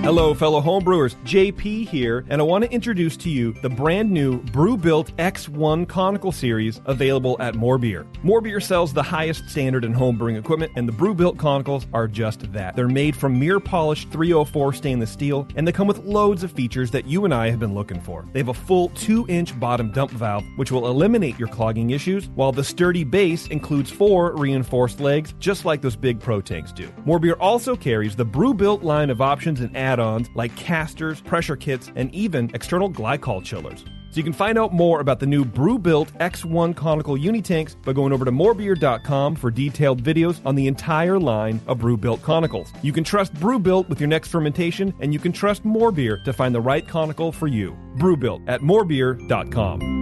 Hello, fellow homebrewers. JP here, and I want to introduce to you the brand new Brew-Built X1 Conical Series available at More Beer. More Beer sells the highest standard in homebrewing equipment, and the Brew-Built Conicals are just that. They're made from mirror-polished 304 stainless steel, and they come with loads of features that you and I have been looking for. They have a full 2-inch bottom dump valve, which will eliminate your clogging issues, while the sturdy base includes 4 reinforced legs, just like those big Pro tanks do. More Beer also carries the Brew-Built line of options and add-ons like casters, pressure kits, and even external glycol chillers. So you can find out more about the new Brew-Built X1 Conical Unitanks by going over to morebeer.com for detailed videos on the entire line of Brew-Built Conicals. You can trust Brew-Built with your next fermentation, and you can trust More Beer to find the right conical for you. Brew-Built at morebeer.com.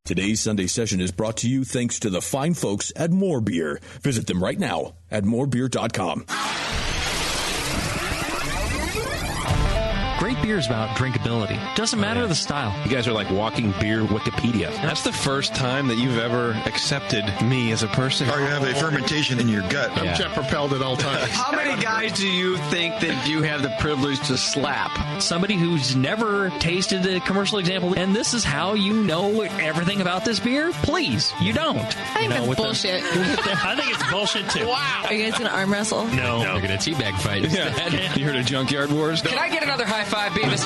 Today's Sunday session is brought to you thanks to the fine folks at More Beer. Visit them right now at morebeer.com. Great beer is about drinkability. Doesn't matter the style. You guys are like walking beer Wikipedia. That's the first time that you've ever accepted me as a person. Or you have a fermentation in your gut. I'm jet propelled at all times. How many guys do you think that you have the privilege to slap? Somebody who's never tasted a commercial example, and this is how you know everything about this beer? Please, you don't. I think that's bullshit. I think it's bullshit too. Wow. Are you guys going to arm wrestle? No. We're going to teabag fight instead. You heard of Junkyard Wars? Can I get another high five, Beavis?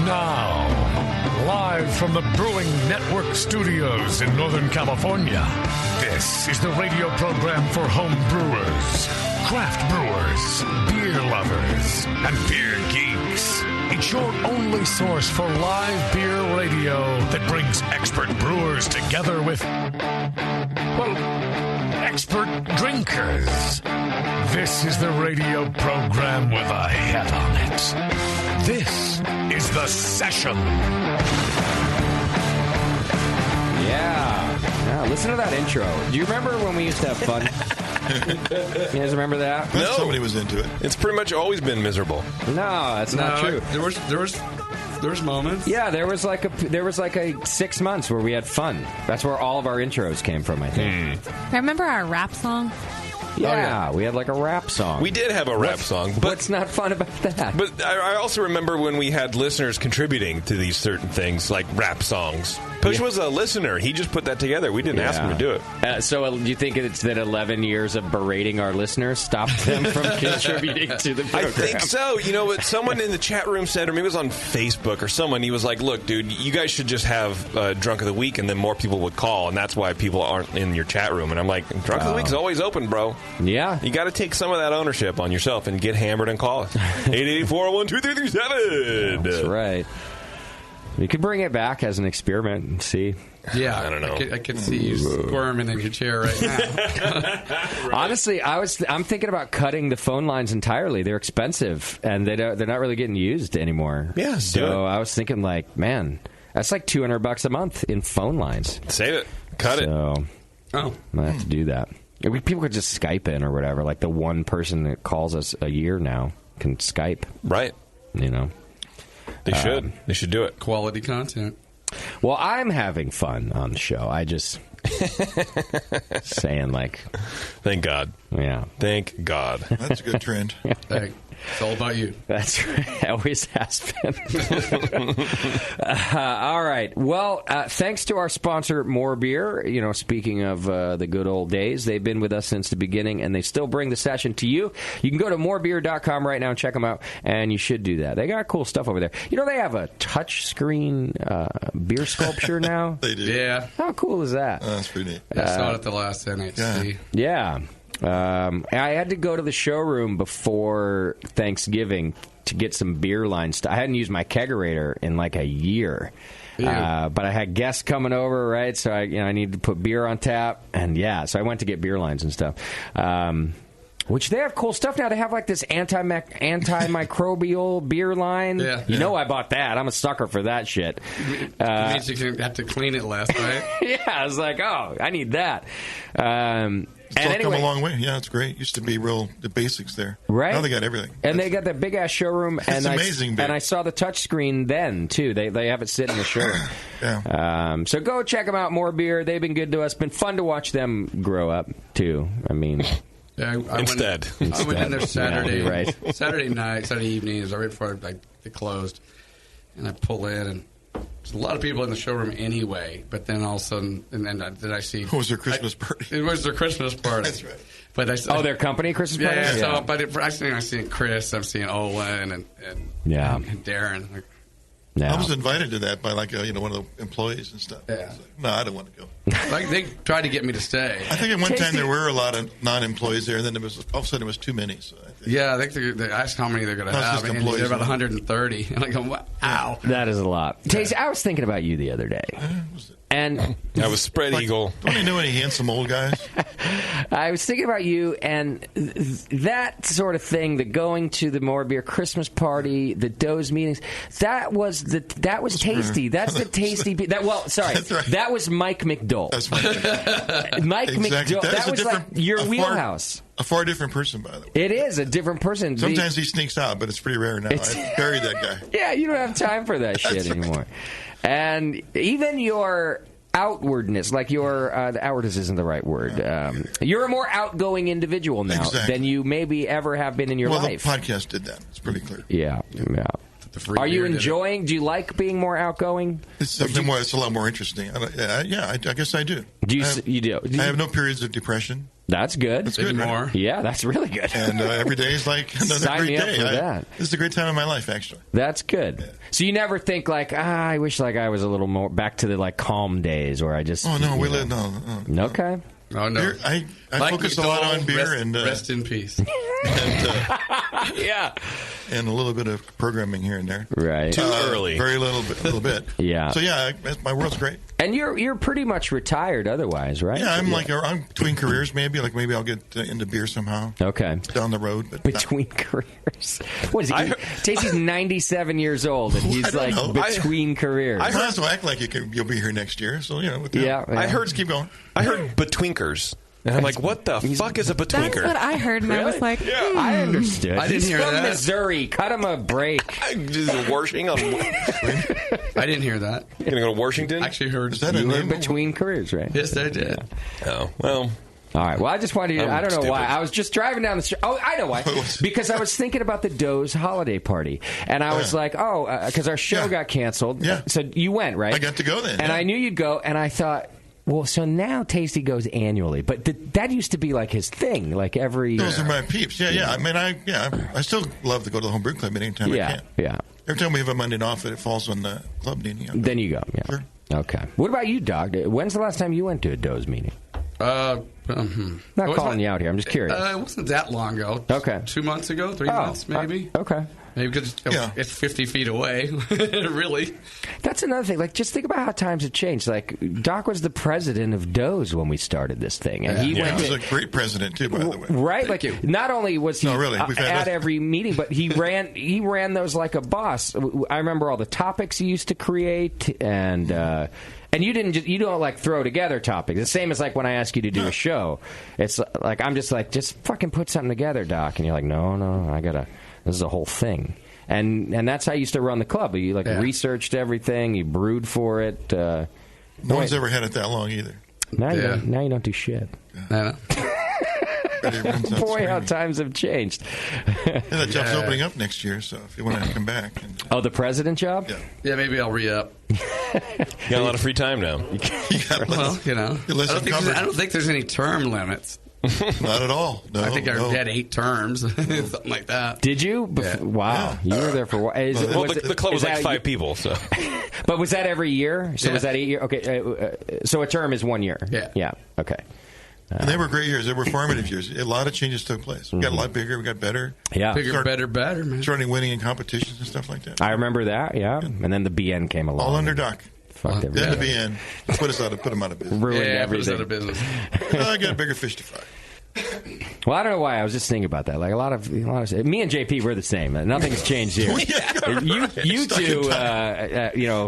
Now, live from the Brewing Network studios in Northern California, this is the radio program for home brewers, craft brewers, beer lovers, and beer geeks. It's your only source for live beer radio that brings expert brewers together with, well, expert drinkers. This is the radio program with a head on it. This is The Session. Yeah, listen to that intro. Do you remember when we used to have fun? You guys remember that? No. Somebody was into it. It's pretty much always been miserable. No, that's not true. There was moments. Yeah, there was like a 6 months where we had fun. That's where all of our intros came from, I think. Remember our rap song? Yeah, we had like a rap song. We did have a rap song. But what's not fun about that? But I also remember when we had listeners contributing to these certain things, like rap songs. Push was a listener. He just put that together. We didn't ask him to do it. So do you think it's that 11 years of berating our listeners stopped them from contributing to the program? I think so. You know what? Someone in the chat room said, or maybe it was on Facebook or someone, he was like, look, dude, you guys should just have Drunk of the Week, and then more people would call, and that's why people aren't in your chat room. And I'm like, Drunk of the Week is always open, bro. Yeah. You got to take some of that ownership on yourself and get hammered and call us. 888-401-2337. That's right. You could bring it back as an experiment and see. Yeah, I don't know. I could see you squirming in your chair right now. Honestly, I'm thinking about cutting the phone lines entirely. They're expensive, and they're not really getting used anymore. Yeah, so I was thinking, like, man, that's like $200 a month in phone lines. Save it. Cut it. I'm gonna have to do that. People could just Skype in or whatever. Like the one person that calls us a year now can Skype. Right. You know. They should. They should do it. Quality content. Well, I'm having fun on the show. I just saying, like, thank God. Yeah. Thank God. That's a good trend. Hey, it's all about you. That's right. Always has been. All right. Well, thanks to our sponsor, More Beer. You know, speaking of the good old days, they've been with us since the beginning, and they still bring the session to you. You can go to morebeer.com right now and check them out, and you should do that. They got cool stuff over there. You know, they have a touch screen beer sculpture now. They do. Yeah. How cool is that? That's pretty neat. I saw it at the last NHC. Yeah. I had to go to the showroom before Thanksgiving to get some beer lines. I hadn't used my kegerator in like a year. But I had guests coming over, right? So I needed to put beer on tap. And so I went to get beer lines and stuff. Which they have cool stuff now. They have like this antimicrobial beer line. Yeah. You know I bought that. I'm a sucker for that shit. It means you have to clean it less, right? Yeah, I was like, oh, I need that. It's all come a long way. Yeah, it's great. Used to be the basics there. Right. Now they got everything. And they got that big-ass showroom. It's amazing big. And I saw the touch screen then, too. They have it sitting in the showroom. Yeah. So go check them out, More Beer. They've been good to us. Been fun to watch them grow up, too. I mean... Yeah, I went in there Saturday, right. Saturday night, Saturday evening. It was right before they closed, and I pull in, and there's a lot of people in the showroom anyway. But then all of a sudden, and then did I see? It was their Christmas party. It was their Christmas party. That's right. But their company Christmas party. Yeah. So, but I'm seeing Chris, I'm seeing Owen, and Darren. Like, I was invited to that by one of the employees and stuff. Yeah. No, I didn't want to go. Like they tried to get me to stay. I think at one time there were a lot of non-employees there, and then all of a sudden it was too many. So I think they asked how many they're going to have, and they're about 130. And I go, wow. That is a lot. Tasty, I was thinking about you the other day. And I was spread eagle. Don't you know any handsome old guys? I was thinking about you and that sort of thing, the going to the More Beer Christmas party, the Doe's meetings. That was tasty. That's the tasty. That was Mike McDole. That's right. Mike McDole. That was like your wheelhouse. A far different person, by the way. It is a different person. Sometimes he sneaks out, but it's pretty rare now. I buried that guy. Yeah, you don't have time for that shit anymore. And even your outwardness, like your the outwardness isn't the right word. You're a more outgoing individual now than you maybe ever have been in your life. Well, the podcast did that. It's pretty clear. Yeah. Are you enjoying? Do you like being more outgoing? It's a lot more interesting. I guess I do. You do? I have no periods of depression. That's good. That's good. More. Right? Yeah, that's really good. And every day is like another Sign great me up day. for that. This is a great time of my life, actually. That's good. Yeah. So you never think like, I wish like I was a little more back to the calm days where I just. Oh no, no. Okay. Oh no, beer, I focus a lot on beer and rest in peace. Yeah. And a little bit of programming here and there. Right. Too early. Very little bit. Yeah. So yeah, my world's great. And you're pretty much retired otherwise, right? Yeah, I'm between careers maybe. Like maybe I'll get into beer somehow. Okay. Down the road. But between careers. What is he? Tasty's 97 years old and he's like between careers. I also act like you'll be here next year. So I heard keep going. I heard betwinkers. And I'm like, what the fuck is a betwinker? That's what I heard, and I was like, I understood. I didn't hear from that. Missouri. Cut him a break. Just washing on. I didn't hear that. You gonna go to Washington? I actually heard. Is that you a name? between careers, right? Yes, I did. Yeah. Oh well. All right. Well, I just wanted to. I don't know why. I was just driving down the street. Oh, I know why. Because I was thinking about the Doe's holiday party, and I was like, because our show got canceled. Yeah. So you went, right? I got to go then. And I knew you'd go, and I thought. Well, so now Tasty goes annually, but that used to be like his thing, like every. Those are my peeps. Yeah. I mean, I still love to go to the home brew club anytime I can. Yeah. Every time we have a Monday off, it falls on the club meeting. Then you go. Yeah. Sure. Okay. What about you, Doc? When's the last time you went to a Doe's meeting? Not calling you out here. I'm just curious. It wasn't that long ago. Okay. 2 months ago, 3 months maybe. Okay. Maybe because it's 50 feet away, really. That's another thing. Like, just think about how times have changed. Like, Doc was the president of Doe's when we started this thing, and he was a great president too, by the way. Right? Like, not only was he at every meeting, but he ran those like a boss. I remember all the topics he used to create, and you don't like throw together topics. The same as like when I ask you to do a show. It's like I'm just like, just fucking put something together, Doc, and you're like, no, I gotta. This is a whole thing, and that's how you used to run the club. You researched everything, you brewed for it. No one's ever had it that long either. Now you don't do shit. Yeah. Boy, how times have changed. That job's opening up next year, so if you want to come back. The president job? Yeah, maybe I'll re-up. You got a lot of free time now. I don't think there's any term limits. Not at all. No, I think I had 8 terms, something like that. Did you? Yeah. Wow, you were there for what? The club was like 5 people. So, but was that every year? So was that 8 years? Okay, so a term is 1 year. Yeah. Okay. And they were great years. They were formative years. A lot of changes took place. We got a lot bigger. We got better. Yeah, bigger, better, man. Starting winning in competitions and stuff like that. I remember that. Yeah, and then the BN came along. All under Doc. Fucked everything. Then the BN put them out of business. Ruined everything. Put us out of business. I got bigger fish to fry. Well, I don't know why. I was just thinking about that. Like a lot of me and JP, we're the same. Nothing's changed here. You two,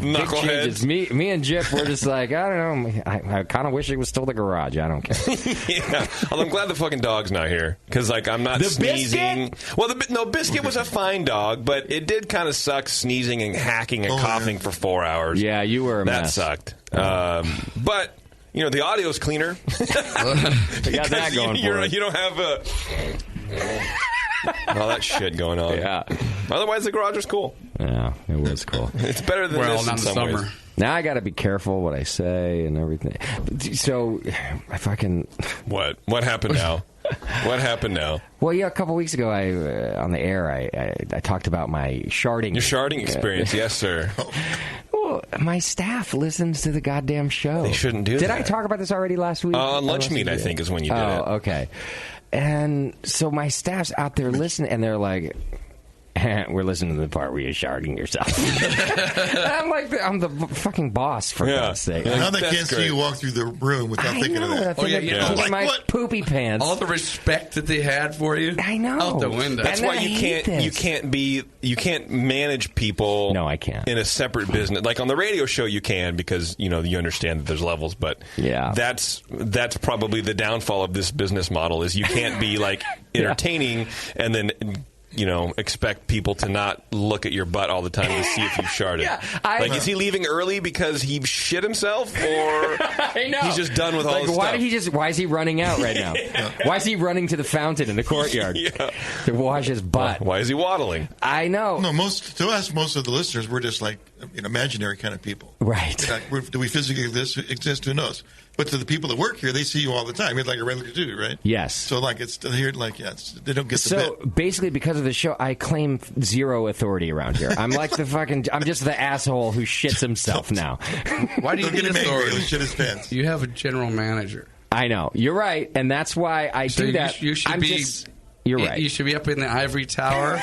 big changes. Me and Jip, we're just like, I don't know. I kind of wish it was still the garage. I don't care. Yeah. Well, I'm glad the fucking dog's not here because, like, I'm not sneezing. Biscuit? Well, Biscuit was a fine dog, but it did kind of suck sneezing and hacking and coughing for 4 hours. Yeah, you were a mess. That sucked. But. The audio's cleaner. We got that going for it. You don't have all that shit going on. Yeah. Otherwise, the garage was cool. Yeah, it was cool. It's better than this in some ways. Now I got to be careful what I say and everything. So, I fucking... What happened now? What happened now? Well, yeah, a couple weeks ago, on the air, I talked about my sharding. Your sharding experience, yes, sir. Well, my staff listens to the goddamn show. They shouldn't do that. Did I talk about this already last week? On Lunch Meat, I think, is when you did it. Oh, okay. And so my staff's out there listening, and they're like... We're listening to the part where you're sharding yourself. I'm like, I'm the fucking boss, for God's sake. Now they can't see you walk through the room without thinking of that. My poopy pants. All the respect that they had for you. I know. Out the window. That's why you can't manage people. No, I can't. In a separate business. Like on the radio show, you can because you understand that there's levels. But that's probably the downfall of this business model is you can't be like entertaining and then. Expect people to not look at your butt all the time to see if you've sharded. Is he leaving early because he shit himself, or I know. He's just done with all his stuff? Why is he running out right now? Why is he running to the fountain in the courtyard to wash his butt? Why is he waddling? I know. No, most of the listeners, we're just like imaginary kind of people. Right. Like, do we physically exist? Who knows? But to the people that work here, they see you all the time. It's like a regular dude, right? Yes. So it's here, they don't get the bit. So basically, because of the show, I claim zero authority around here. I'm like I'm just the asshole who shits himself now. Why do you need authority? He'll shit his pants. You have a general manager. I know. You're right, and that's why I do that. You should be. You're right. You should be up in the ivory tower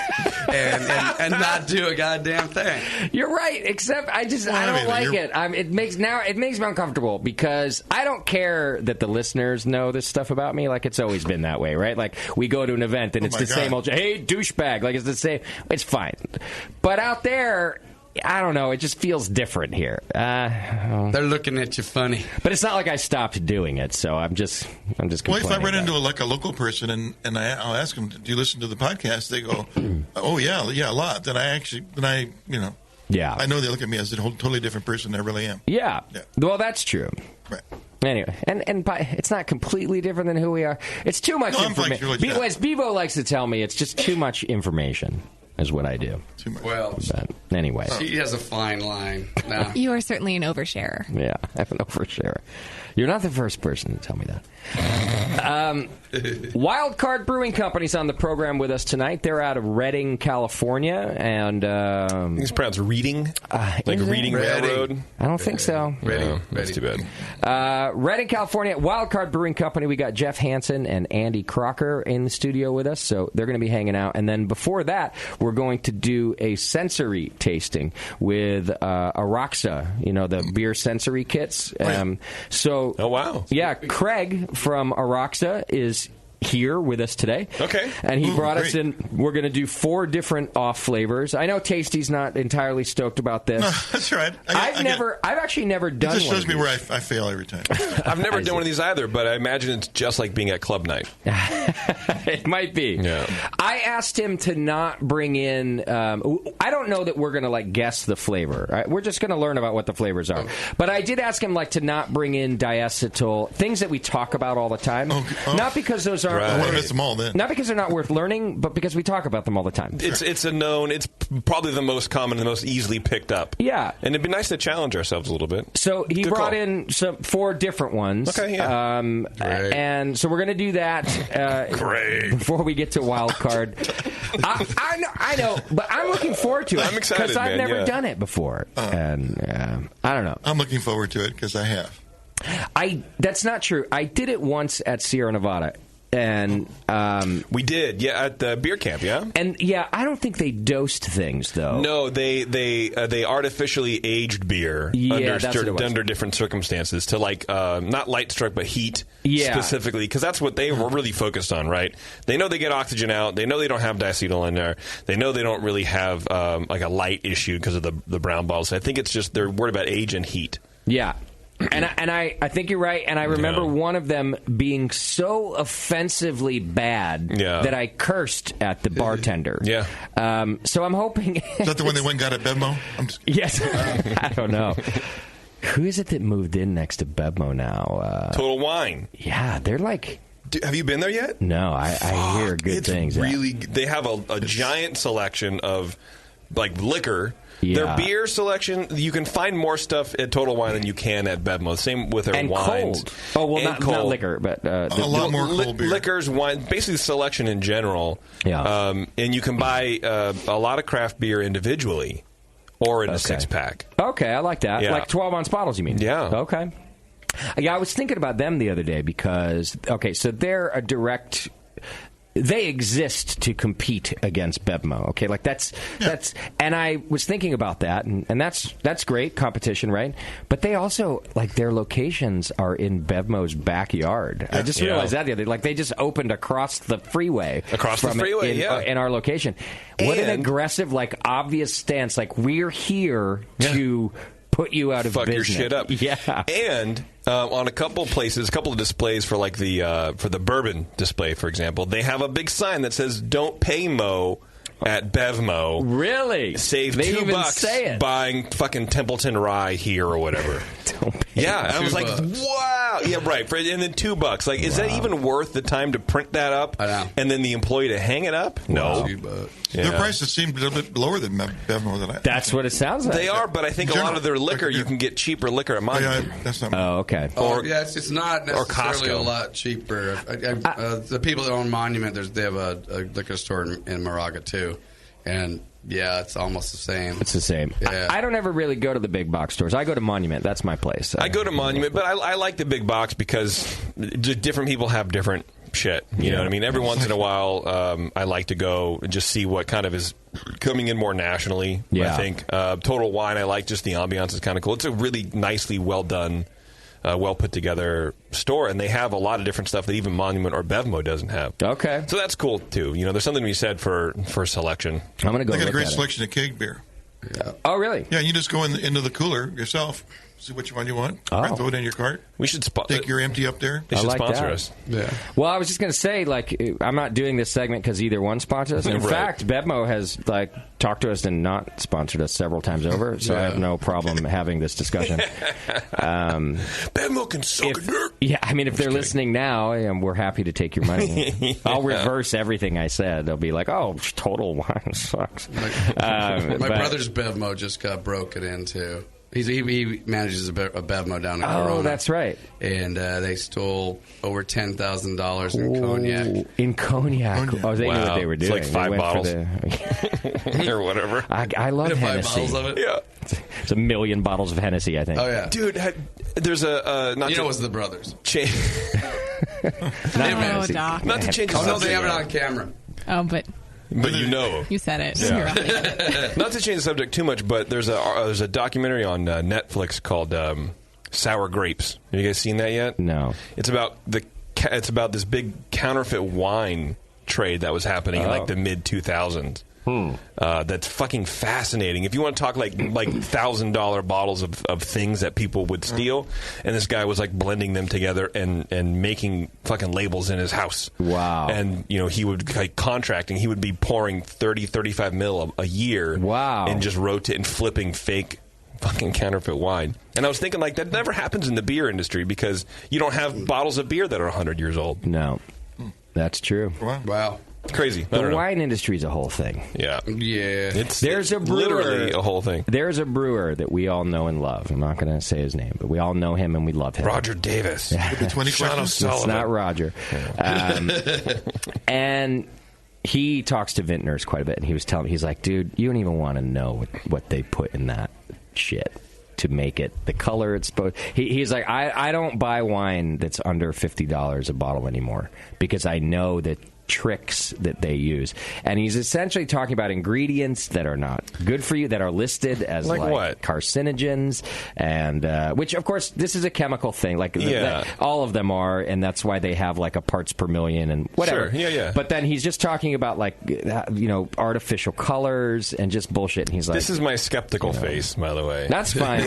and not do a goddamn thing. You're right, except I don't like it. It makes me uncomfortable because I don't care that the listeners know this stuff about me. Like it's always been that way, right? Like we go to an event and it's the same old, hey, douchebag. Like it's the same. It's fine. But out there, I don't know. It just feels different here. They're looking at you funny. But it's not like I stopped doing it, so I'm just complaining. Well, if I run into a local person and I'll ask them, do you listen to the podcast? They go, oh, yeah, a lot. Then I know they look at me as a totally different person than I really am. Yeah. Well, that's true. Right. Anyway, and it's not completely different than who we are. It's too much information. As Bevo likes to tell me, it's just too much information. Is what I do. Too much. Well, but anyway. She has a fine line. Now. You are certainly an oversharer. Yeah, I'm an oversharer. You're not the first person to tell me that. Wildcard Brewing Company's on the program with us tonight. They're out of Redding, California, and I think it's pronounced Reading, like Reading Railroad. I don't think so. Reading, that's too bad. Redding, California, Wildcard Brewing Company. We got Jeff Hansen and Andy Crocker in the studio with us, so they're going to be hanging out. And then before that, we're going to do a sensory tasting with Aroxa. The beer sensory kits. Oh, wow. Yeah, Craig from Aroxa is here with us today. Okay. And he brought us in. We're going to do 4 different off flavors. I know Tasty's not entirely stoked about this. No, that's right. I've actually never done one. It just shows me where I fail every time. I've never done one of these either, but I imagine it's just like being at club night. It might be. Yeah. I asked him to not bring in. I don't know that we're going to guess the flavor. Right? We're just going to learn about what the flavors are. But I did ask him to not bring in diacetyl, things that we talk about all the time. Not because those aren't. I want to miss them all then. Not because they're not worth learning, but because we talk about them all the time. It's a known. It's probably the most common, the most easily picked up. Yeah, and it'd be nice to challenge ourselves a little bit. So he brought in 4 different ones. Okay, yeah. And so we're going to do that. Great. Before we get to wild card, I know, but I'm looking forward to it. I'm excited because I've never done it before, and I don't know. I'm looking forward to it because I have. That's not true. I did it once at Sierra Nevada. And we did, at the beer camp, And I don't think they dosed things though. No, they artificially aged beer under different circumstances to not light stroke but heat specifically, because that's what they were really focused on, right? They know they get oxygen out. They know they don't have diacetyl in there. They know they don't really have a light issue because of the brown bottles. I think it's just they're worried about age and heat. Yeah. And I think you're right. And I remember one of them being so offensively bad that I cursed at the bartender. Yeah. So I'm hoping... Is that the one they went and got at Bevmo? Yes. I don't know. Who is it that moved in next to Bevmo now? Total Wine. Yeah, they're like... Have you been there yet? No, I hear good things. Really, they have a giant selection of liquor. Yeah. Their beer selection, you can find more stuff at Total Wine than you can at Bevmo. Same with their wines. Cold. Oh, well, not liquor, but... a lot more cold beer. Liquors, wine, basically the selection in general. Yeah. And you can buy a lot of craft beer individually or in a six-pack. Okay, I like that. Yeah. Like 12-ounce bottles, you mean? Yeah. Okay. Yeah, I was thinking about them the other day because, so they're a direct... They exist to compete against Bevmo. Okay, that's, and I was thinking about that, and that's great competition, right? But they also their locations are in Bevmo's backyard. I just realized that the other day. They just opened across the freeway, in our location. What an aggressive, obvious stance! We're here to put you out of fuck business. your shit up. Yeah, and on a couple of places, a couple of displays for the bourbon display, for example, they have a big sign that says "Don't pay Mo at Bevmo." Really? Save they $2 buying fucking Templeton Rye here or whatever. I was like, wow. Yeah, right. And then $2. Is that even worth the time to print that up? I know. And then the employee to hang it up? No. Their prices seem a little bit lower than Bevmo. That's what it sounds like. They are, but I think a lot of their liquor, you can get cheaper liquor at Monument. That's not. Oh, okay. It's not necessarily a lot cheaper. The people that own Monument, they have a liquor store in Moraga too, and it's almost the same. It's the same. Yeah. I don't ever really go to the big box stores. I go to Monument. That's my place. I go to Monument, but I like the big box because different people have different shit. You know what I mean? Every once in a while, I like to go and just see what kind of is coming in more nationally. Yeah. I think Total Wine, I like just the ambiance is kind of cool. It's a really nicely well done, well put together store, and they have a lot of different stuff that even Monument or Bevmo doesn't have. Okay, so that's cool too. There's something to be said for selection. I'm gonna go. They got a great at selection of keg beer. Yeah. Oh, really? Yeah, you just go into the cooler yourself. See which one you want. Oh. Throw it in your cart. We should take your empty up there. They should sponsor us. Yeah. Well, I was just going to say, I'm not doing this segment because either one sponsors us. In fact, Bevmo has talked to us and not sponsored us several times over, so I have no problem having this discussion. Bevmo can suck a dirt. Yeah, I mean, if they're listening now, we're happy to take your money. I'll reverse everything I said. They'll be like, "Oh, Total Wine sucks." My brother's Bevmo just got broken into. He manages a Bevmo down in Corona. Oh, that's right. And they stole over $10,000 in cognac. In cognac. Oh, they knew what they were doing. It's like 5 bottles. Or whatever. I love Hennessy. 5 bottles of it? Yeah. It's 1 million bottles of Hennessy, I think. Oh, yeah. Dude, there's a... it was the brothers. Doc. Not to change the subject. Oh, no, they have it on camera. Oh, but you said it. Yeah. Not to change the subject too much, but there's a documentary on Netflix called Sour Grapes. Have you guys seen that yet? No. It's about this big counterfeit wine trade that was happening in the mid 2000s. That's fucking fascinating. If you want to talk like $1,000 bottles of things that people would steal, and this guy was blending them together and making fucking labels in his house. Wow. And he would contracting. He would be pouring 35 mil a year. Wow. And just rotating, flipping fake fucking counterfeit wine. And I was thinking that never happens in the beer industry because you don't have bottles of beer that are 100 years old. No, that's true. Wow. It's crazy. The wine industry is a whole thing. Yeah. There's a brewer, literally a whole thing. There's a brewer that we all know and love. I'm not going to say his name, but we all know him and we love him. Roger Davis. The 20 questions. It's not Roger. And he talks to vintners quite a bit, and he was telling me, he's like, dude, you don't even want to know what they put in that shit. to make it the color it's supposed. He's like, I don't buy wine that's under $50 a bottle anymore because I know that tricks that they use. And he's essentially talking about ingredients that are not good for you, that are listed as like what? Carcinogens, and which, of course, this is a chemical thing. Like all of them are, and that's why they have like a parts per million and whatever. Sure. Yeah. But then he's just talking about like, artificial colors and just bullshit. And he's like, this is my skeptical face, by the way. That's fine.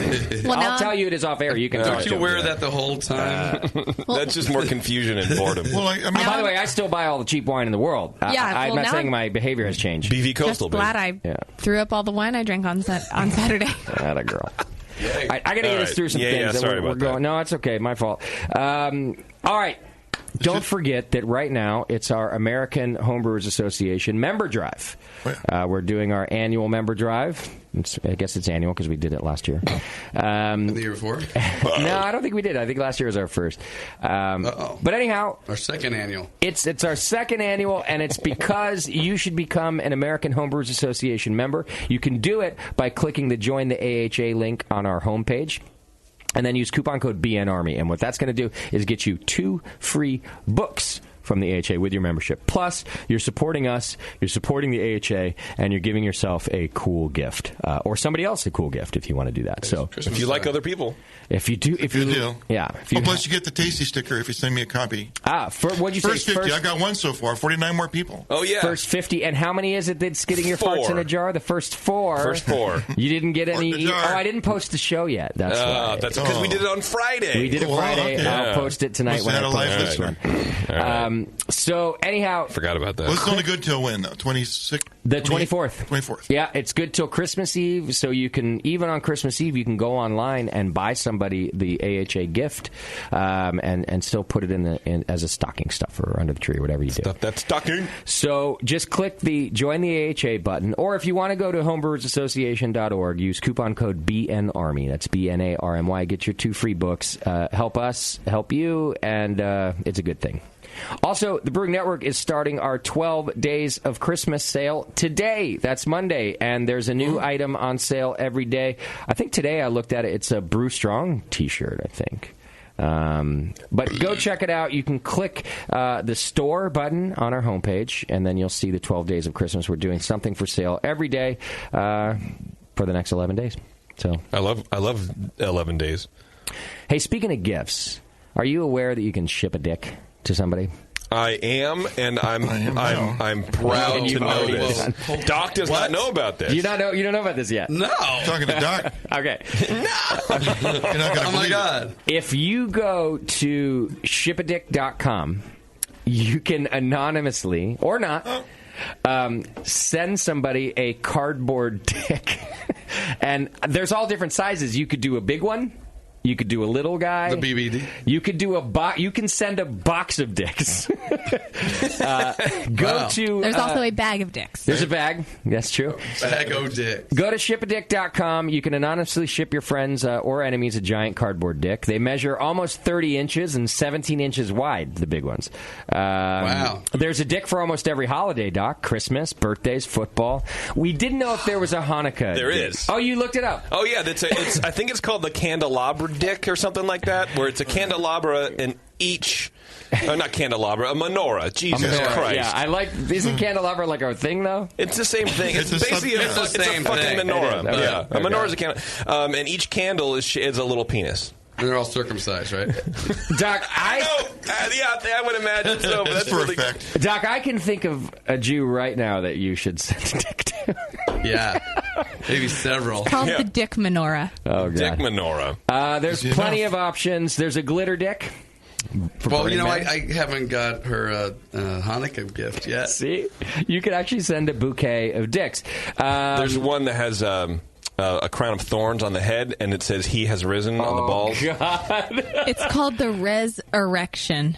I'll tell you it is off air. You can talk to Don't you wear that the whole time? That's just more confusion and boredom. By the way, I still buy all the cheap wine in the world. I'm not saying my behavior has changed. BV Coastal. Just glad I threw up all the wine I drank on Saturday. That a girl. I got to get us through some things. Sorry about that. No, it's okay. My fault. All right. Don't forget that right now it's our American Homebrewers Association member drive. We're doing our annual member drive. I guess it's annual because we did it last year. The year before? No, I don't think we did. I think last year was our first. But anyhow, our second annual. It's our second annual, and it's because you should become an American Homebrewers Association member. You can do it by clicking the Join the AHA link on our homepage. And then use coupon code BNARMY. And what that's going to do is get you 2 free books from the AHA with your membership. Plus, you're supporting us, you're supporting the AHA, and you're giving yourself a cool gift. Or somebody else a cool gift if you want to do that. So, if you like other people. If you do. Yeah. Plus, you get the tasty sticker if you send me a copy. What'd you say? First 50. I got one so far. 49 more people. Oh, yeah. First 50. And how many is it that's getting your 4. farts in a jar? The first 4. First 4. You didn't get any. I didn't post the show yet. That's why. That's because we did it on Friday. We did it Friday. Okay. I'll post it tonight when I post this one. Right. So, anyhow. Forgot about that. Well, it's only good till when, though? 26th? The 24th. 24th. Yeah, it's good till Christmas Eve, so you can, even on Christmas Eve, you can go online and buy somebody the AHA gift and still put it in as a stocking stuffer under the tree, or whatever you do. Stuff that stocking. So just click the Join the AHA button, or if you want to go to homebrewersassociation.org, use coupon code BNARMY. That's BNARMY. Get your 2 free books. Help us, help you, and it's a good thing. Also, the Brewing Network is starting our 12 Days of Christmas sale today. That's Monday, and there's a new item on sale every day. I think today I looked at it. It's a Brew Strong T-shirt, I think. But go check it out. You can click the store button on our homepage, and then you'll see the 12 Days of Christmas. We're doing something for sale every day for the next 11 days. So I love 11 days. Hey, speaking of gifts, are you aware that you can ship a dick to somebody? I am, and I'm proud to know this. Doc does not know about this. You don't know about this yet? No. Talking to Doc. Okay. No. You're not gonna believe God. If you go to shipadick.com, you can anonymously, or not, send somebody a cardboard dick. And there's all different sizes. You could do a big one. You could do a little guy. The BBD. You could do you can send a box of dicks. To. There's also a bag of dicks. There's a bag. That's true. Bag of dicks. Go to shipadick.com. You can anonymously ship your friends or enemies a giant cardboard dick. They measure almost 30 inches and 17 inches wide, the big ones. Wow. There's a dick for almost every holiday, Doc. Christmas, birthdays, football. We didn't know if there was a Hanukkah. There dick. is. Oh, you looked it up? Oh, yeah. I think it's called the candelabra dick or something like that, where it's a candelabra in each... not candelabra, a menorah. Jesus Christ. Yeah, I like... Isn't candelabra like our thing, though? It's the same thing. It's basically it's the same a fucking thing. menorah. Okay. Yeah, Okay. a menorah is a candle. And each candle is a little penis. And they're all circumcised, right? Doc, I would imagine so, but that's for really... effect. Doc, I can think of a Jew right now that you should send a dick to. Yeah. Maybe several. It's called the dick menorah. Oh, God. Dick menorah. There's plenty of options. There's a glitter dick. Well, I haven't got her a Hanukkah gift yet. See? You could actually send a bouquet of dicks. There's one that has... a crown of thorns on the head, and it says "He has risen" on the balls. God. It's called the Res-erection.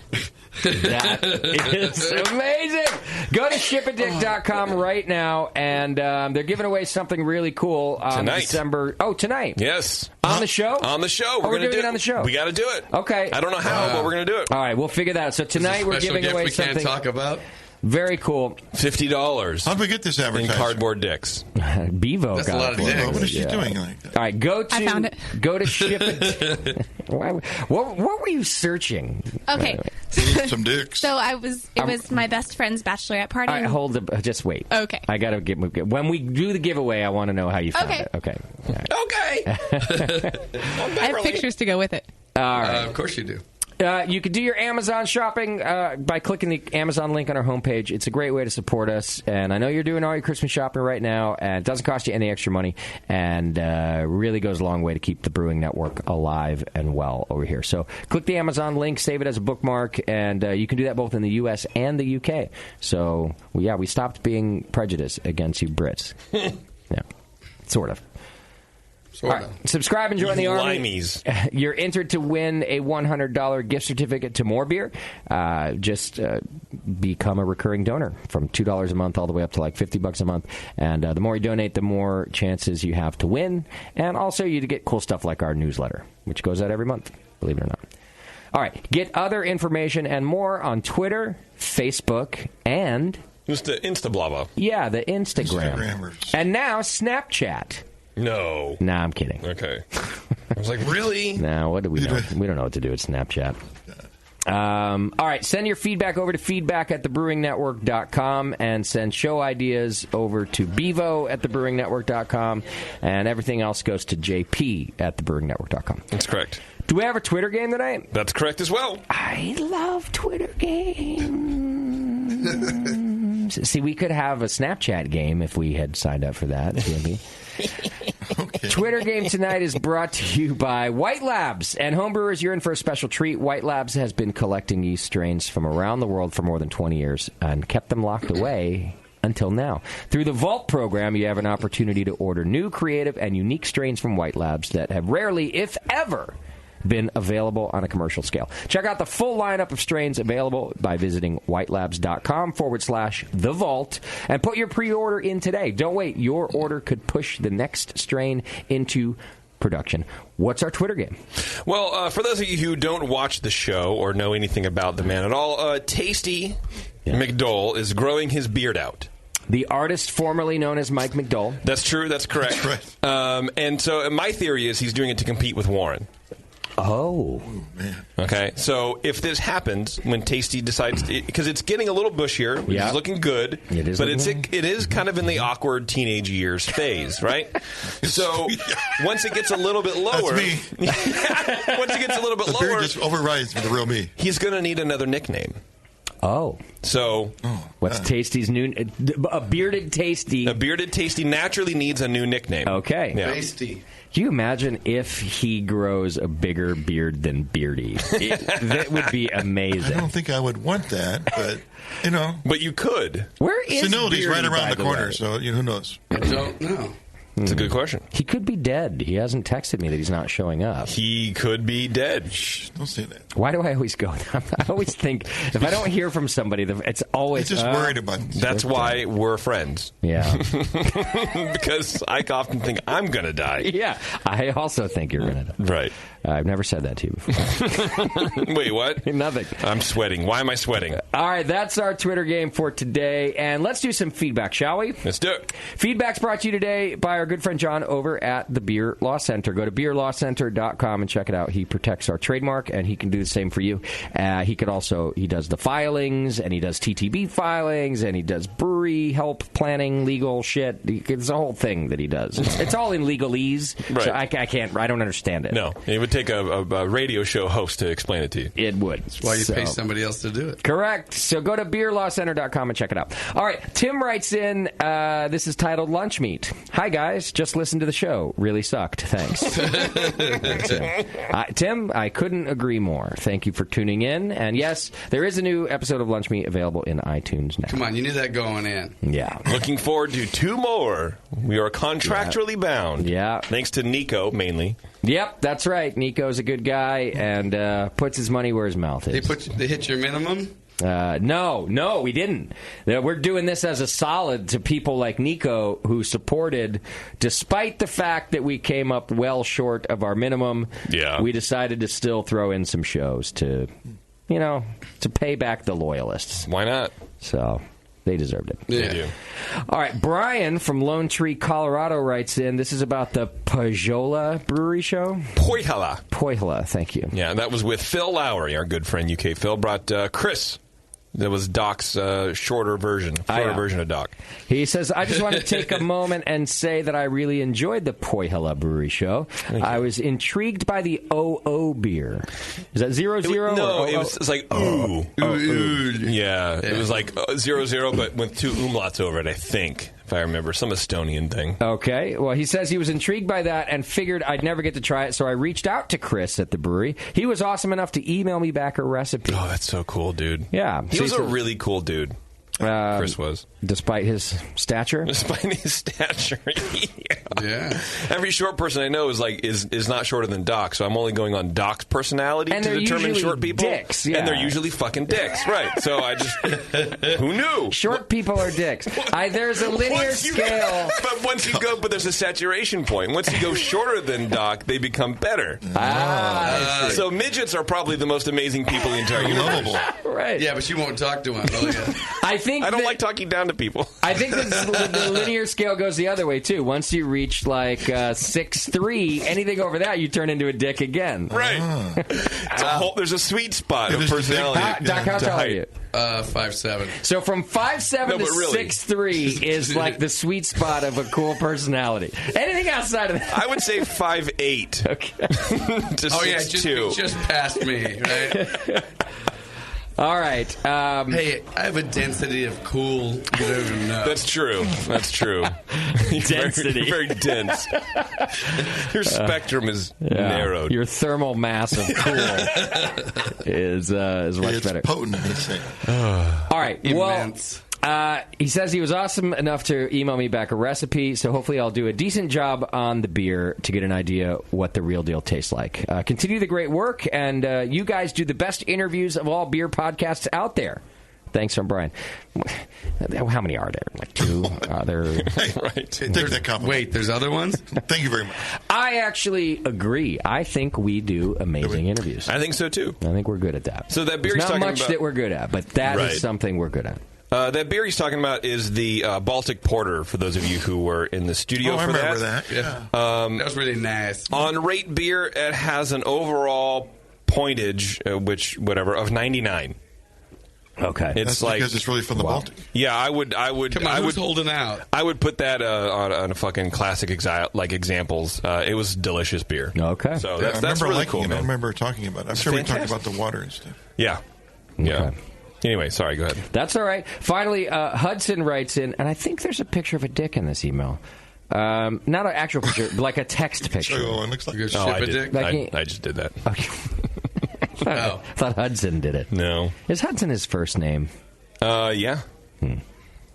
That is amazing. Go to shipadick.com right now, and they're giving away something really cool on Tonight. December. Oh, tonight. Yes. On the show? On the show. We're doing it on the show. We got to do it. Okay. I don't know how, but we're going to do it. All right, we'll figure that out. So tonight we're Special giving gift away we something. can't talk about. Very cool. $50. How'd we get this advertising? In cardboard dicks. Bevo That's got a lot of it. dicks. What is she doing like that? All right, I found it. Go to ship it. What were you searching? Okay. Some dicks. So it was my best friend's bachelorette party. All right, hold it. Just wait. Okay. I got to get when we do the giveaway, I want to know how you found it. Okay. Right. Okay. I have pictures to go with it. All right. Of course you do. You can do your Amazon shopping by clicking the Amazon link on our homepage. It's a great way to support us. And I know you're doing all your Christmas shopping right now, and it doesn't cost you any extra money, and really goes a long way to keep the Brewing Network alive and well over here. So click the Amazon link, save it as a bookmark, and you can do that both in the U.S. and the U.K. So, we stopped being prejudiced against you Brits. Yeah, sort of. All right. Subscribe and join the Army. Limeys. You're entered to win a $100 gift certificate to More Beer. Just become a recurring donor from $2 a month all the way up to like $50 a month. And the more you donate, the more chances you have to win. And also you get cool stuff like our newsletter, which goes out every month, believe it or not. All right. Get other information and more on Twitter, Facebook, and... Just the Insta-blabba. Yeah, the Instagram. Instagrammers. And now Snapchat. No. Nah, I'm kidding. Okay. I was like, really? Nah, what do we know? We don't know what to do with Snapchat. All right, send your feedback over to feedback@thebrewingnetwork.com and send show ideas over to bevo@thebrewingnetwork.com, and everything else goes to jp@thebrewingnetwork.com. That's correct. Do we have a Twitter game tonight? That's correct as well. I love Twitter games. See, we could have a Snapchat game if we had signed up for that. Okay. Twitter game tonight is brought to you by White Labs. And homebrewers, you're in for a special treat. White Labs has been collecting yeast strains from around the world for more than 20 years and kept them locked away until now. Through the Vault program, you have an opportunity to order new, creative, and unique strains from White Labs that have rarely, if ever, been available on a commercial scale. Check out the full lineup of strains available by visiting whitelabs.com/The Vault and put your pre-order in today. Don't wait. Your order could push the next strain into production. What's our Twitter game? Well, for those of you who don't watch the show or know anything about the man at all, Tasty McDole is growing his beard out. The artist formerly known as Mike McDole. That's true. That's correct. That's right. And so my theory is he's doing it to compete with Warren. Oh, man. Okay, so if this happens when Tasty decides, because it's getting a little bushier, which is looking good, it is, but it is kind of in the awkward teenage years phase, right? So once it gets a little bit lower, That's me. Once it gets a little bit The lower, beard just overrides the real me. he's going to need another nickname. Oh. So what's Tasty's new... A bearded Tasty. A bearded Tasty naturally needs a new nickname. Okay. Yeah. Tasty. Can you imagine if he grows a bigger beard than Beardy? That would be amazing. I don't think I would want that, but, But you could. Where is Senility's Beardy, right around by the corner, way? so who knows? I don't know. It's a good question. He could be dead. He hasn't texted me that he's not showing up. He could be dead. Shh, don't say that. Why do I always go? I always think if I don't hear from somebody, it's always... He's just worried about it. That's why we're friends. Yeah. Because I often think I'm going to die. Yeah. I also think you're going to die. Right. I've never said that to you before. Wait, what? Nothing. I'm sweating. Why am I sweating? All right, that's our Twitter game for today. And let's do some feedback, shall we? Let's do it. Feedback's brought to you today by our good friend John over at the Beer Law Center. Go to beerlawcenter.com and check it out. He protects our trademark, and he can do the same for you. He does the filings, and he does TTB filings, and he does brewery help, planning, legal shit. It's a whole thing that he does. It's all in legalese, right. So I don't understand it. No, it would take a radio show host to explain it to you. It would. That's why you pay somebody else to do it. Correct. So go to beerlawcenter.com and check it out. All right, Tim writes in, this is titled Lunch Meat. Hi, guys. Just listened to the show. Really sucked. Thanks. Tim, I couldn't agree more. Thank you for tuning in. And yes, there is a new episode of Lunch Meat available in iTunes now. Come on, you knew that going in. Yeah. Looking forward to 2 more. We are contractually bound. Yeah. Thanks to Nico, mainly. Yep, that's right. Nico's a good guy and puts his money where his mouth is. They hit your minimum? No, we didn't. We're doing this as a solid to people like Nico who supported, despite the fact that we came up well short of our minimum. Yeah. We decided to still throw in some shows to to pay back the loyalists. Why not? So they deserved it. Yeah. They do. All right, Brian from Lone Tree, Colorado writes in. This is about the Poijola Brewery Show. Poijola, thank you. Yeah, that was with Phil Lowry, our good friend UK Phil. Brought Chris. That was Doc's shorter version of Doc. He says, I just want to take a moment and say that I really enjoyed the Poijola Brewery Show. I was intrigued by the OO beer. Is that 00? No, it was like ooh. Yeah, it was like 00, but with 2 umlauts over it, I think. If I remember, some Estonian thing. Okay. Well, he says he was intrigued by that and figured I'd never get to try it, so I reached out to Chris at the brewery. He was awesome enough to email me back a recipe. Oh, that's so cool, dude. Yeah. He was a really cool dude. Chris was. Despite his stature? Despite his stature, yeah. Every short person I know is not shorter than Doc, so I'm only going on Doc's personality to determine short people. Dicks, yeah. And they're usually fucking dicks, right? So I just, who knew? Short people are dicks. There's a linear scale. But there's a saturation point. Once you go shorter than Doc, they become better. So midgets are probably the most amazing people in the entire universe. Right. Yeah, but you won't talk to them, will you? I don't like talking down to people. I think the linear scale goes the other way, too. Once you reach, 6'3", anything over that, you turn into a dick again. Right. There's a sweet spot of personality. Doc, how tall are you? 5'7". So from 5'7" to 6'3" is like the sweet spot of a cool personality. Anything outside of that? I would say 5'8". Okay. To 6'2". Just past me, right? All right. Hey, I have a density of cool. You don't even know. That's true. Density. You're very dense. Your spectrum is narrowed. Your thermal mass of cool is much better. It's potent. All right. Immense. He says he was awesome enough to email me back a recipe, so hopefully I'll do a decent job on the beer to get an idea what the real deal tastes like. Continue the great work, and you guys do the best interviews of all beer podcasts out there. Thanks from Brian. How many are there? Like 2? Right. Take that compliment. Wait, there's other ones? Thank you very much. I actually agree. I think we do amazing interviews. I think so, too. I think we're good at that. So that beer he's talking talking about... Not much about... that we're good at, but that is something we're good at. That beer he's talking about is the Baltic Porter, for those of you who were in the studio for that. I remember that. Yeah. That was really nice. On Rate Beer, it has an overall pointage, of 99. Okay. That's because it's really from the Baltic. Yeah, I would. Come on, who's holding out? I would put that on a fucking classic examples. It was delicious beer. Okay. So that's really cool, man. I remember talking about it. I'm sure we talked about the water and stuff. Yeah. Yeah. Okay. Anyway, sorry, go ahead. That's all right. Finally, Hudson writes in, and I think there's a picture of a dick in this email. Not an actual picture, but like a text picture. It looks like a dick. I just did that. Okay. I thought Hudson did it. No. Is Hudson his first name? Yeah.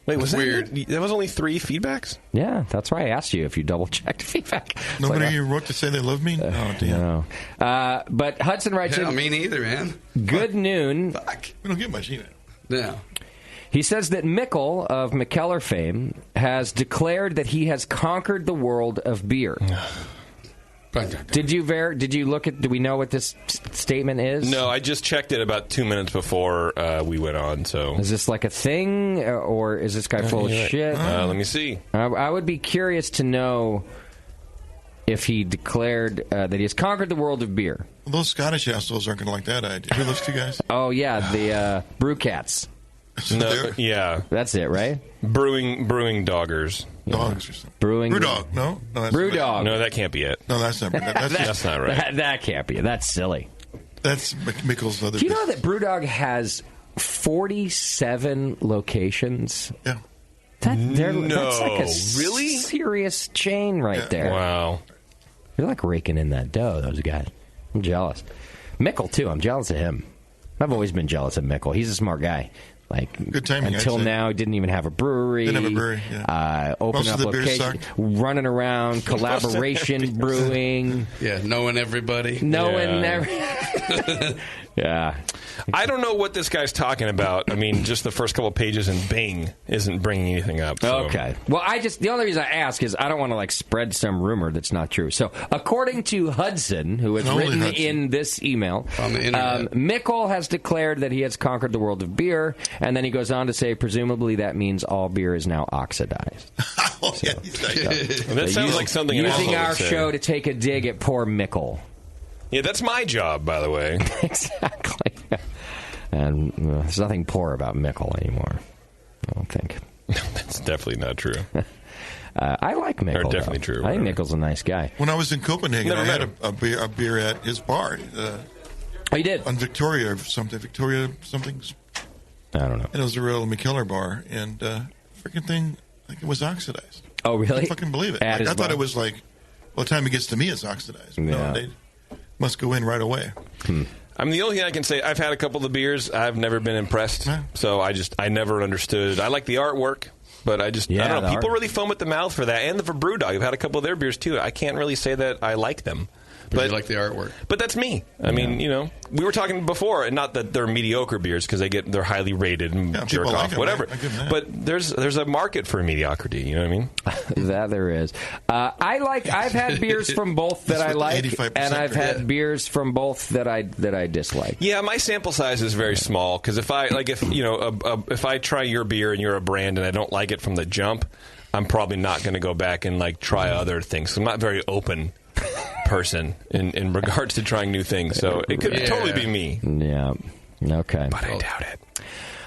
Wait, was that weird? That was only 3 feedbacks? Yeah, that's why I asked you if you double-checked feedback. Nobody wrote to say they love me? Oh, damn. No. But Hudson writes in... me neither, man. Good noon. Fuck. We don't get much email. No. He says that Mikkel of McKellar fame has declared that he has conquered the world of beer. Did you look at? Do we know what this statement is? No, I just checked it about 2 minutes before we went on. So is this like a thing, or is this guy full of shit? Let me see. I would be curious to know if he declared that he has conquered the world of beer. Well, those Scottish assholes aren't going to like that idea. Who are those 2 guys? Oh yeah, the brew cats. No, yeah, that's it, right? Brewing doggers. Dogs or something. Brewing. Brewdog. No, that's Brewdog. No, that can't be it. No, that's not. That's not right. That can't be it. That's silly. That's Mikkel's other. Do you know that Brewdog has 47 locations? Yeah. That's like a serious chain there. Wow. They're like raking in that dough, those guys. I'm jealous. Mikkel, too. I'm jealous of him. I've always been jealous of Mikkel. He's a smart guy. Like good timing, until now, didn't even have a brewery. Didn't have a brewery. Yeah. Open up location, running around, collaboration brewing. Yeah, knowing everybody. Knowing everybody. Yeah. I don't know what this guy's talking about. I mean, just the first couple of pages in Bing isn't bringing anything up. So. Okay. Well, the only reason I ask is I don't want to spread some rumor that's not true. So, according to Hudson, who has written in this email, on the internet, Mikkel has declared that he has conquered the world of beer, and then he goes on to say, presumably that means all beer is now oxidized. That sounds like something using our show to take a dig at poor Mikkel. Yeah, that's my job, by the way. Exactly. And there's nothing poor about Mikkel anymore, I don't think. That's definitely not true. I like Mikkel. Or definitely true. I think Mikkel's a nice guy. When I was in Copenhagen, I had a beer at his bar. Oh, you did? On Victoria something. I don't know. And it was a real McKellar bar, and freaking thing, it was oxidized. Oh, really? I can't fucking believe it. I thought it was by the time it gets to me, it's oxidized. Yeah. No, they must go in right away. I mean, the only thing I can say, I've had a couple of the beers. I've never been impressed. So I never understood. I like the artwork, but I don't know. People really foam at the mouth for that. And for Brewdog, I've had a couple of their beers, too. I can't really say that I like them. But you like the artwork. But that's me. I mean, we were talking before, and not that they're mediocre beers because they're highly rated and jerk off, whatever. But there's a market for mediocrity. You know what I mean? That there is. I've had beers from both that I like, and I've had beers from both that I dislike. Yeah, my sample size is very small because if I try your beer and you're a brand and I don't like it from the jump, I'm probably not going to go back and try other things. I'm not very open person in regards to trying new things, so it could totally be me. Yeah. Okay. But I doubt it.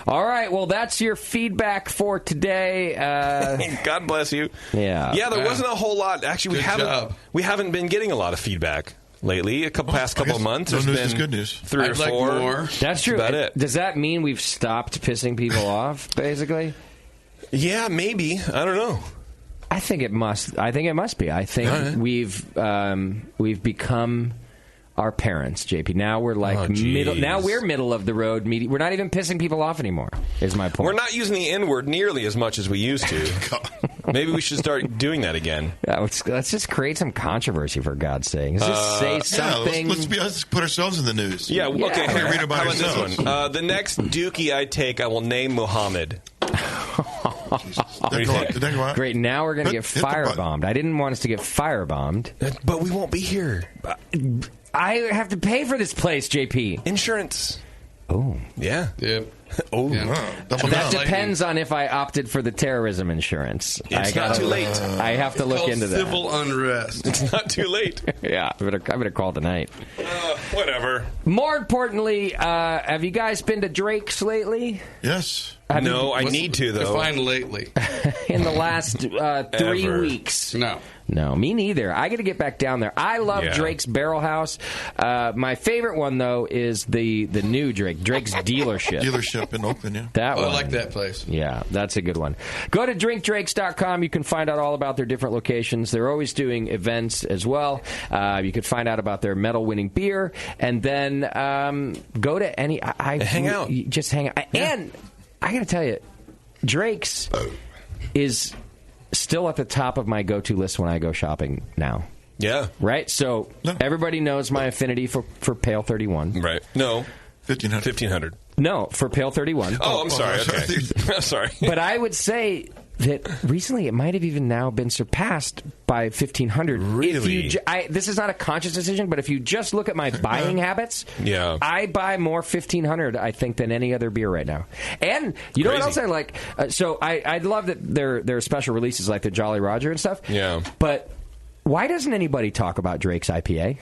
All right, well, that's your feedback for today. God bless you. Yeah. Yeah, there wasn't a whole lot. Actually, we haven't been getting a lot of feedback lately. Past couple of months. No news is good news. 3 or 4. Like more. That's true. About it. Does that mean we've stopped pissing people off, basically? Yeah, maybe. I don't know. I think it must be. I think we've become our parents, JP. Now we're middle of the road. We're not even pissing people off anymore, is my point. We're not using the N-word nearly as much as we used to. Maybe we should start doing that again. Yeah, let's just create some controversy, for God's sake. Let's just say something. Let's put ourselves in the news. Yeah, okay. Here, read about this one? The next Dookie I take, I will name Muhammad. Great, now we're going to get firebombed. I didn't want us to get firebombed. But we won't be here. I have to pay for this place, JP. Insurance. Oh. Yeah. Yep. Oh. Yeah. That depends on if I opted for the terrorism insurance. It's not too late. I have to look into that. Civil unrest. It's not too late. Yeah, I better call tonight. Whatever. More importantly, have you guys been to Drake's lately? Yes. No, I need to, though. Define lately. In the last 3 weeks. No, me neither. I got to get back down there. I love Drake's Barrel House. My favorite one, though, is the new Drake's Dealership. Dealership in Oakland, yeah. I like that place. Yeah, that's a good one. Go to drinkdrakes.com. You can find out all about their different locations. They're always doing events as well. You can find out about their medal-winning beer. And then go to any... hang out. Just hang out. Yeah. And I got to tell you, Drake's is still at the top of my go-to list when I go shopping now. Yeah. Right? So everybody knows my affinity for Pale 31. Right. No. 1500. No, for Pale 31. Oh, I'm sorry. Okay. I'm sorry. But I would say that recently it might have even now been surpassed by 1500. Really? This is not a conscious decision, but if you just look at my buying habits, I buy more 1500, I think, than any other beer right now. And you know what else I like? So I love that there are special releases like the Jolly Roger and stuff. Yeah. But why doesn't anybody talk about Drake's IPA?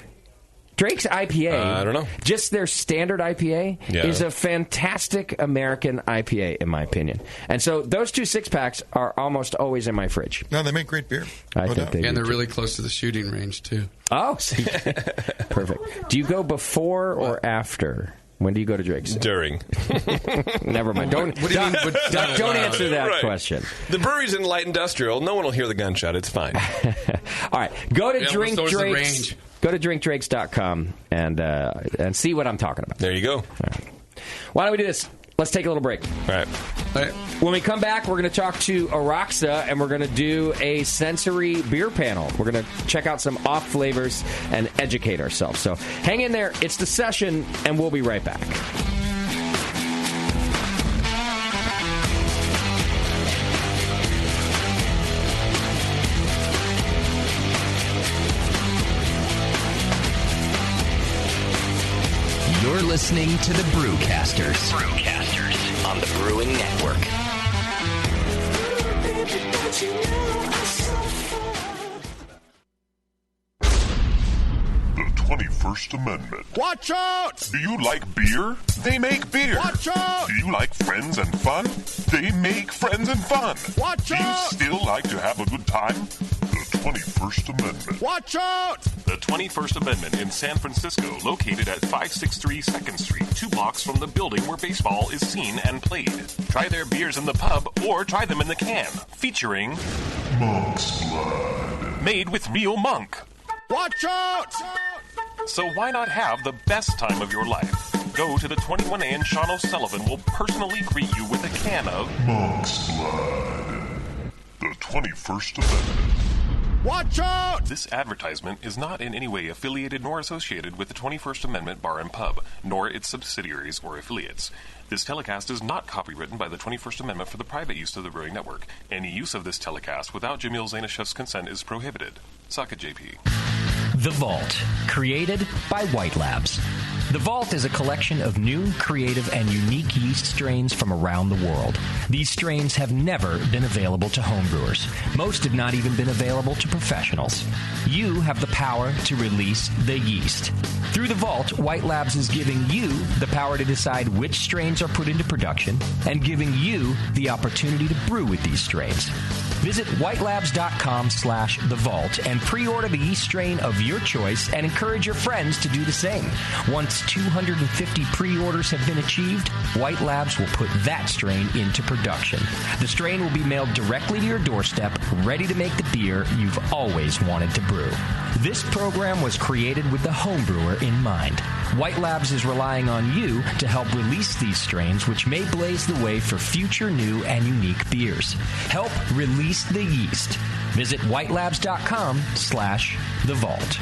Drake's IPA, I don't know. Just their standard IPA, is a fantastic American IPA, in my opinion. And so those 2 6-packs are almost always in my fridge. No, they make great beer. I think they do. And they're really close to the shooting range, too. Oh, see. Perfect. Do you go before or after? When do you go to Drake's? During. Never mind. Don't answer that question. The brewery's in light industrial. No one will hear the gunshot. It's fine. All right. Go to Drink Drake's. Go to drinkdrakes.com and see what I'm talking about. There you go. Right. Why don't we do this? let's take a little break. All right. When we come back, we're going to talk to Aroxa, and we're going to do a sensory beer panel. We're going to check out some off flavors and educate ourselves. So hang in there. It's The Session, and we'll be right back. You're listening to the Brewcasters. On the Brewing Network. The 21st Amendment. Watch out! Do you like beer? They make beer. Watch out! Do you like friends and fun? They make friends and fun. Watch out! Do you still like to have a good time? The 21st Amendment. Watch out! The 21st Amendment in San Francisco, located at 563 2nd Street, 2 blocks from the building where baseball is seen and played. Try their beers in the pub or try them in the can, featuring Monk's Blood. Made with real monk. Watch out! So why not have the best time of your life? Go to the 21A and Sean O'Sullivan will personally greet you with a can of Monk's Blood. The 21st Amendment. Watch out! This advertisement is not in any way affiliated nor associated with the 21st Amendment Bar and Pub, nor its subsidiaries or affiliates. This telecast is not copywritten by the 21st Amendment for the private use of the Brewing Network. Any use of this telecast without Jamil Zainashev's consent is prohibited. Suck it, JP. The Vault, created by White Labs. The Vault is a collection of new, creative, and unique yeast strains from around the world. These strains have never been available to homebrewers. Most have not even been available to professionals. You have the power to release the yeast. Through The Vault, White Labs is giving you the power to decide which strains are put into production and giving you the opportunity to brew with these strains. Visit whitelabs.com/The Vault and pre-order the yeast strain of your choice and encourage your friends to do the same. Once 250 pre-orders have been achieved, White Labs will put that strain into production. The strain will be mailed directly to your doorstep, ready to make the beer you've always wanted to brew. This program was created with the homebrewer in mind. White Labs is relying on you to help release these strains, which may blaze the way for future new and unique beers. Help release the yeast. Visit whitelabs.com/The Vault.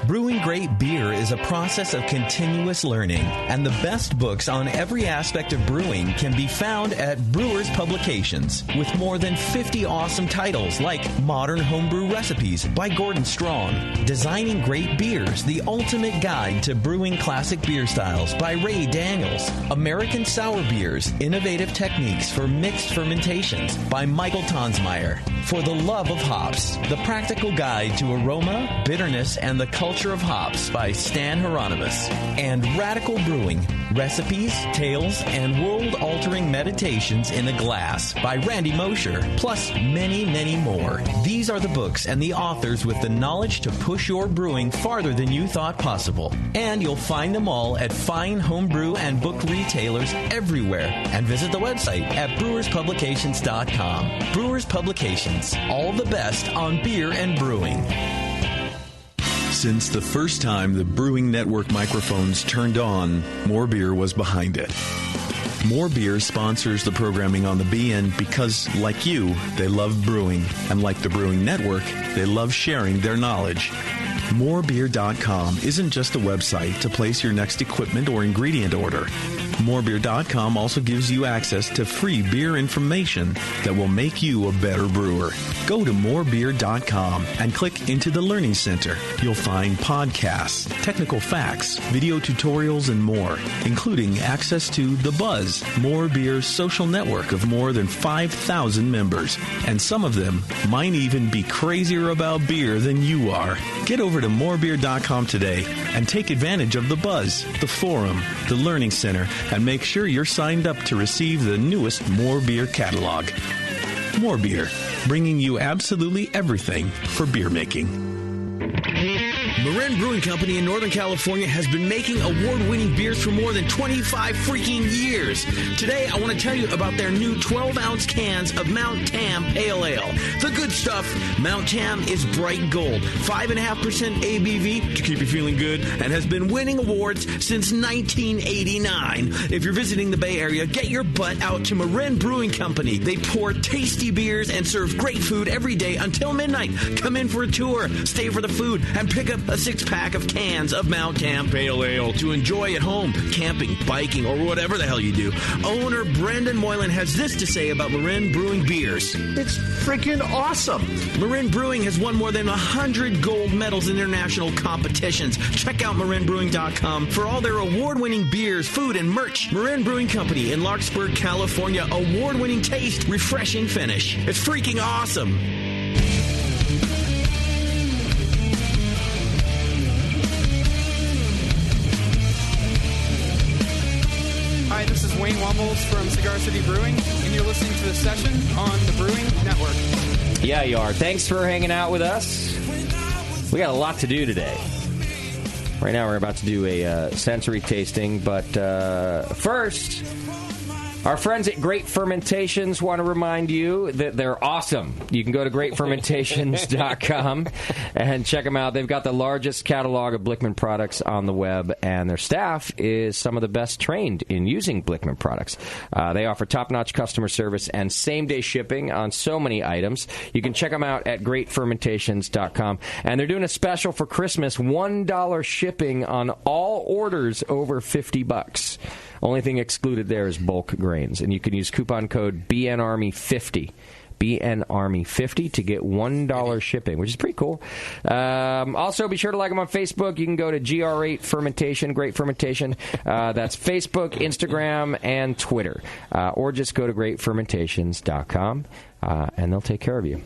Brewing great beer is a process of continuous learning, and the best books on every aspect of brewing can be found at Brewers Publications, with more than 50 awesome titles like Modern Homebrew Recipes by Gordon Strong, Designing Great Beers, the Ultimate Guide to Brewing Classic Beer Styles by Ray Daniels, American Sour Beers, Innovative Techniques for Mixed Fermentations by Michael Tonsmeyer, For the Love of Hops, The Practical Guide to Aroma, Bitterness, and the Culture of Hops by Stan Hieronymus, and Radical Brewing, Recipes, Tales, and World-Altering Meditations in a Glass by Randy Mosher, plus many, many more. These are the books and the authors with the knowledge to push your brewing farther than you thought possible. And you'll find them all at fine homebrew and book retailers everywhere. And visit the website at brewerspublications.com. Brewers Publications, all the best on beer and brewing. Since the first time the Brewing Network microphones turned on, More Beer was behind it. More Beer sponsors the programming on the BN because, like you, they love brewing. And like the Brewing Network, they love sharing their knowledge. Morebeer.com isn't just a website to place your next equipment or ingredient order. Morebeer.com also gives you access to free beer information that will make you a better brewer. Go to morebeer.com and click into the Learning Center. You'll find podcasts, technical facts, video tutorials, and more, including access to The Buzz, More Beer's social network of more than 5,000 members. And some of them might even be crazier about beer than you are. Get over to morebeer.com today and take advantage of The Buzz, the forum, the Learning Center, and make sure you're signed up to receive the newest More Beer catalog. More Beer, bringing you absolutely everything for beer making. Marin Brewing Company in Northern California has been making award-winning beers for more than 25 freaking years. Today, I want to tell you about their new 12-ounce cans of Mount Tam Pale Ale. The good stuff. Mount Tam is bright gold, 5.5% ABV to keep you feeling good, and has been winning awards since 1989. If you're visiting the Bay Area, get your butt out to Marin Brewing Company. They pour tasty beers and serve great food every day until midnight. Come in for a tour, stay for the food, and pick up a 6-pack of cans of Mount Tam Pale Ale to enjoy at home, camping, biking, or whatever the hell you do. Owner Brendan Moylan has this to say about Marin Brewing beers. It's freaking awesome. Marin Brewing has won more than 100 gold medals in international competitions. Check out marinbrewing.com for all their award-winning beers, food, and merch. Marin Brewing Company in Larkspur, California. Award-winning taste, refreshing finish. It's freaking awesome. Hi, this is Wayne Wumbles from Cigar City Brewing, and you're listening to The Session on the Brewing Network. Yeah, you are. Thanks for hanging out with us. We got a lot to do today. Right now, we're about to do a sensory tasting, but first, our friends at Great Fermentations want to remind you that they're awesome. You can go to greatfermentations.com and check them out. They've got the largest catalog of Blickman products on the web, and their staff is some of the best trained in using Blickman products. They offer top-notch customer service and same-day shipping on so many items. You can check them out at greatfermentations.com. And they're doing a special for Christmas, $1 shipping on all orders over $50. Only thing excluded there is bulk grains. And you can use coupon code BNARMY50. BNARMY50 to get $1 shipping, which is pretty cool. Also, be sure to like them on Facebook. You can go to GR8 Fermentation, Great Fermentation. That's Facebook, Instagram, and Twitter. Or just go to greatfermentations.com, and they'll take care of you.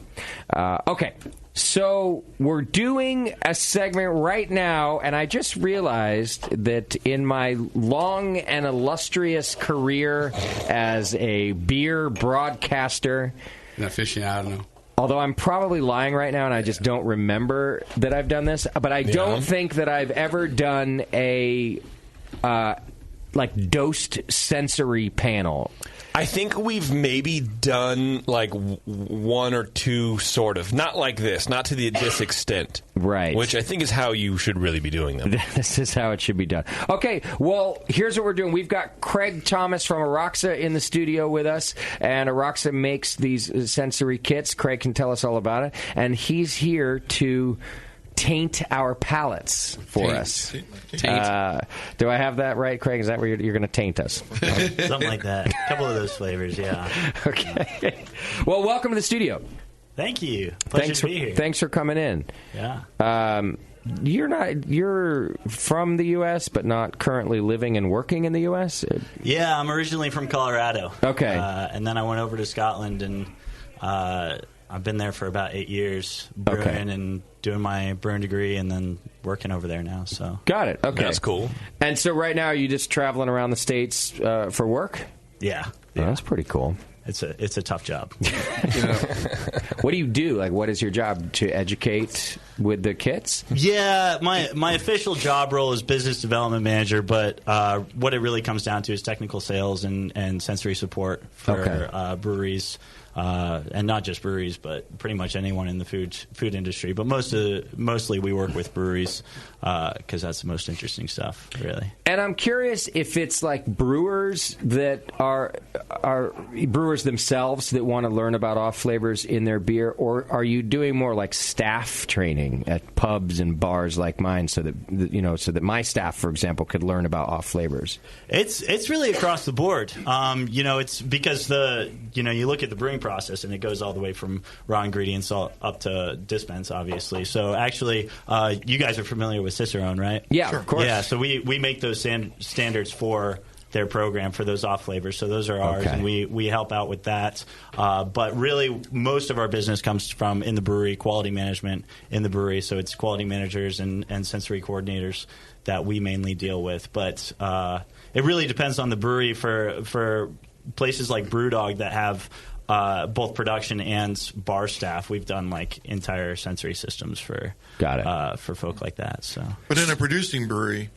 Okay. So we're doing a segment right now, and I just realized that in my long and illustrious career as a beer broadcaster, an aficionado, although I'm probably lying right now and I just don't remember that I've done this, but I don't think that I've ever done a dosed sensory panel. I think we've maybe done like one or two, sort of. Not like this, not to this extent. Right. Which I think is how you should really be doing them. This is how it should be done. Okay, well, here's what we're doing. We've got Craig Thomas from Aroxa in the studio with us, and Aroxa makes these sensory kits. Craig can tell us all about it, and he's here to taint our palates for us. Taint. Do I have that right, Craig? Is that where you're going to taint us? Something like that. A couple of those flavors, yeah. Okay. Well, welcome to the studio. Thank you. Pleasure to be here. Thanks for coming in. Yeah. You're from the U.S., but not currently living and working in the U.S.? Yeah, I'm originally from Colorado. Okay. And then I went over to Scotland, and I've been there for about 8 years brewing and doing my brewing degree, and then working over there now. So got it. Okay, that's cool. And so right now, are you just traveling around the States for work? Yeah. Oh, that's pretty cool. It's a tough job. What do you do? Like, what is your job? To educate with the kits? Yeah, my official job role is business development manager, but what it really comes down to is technical sales and sensory support for breweries. And not just breweries, but pretty much anyone in the food industry. But mostly we work with breweries because that's the most interesting stuff, really. And I'm curious if it's like brewers that are brewers themselves that want to learn about off flavors in their beer, or are you doing more like staff training at pubs and bars like mine, so that my staff, for example, could learn about off flavors? It's really across the board. It's because you look at the brewing process, and it goes all the way from raw ingredients up to dispense, obviously. So actually, you guys are familiar with Cicerone, right? Yeah, sure. Of course. Yeah, so we make those standards for their program for those off flavors. So those are ours, and we help out with that. But really, most of our business comes from in the brewery, quality management in the brewery. So it's quality managers and sensory coordinators that we mainly deal with. But it really depends on the brewery. For places like BrewDog that have both production and bar staff. We've done like entire sensory systems for for folk like that. So, but in a producing brewery,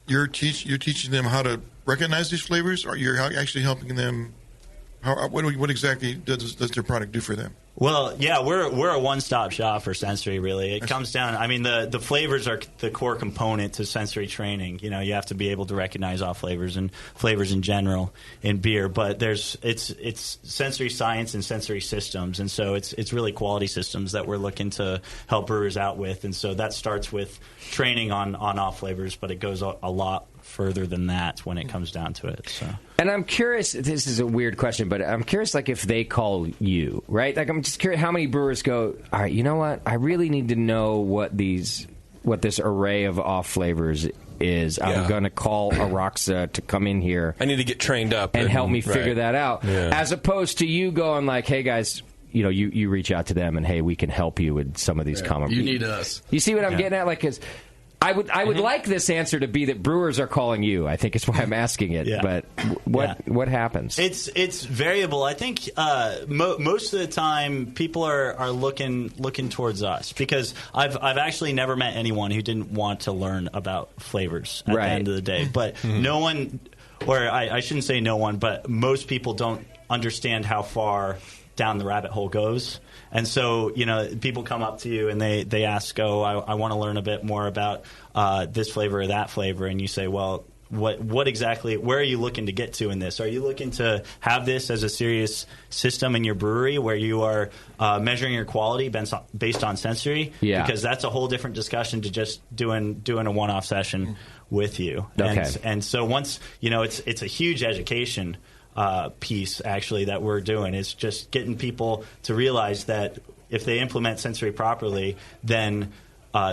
you're teaching them how to recognize these flavors, or you're actually helping them. What exactly does their product do for them? Well, yeah, we're a one-stop shop for sensory, really. It comes down, I mean, the flavors are the core component to sensory training. You know, you have to be able to recognize all flavors and flavors in general in beer, but it's sensory science and sensory systems, and so it's really quality systems that we're looking to help brewers out with, and so that starts with training on all flavors, but it goes a lot further than that when it comes down to it. So. And I'm curious, this is a weird question, but I'm curious, like, if they call you, right? Like, I'm just curious how many brewers go, all right, you know what? I really need to know what this array of off flavors is. Yeah. I'm going to call Aroxa to come in here. I need to get trained up. And help me figure that out. Yeah. As opposed to you going like, hey, guys, you know, you reach out to them and, hey, we can help you with some of these common... You need us. You see what I'm getting at? Like, because... I would like this answer to be that brewers are calling you. I think it's why I'm asking it. Yeah. But what happens? It's variable. I think most of the time people are looking towards us because I've actually never met anyone who didn't want to learn about flavors at the end of the day. But no one, or I shouldn't say no one, but most people don't understand how far down the rabbit hole goes. And so, you know, people come up to you and they ask, I want to learn a bit more about this flavor or that flavor. And you say, well, what exactly, where are you looking to get to in this? Are you looking to have this as a serious system in your brewery where you are measuring your quality based on sensory? Yeah. Because that's a whole different discussion to just doing a one-off session with you. Okay. And so once, you know, it's a huge education piece actually that we're doing is just getting people to realize that if they implement sensory properly, then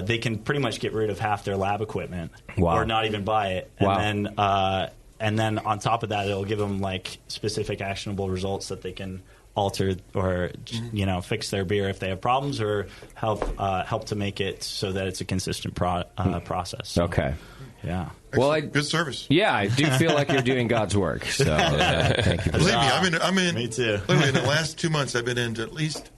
they can pretty much get rid of half their lab equipment or not even buy it. And then on top of that, it'll give them like specific actionable results that they can alter or you know fix their beer if they have problems or help to make it so that it's a consistent process. So, okay. Yeah. Well, good service. Yeah, I do feel like you're doing God's work. So thank you. Believe me, I'm in. Me too. Literally, in the last 2 months, I've been into at least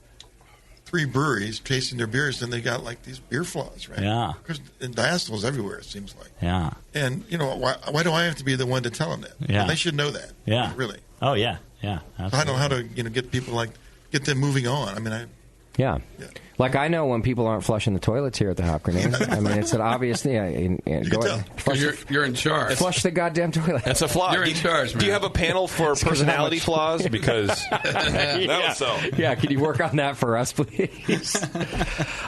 3 breweries tasting their beers, and they got like these beer flaws, right? Yeah. Because diacetyls everywhere, it seems like. Yeah. And you know, why do I have to be the one to tell them that? Yeah. Well, they should know that. Yeah. Really. Oh yeah. Yeah. Absolutely. I don't know how to get people get them moving on. I mean, Yeah. Like I know when people aren't flushing the toilets here at the Hop Grenade. I mean, it's an obvious thing. Go ahead. You're in charge. Flush the goddamn toilet. That's a flaw. You're in charge, man. Do you have a panel for personality flaws? Because that was so. Yeah, can you work on that for us, please?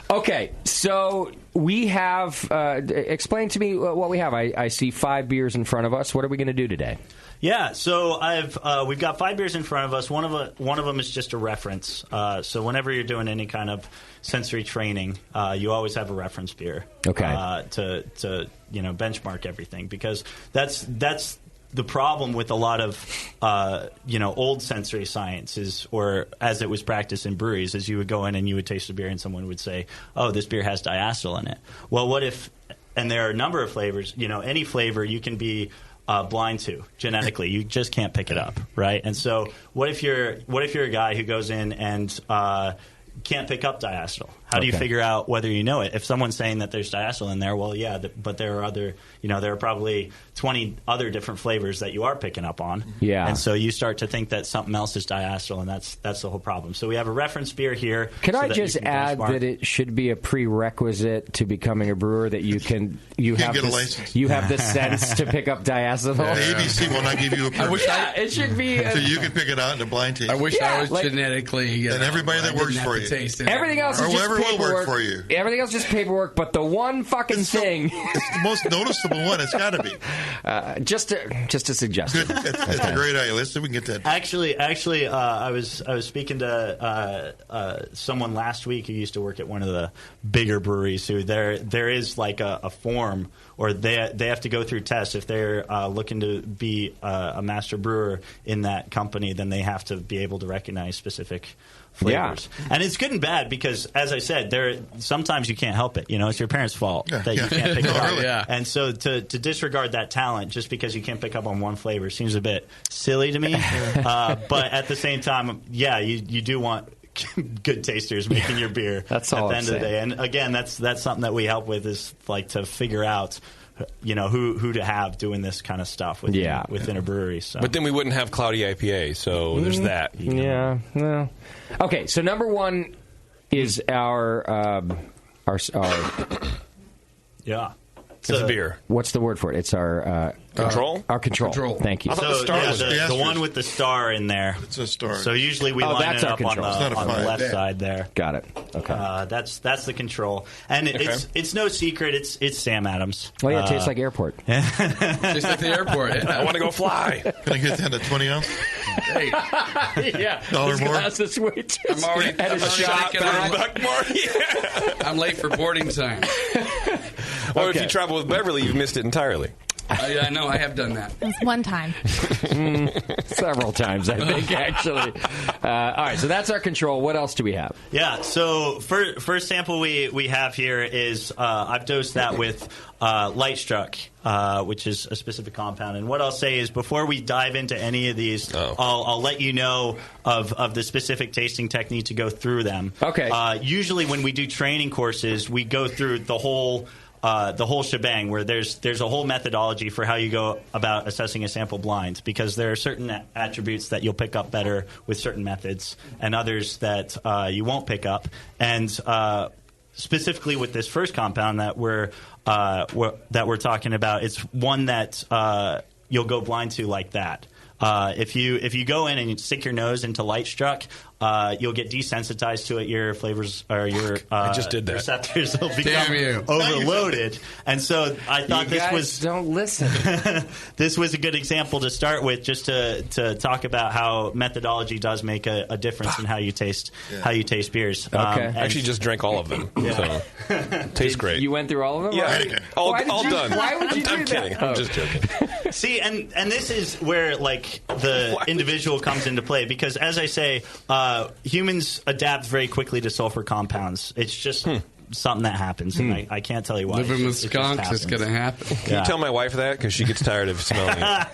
Okay, so we have... explain to me what we have. I see 5 beers in front of us. What are we going to do today? Yeah, so we've got 5 beers in front of us. One of them is just a reference. So whenever you're doing any kind of sensory training, you always have a reference beer. Okay. To benchmark everything because that's the problem with a lot of old sensory science or as it was practiced in breweries is you would go in and you would taste a beer and someone would say, oh, this beer has diacetyl in it. Well, what if? And there are a number of flavors. You know, any flavor you can be blind to genetically. You just can't pick it up, right? And so what if you're a guy who goes in and can't pick up diacetyl? How do you figure out whether you know it? If someone's saying that there's diacetyl in there, well, yeah, but there are other, there are probably 20 other different flavors that you are picking up on. Yeah. And so you start to think that something else is diacetyl, and that's the whole problem. So we have a reference beer here. Can I just add that it should be a prerequisite to becoming a brewer that you have get a license. You have the sense to pick up diacetyl? The ABC will not give you a permit. It should be. So you can pick it out in a blind taste. I wish I was genetically. And everybody that works for you. Everything else is just paperwork. Will work for you. Everything else is just paperwork, but the one fucking thing. It's the most noticeable one. It's got to be. Just a suggestion. Good. It's a great idea. Let's see if we can get that. Actually, I was speaking to someone last week who used to work at one of the bigger breweries. Who there is like a form, or they have to go through tests if they're looking to be a master brewer in that company. Then they have to be able to recognize specific flavors. Yeah. And it's good and bad because, as I said, said, sometimes you can't help it. It's your parents' fault that you can't pick it up. Yeah. And so to disregard that talent just because you can't pick up on one flavor seems a bit silly to me. But at the same time, you do want good tasters making your beer. That's all all at the I'm end of the saying. day. And again, that's something that we help with is like to figure out who to have doing this kind of stuff within a brewery. So. But then we wouldn't have cloudy IPA, so there's that. Yeah. Well. Okay. So number one is our yeah. It's a beer. What's the word for it? It's our control. Our control. Thank you. So, the one with the star in there. It's a star. So usually we line it up on the left side there. Got it. Okay. That's the control, and it's no secret. It's Sam Adams. Oh yeah, it tastes like airport. Tastes like the airport. Yeah. I want to go fly. Can I get that at 20 ounce? Hey. Yeah. $1 more. This waitress. I'm already shot. I'm late for boarding time. Or if you travel with Beverly, you've missed it entirely. I know. I have done that. It's one time. Several times, I think, actually. All right, so that's our control. What else do we have? Yeah, so first sample we have here is I've dosed that with Light Struck, which is a specific compound. And what I'll say is before we dive into any of these, I'll let you know of the specific tasting technique to go through them. Okay. Usually when we do training courses, we go through the whole shebang, where there's a whole methodology for how you go about assessing a sample blind, because there are certain attributes that you'll pick up better with certain methods and others that you won't pick up. And specifically with this first compound that we're talking about, it's one that you'll go blind to like that. If you go in and you stick your nose into Light Struck, you'll get desensitized to it. Your flavors or your I just did that. receptors will become overloaded. And so I thought don't listen. This was a good example to start with, just to talk about how methodology does make a difference in how you taste beers. Okay. I actually just drank all of them. So tastes great. You went through all of them? Yeah, all done. Why would you do I'm kidding. that? I'm just joking. See, and this is where the individual comes into play, because as I say, humans adapt very quickly to sulfur compounds. It's just something that happens, and I can't tell you why. Living with skunks, it's going to happen. Can you tell my wife that? Because she gets tired of smelling it.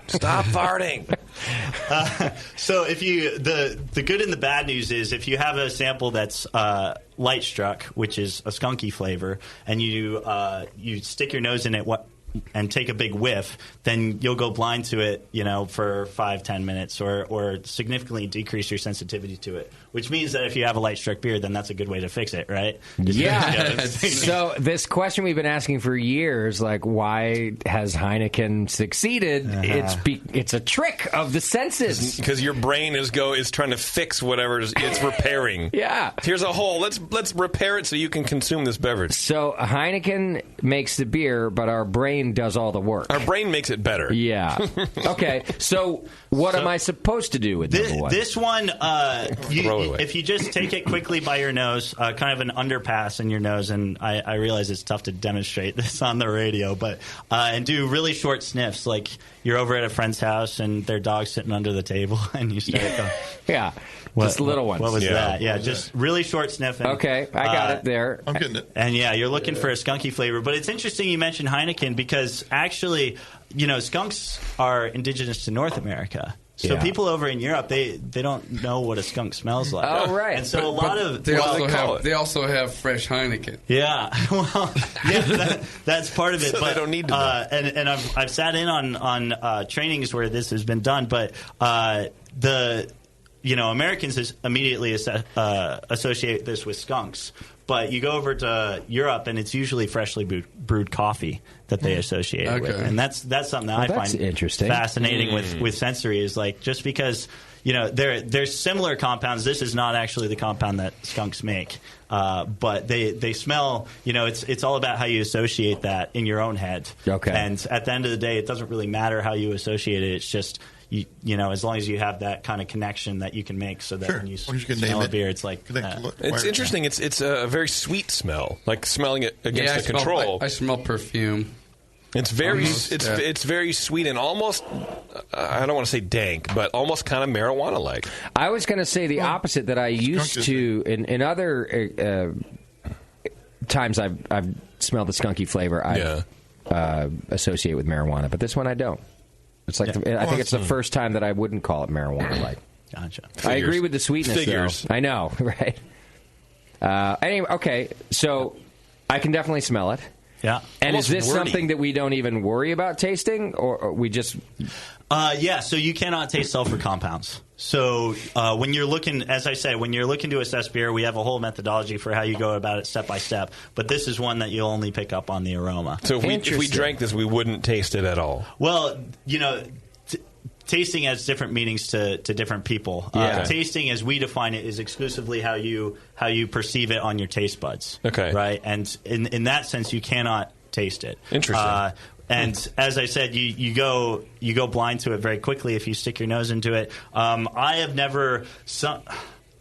Stop farting. So if the good and the bad news is, if you have a sample that's Light Struck, which is a skunky flavor, and you stick your nose in it and take a big whiff, then you'll go blind to it, for 5-10 minutes, or significantly decrease your sensitivity to it. Which means that if you have a Light Struck beer, then that's a good way to fix it, right? Yeah. So this question we've been asking for years, like, why has Heineken succeeded? It's a trick of the senses. Because your brain is trying to fix whatever it's repairing. Yeah. Here's a hole. Let's repair it so you can consume this beverage. So Heineken makes the beer, but our brain does all the work. Our brain makes it better. Yeah. Okay. So what am I supposed to do with number one? This one, if you just take it quickly by your nose, kind of an underpass in your nose, and I realize it's tough to demonstrate this on the radio, but and do really short sniffs, like you're over at a friend's house and their dog's sitting under the table, and you start going, yeah. Just little ones. What was that? Yeah, just really short sniffing. Okay, I got it there. I'm getting it. And yeah, you're looking for a skunky flavor. But it's interesting you mentioned Heineken, because actually, skunks are indigenous to North America. So people over in Europe, they don't know what a skunk smells like. Oh, right. And so they also have fresh Heineken. Yeah, well, that's part of it. So but they don't need to know. And I've sat in on trainings where this has been done, but Americans immediately associate this with skunks. But you go over to Europe, and it's usually freshly brewed coffee that they associate it with. And that's something that I find interesting. Fascinating with sensory, is like, just because there's similar compounds. This is not actually the compound that skunks make, but they smell. It's all about how you associate that in your own head. Okay. And at the end of the day, it doesn't really matter how you associate it. It's just as long as you have that kind of connection that you can make, so that when you smell a beer, it's like it's interesting. It's a very sweet smell, like smelling it against the control. I smell perfume. It's very it's very sweet and almost I don't want to say dank, but almost kind of marijuana like. I was going to say the opposite that I used to in other times I've smelled the skunky flavor. I associate with marijuana, but this one I don't. It's like I think it's the first time that I wouldn't call it marijuana like. Gotcha. I agree with the sweetness. Figures. Though. I know, right? Anyway, okay, so I can definitely smell it. Yeah. And Almost is this wordy. something that we don't even worry about tasting, or we just? So you cannot taste sulfur compounds. So when you're looking, as I said, when you're looking to assess beer, we have a whole methodology for how you go about it step by step. But this is one that you'll only pick up on the aroma. So if we drank this, we wouldn't taste it at all. Well, tasting has different meanings to different people. Tasting, as we define it, is exclusively how you perceive it on your taste buds. Okay. Right? And in that sense, you cannot taste it. Interesting. And as I said, you go blind to it very quickly if you stick your nose into it. I have never.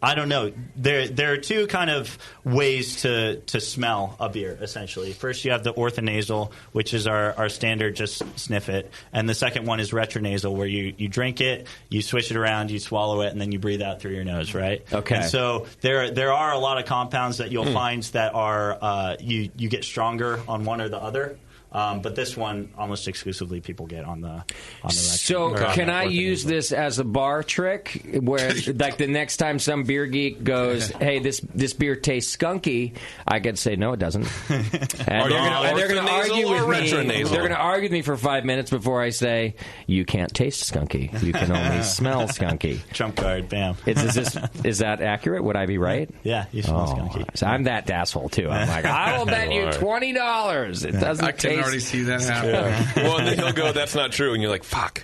I don't know. There are two kind of ways to smell a beer, essentially. First, you have the orthonasal, which is our standard, just sniff it. And the second one is retronasal, where you drink it, you swish it around, you swallow it, and then you breathe out through your nose, right? Okay. And so there are a lot of compounds that you'll find that are you get stronger on one or the other. But this one, almost exclusively, people get on the So can I use this as a bar trick, where like the next time some beer geek goes, "Hey, this beer tastes skunky," I could say, "No, it doesn't." And they're going to argue with me. They're going to argue with me for 5 minutes before I say, "You can't taste skunky. You can only smell skunky." Trump card, bam. Is that accurate? Would I be right? Yeah, you smell skunky. So I'm that asshole too. I'm like, I will bet you $20. It doesn't taste. I already see that happen. Yeah. Well, and then he'll go, "That's not true," and you're like, "Fuck."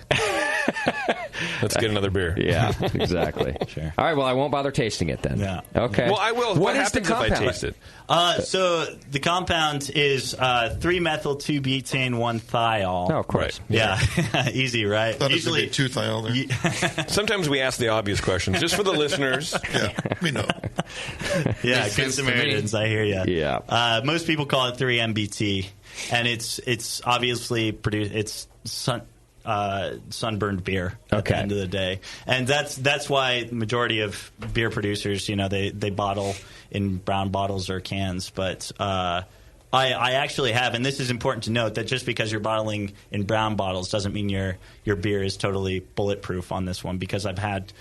Let's get another beer. Yeah, exactly. Sure. All right. Well, I won't bother tasting it then. Yeah. Okay. Well, I will. What happens if I taste it? So the compound is 3-methyl-2-butane-1-thiol. Oh, of course. Yeah. Easy, right? Usually 2-thiol there. Sometimes we ask the obvious questions just for the listeners. Yeah, we know. Yeah, good Samaritans. I hear you. Yeah. Most people call it 3-MBT, and it's obviously produced. It's sunburned beer at the end of the day, and that's why the majority of beer producers, they bottle in brown bottles or cans. But I actually have, and this is important to note, that just because you're bottling in brown bottles doesn't mean your beer is totally bulletproof on this one, because I've had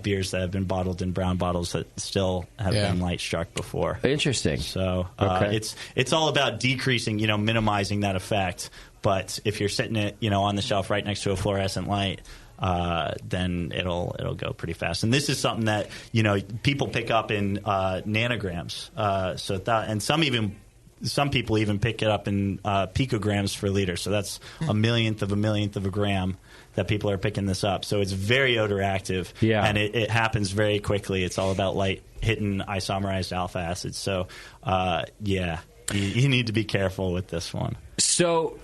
beers that have been bottled in brown bottles that still have been light struck before. Interesting. So it's all about decreasing, minimizing that effect. But if you're sitting it, on the shelf right next to a fluorescent light, then it'll go pretty fast. And this is something that people pick up in nanograms. And some people even pick it up in picograms per liter. So that's a millionth of a gram that people are picking this up. So it's very odor active. Yeah. And it happens very quickly. It's all about light hitting isomerized alpha acids. So you need to be careful with this one. So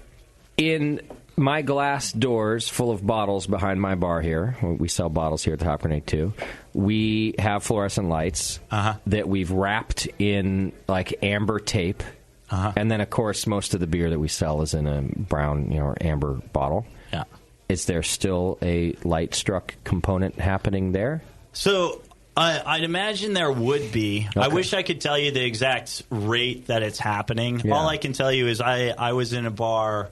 in my glass doors full of bottles behind my bar here, we sell bottles here at the Hop Grenade too, we have fluorescent lights that we've wrapped in like amber tape. And then, of course, most of the beer that we sell is in a brown, or amber bottle. Yeah. Is there still a light struck component happening there? So I'd imagine there would be. Okay. I wish I could tell you the exact rate that it's happening. Yeah. All I can tell you is I was in a bar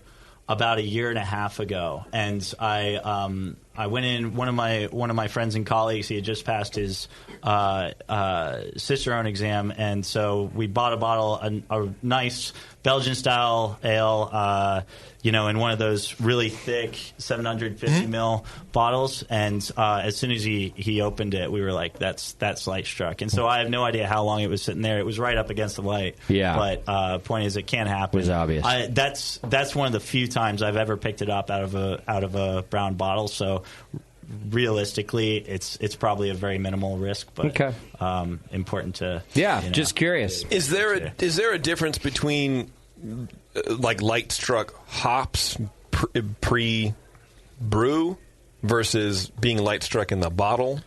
about a year and a half ago, and I went in. One of my friends and colleagues, he had just passed his Cicerone exam, and so we bought a bottle, a nice Belgian style ale, in one of those really thick 750 ml bottles. And as soon as he opened it, we were like, that's light struck. And so I have no idea how long it was sitting there. It was right up against the light. Yeah. But point is, it can't happen. It was obvious. That's one of the few times I've ever picked it up out of a brown bottle. So realistically, it's probably a very minimal risk, but important to just curious. Is there a difference between like light struck hops pre-brew versus being light struck in the bottle?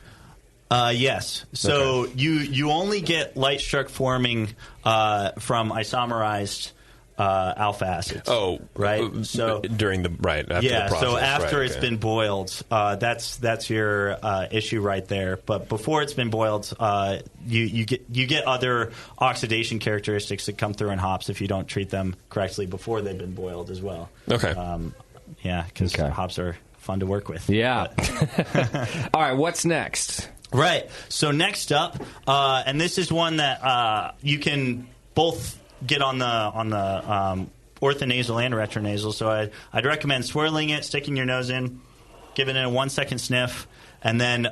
Yes. So you only get light struck forming from isomerized alpha acids. Oh, right. So during the after the process, so after right, it's been boiled, that's your issue right there. But before it's been boiled, you get other oxidation characteristics that come through in hops if you don't treat them correctly before they've been boiled as well. Okay. Because hops are fun to work with. Yeah. All right. What's next? Right. So next up, and this is one that you can both get on the orthonasal and retronasal. So I'd recommend swirling it, sticking your nose in, giving it a 1 second sniff, and then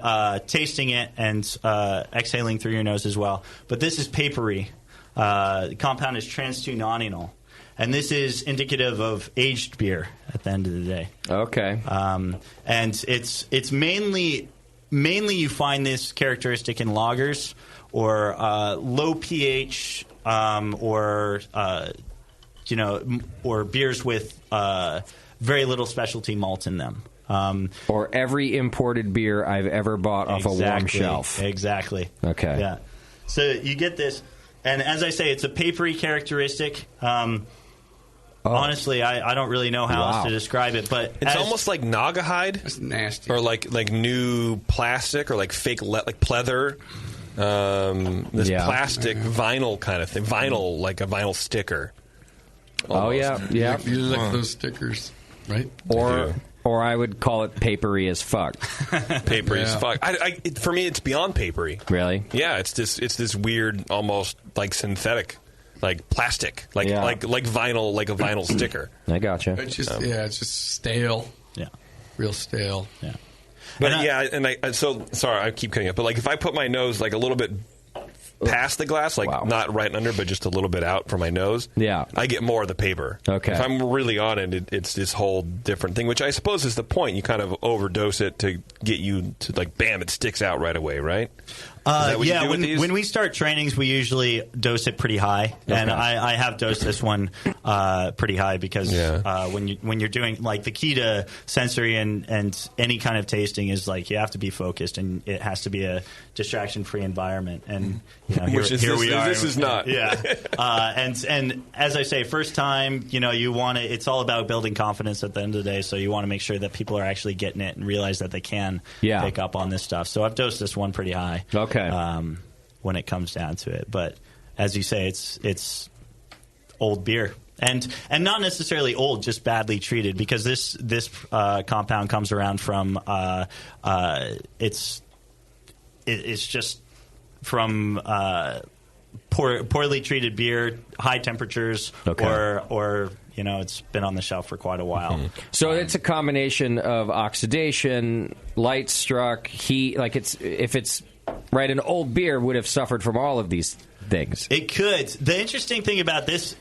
tasting it and exhaling through your nose as well. But this is papery. The compound is trans-2-nonenal. And this is indicative of aged beer at the end of the day. Okay. And it's mainly you find this characteristic in lagers or low pH or beers with very little specialty malt in them. Or every imported beer I've ever bought off a warm shelf. Exactly. Okay. Yeah. So you get this, and as I say, it's a papery characteristic. Honestly, I don't really know how else to describe it, but it's almost like Naugahyde. That's nasty. Or like new plastic, or like fake like pleather. Plastic vinyl kind of thing. Vinyl, like a vinyl sticker. Almost. Yeah. You like those stickers, right? Or I would call it papery as fuck. Papery as fuck. For me, it's beyond papery. Really? Yeah, it's this weird, almost like synthetic, like plastic, like vinyl, like a vinyl sticker. I gotcha. It's just it's just stale. Yeah, real stale. Yeah. But so sorry, I keep cutting up. But like, if I put my nose like a little bit past the glass, like not right under, but just a little bit out from my nose, I get more of the paper. Okay. If I'm really on it, it's this whole different thing, which I suppose is the point. You kind of overdose it to get you to like, bam, it sticks out right away, right? When we start trainings, we usually dose it pretty high, and I have dosed this one pretty high because when you're doing like the key to sensory and any kind of tasting is like you have to be focused and it has to be a distraction-free environment, and here we are. This is not. And as I say, first time, you want to. It's all about building confidence at the end of the day, so you want to make sure that people are actually getting it and realize that they can pick up on this stuff. So I've dosed this one pretty high. Okay. When it comes down to it, but as you say, it's old beer, and not necessarily old, just badly treated, because this compound comes around from it's just from poorly treated beer, high temperatures, or it's been on the shelf for quite a while. Mm-hmm. So it's a combination of oxidation, light struck, heat. Like if it's right, an old beer would have suffered from all of these things. It could. The interesting thing about this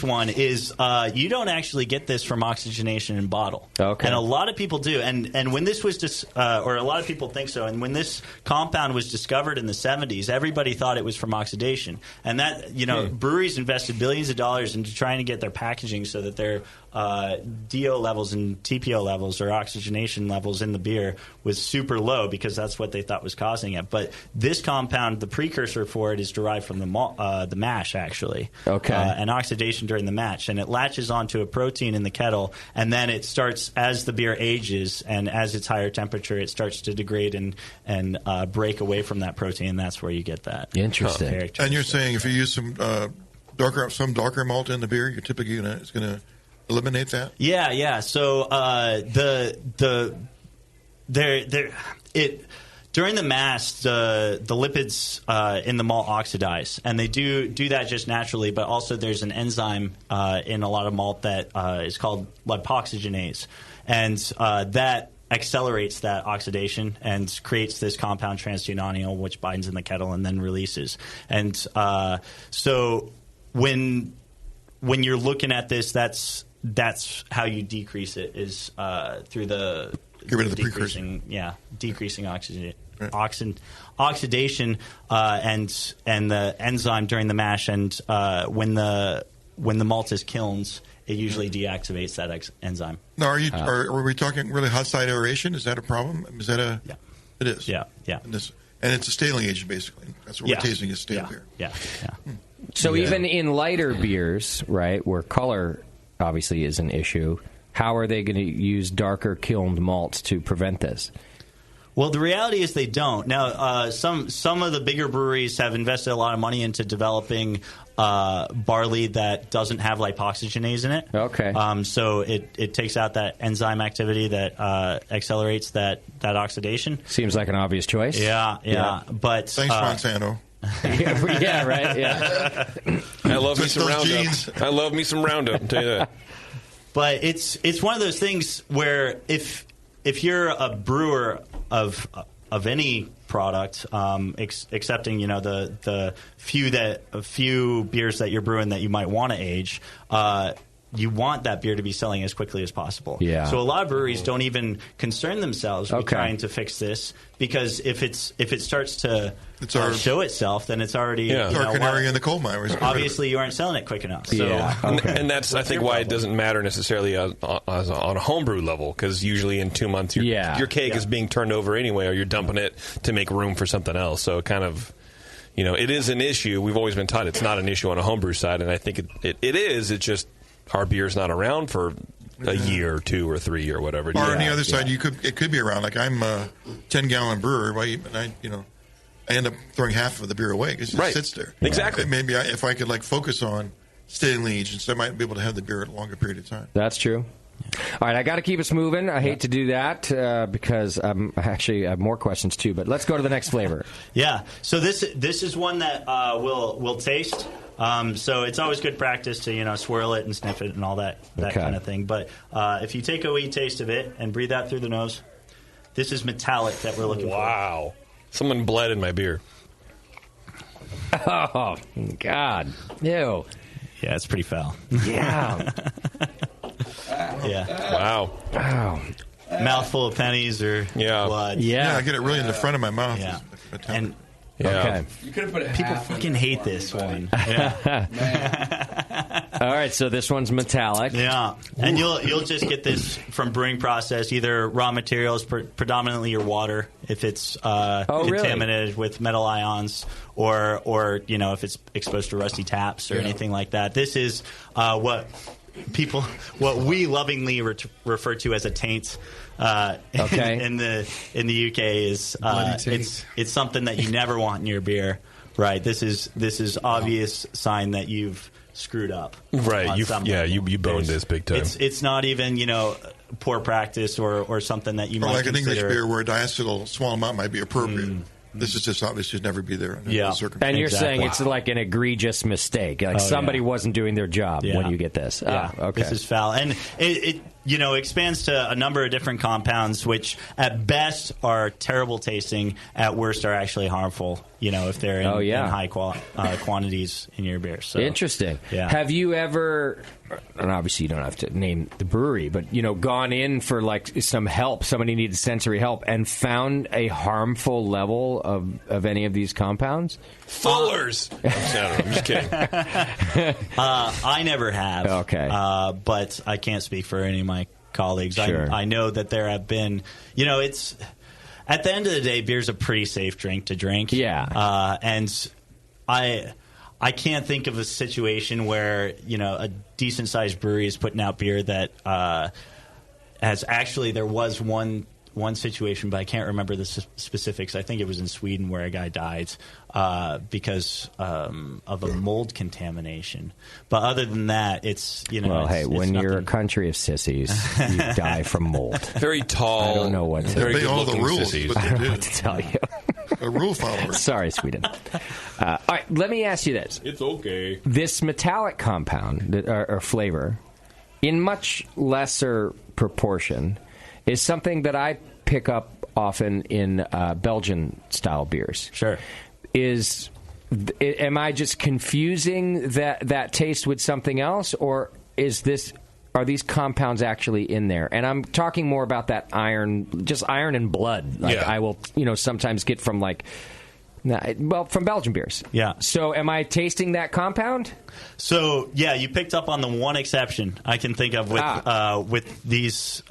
one is you don't actually get this from oxygenation in bottle. Okay. And a lot of people do. And when this was or a lot of people think so. And when this compound was discovered in the 70s, everybody thought it was from oxidation. And that, breweries invested billions of dollars into trying to get their packaging so that their DO levels and TPO levels, or oxygenation levels in the beer, was super low, because that's what they thought was causing it. But this compound, the precursor for it, is derived from the mash, actually. Okay. And oxidation during the mash, and it latches onto a protein in the kettle, and then it starts, as the beer ages and as it's higher temperature, it starts to degrade and break away from that protein, and that's where you get that. Interesting. And you're saying if you use some darker malt in the beer, you're typically it's going to eliminate that? Yeah. So during the mash, the lipids in the malt oxidize, and they do that just naturally. But also, there's an enzyme in a lot of malt that is called lipoxygenase, and that accelerates that oxidation and creates this compound trans-2-nonenal, which binds in the kettle and then releases. And so when you're looking at this, that's how you decrease it, is through the get rid of the precursor. Decreasing oxidation and the enzyme during the mash, and when the malt is kilns, it usually deactivates that enzyme. Now, are we talking really hot side aeration? Is that a problem? Is that a? Yeah. It is. Yeah. And it's a staling agent, basically. That's what we're tasting, is stale beer. Yeah. So even in lighter beers, right, where color obviously is an issue, how are they going to use darker kilned malts to prevent this? Well, the reality is they don't. Now, some of the bigger breweries have invested a lot of money into developing barley that doesn't have lipoxygenase in it. Okay. So it takes out that enzyme activity that accelerates that oxidation. Seems like an obvious choice. Yeah. But thanks, Monsanto. Yeah, right. Yeah. I love me some Roundup. I love me some Roundup. I'll tell you that. But it's one of those things where if you're a brewer of any product, excepting the few beers that you're brewing that you might want to age, you want that beer to be selling as quickly as possible. Yeah. So a lot of breweries don't even concern themselves with trying to fix this, because if it starts to show itself, then it's already our canary in the coal mine. Obviously, you aren't selling it quick enough. So, and that's I think why it doesn't matter necessarily on a homebrew level, because usually in 2 months your keg is being turned over anyway, or you're dumping it to make room for something else. So it kind of, it is an issue. We've always been taught it's not an issue on a homebrew side, and I think it is. It's just our beer's not around for a year or 2 or 3 or whatever. Or on the other side, it could be around. Like I'm a 10-gallon brewer, and I end up throwing half of the beer away because it just sits there. Exactly. Maybe if I could focus on staying aged, I might be able to have the beer at a longer period of time. That's true. All right, I got to keep us moving. I hate to do that because I actually have more questions too. But let's go to the next flavor. Yeah. So this is one that we'll taste. So it's always good practice to swirl it and sniff it and all that kind of thing. But if you take a wee taste of it and breathe out through the nose, this is metallic that we're looking for. Wow. Someone bled in my beer. Oh, God. Ew. Yeah, it's pretty foul. Yeah. Yeah. Wow. Mouthful of pennies or blood. Yeah, I get it really in the front of my mouth. Yeah. And okay. You could have put people fucking hate this one. Yeah. All right, so this one's metallic. Yeah, and you'll just get this from brewing process, either raw materials, predominantly your water, if it's contaminated with metal ions, or if it's exposed to rusty taps or anything like that. This is what we lovingly refer to as a taint. In the UK is it's something that you never want in your beer, right? This is obvious sign that you've screwed up, right? You boned this big time. It's not even poor practice or something that you might like consider. An English beer where a diacetyl small amount might be appropriate. This is just obviously should never be there. And you're saying it's like an egregious mistake. Like somebody wasn't doing their job when you get this. Yeah. Okay. This is foul. And it expands to a number of different compounds, which at best are terrible tasting, at worst are actually harmful, if they're in high quantities in your beer. So, interesting. Yeah. Have you ever, and obviously you don't have to name the brewery, but, gone in for some help, somebody needed sensory help, and found a harmful level of any of these compounds? Fullers! I'm just kidding. I never have. Okay. But I can't speak for any of my colleagues. Sure. I know that there have been, it's at the end of the day, beer's a pretty safe drink to drink. Yeah. And I can't think of a situation where, a decent sized brewery is putting out beer that has actually, there was one situation, but I can't remember the specifics. I think it was in Sweden where a guy died because of a mold contamination. But other than that, it's Well, hey, when you're a country of sissies, you die from mold. Very tall. I don't know what to obey all the rules. I don't know what to tell you. A rule follower. Sorry, Sweden. All right, let me ask you this. It's okay. This metallic compound or flavor, in much lesser proportion, is something that I pick up often in Belgian-style beers. Sure. Am I just confusing that taste with something else, or are these compounds actually in there? And I'm talking more about that iron, just iron and blood. I will, sometimes get from from Belgian beers. Yeah. So am I tasting that compound? So, you picked up on the one exception I can think of with these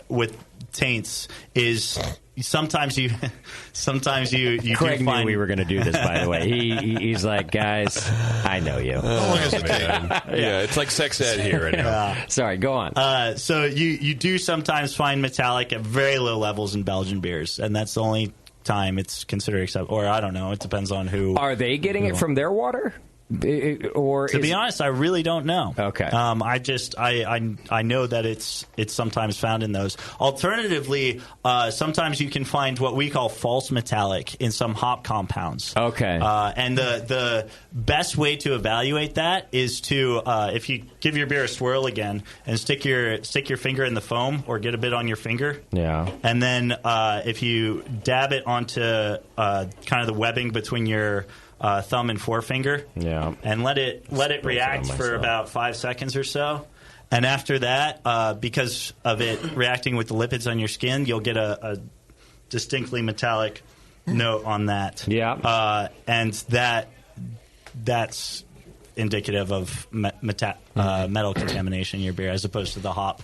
with taints is sometimes you Craig do find knew we were going to do this. By the way, he's like, guys, I know you. Yeah, it's like sex ed here right now. Sorry, go on. So you do sometimes find metallic at very low levels in Belgian beers, and that's the only time it's considered acceptable. Or I don't know. It depends on who. Are they getting it from their water? Or to be honest, I really don't know. Okay. I know that it's sometimes found in those. Alternatively, sometimes you can find what we call false metallic in some hop compounds. Okay. And the best way to evaluate that is to if you give your beer a swirl again and stick your finger in the foam or get a bit on your finger. Yeah. And then if you dab it onto kind of the webbing between your thumb and forefinger, and let it react for about 5 seconds or so, and after that, because of it reacting with the lipids on your skin, you'll get a distinctly metallic note on that. And that's indicative of metal contamination in your beer, as opposed to the hop.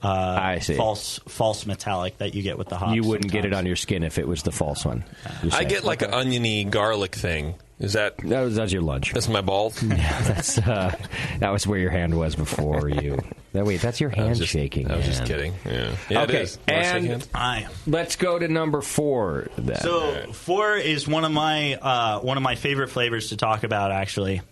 I see. False metallic that you get with the hops. You wouldn't get it on your skin if it was the false one. I get like an oniony garlic thing. Is that's your lunch? That's my balls. Yeah, that was where your hand was before you. Wait, that's your hand shaking. I was just kidding. Yeah. Okay, it is. and let's go to number 4. Then. So 4 is one of my favorite flavors to talk about, actually,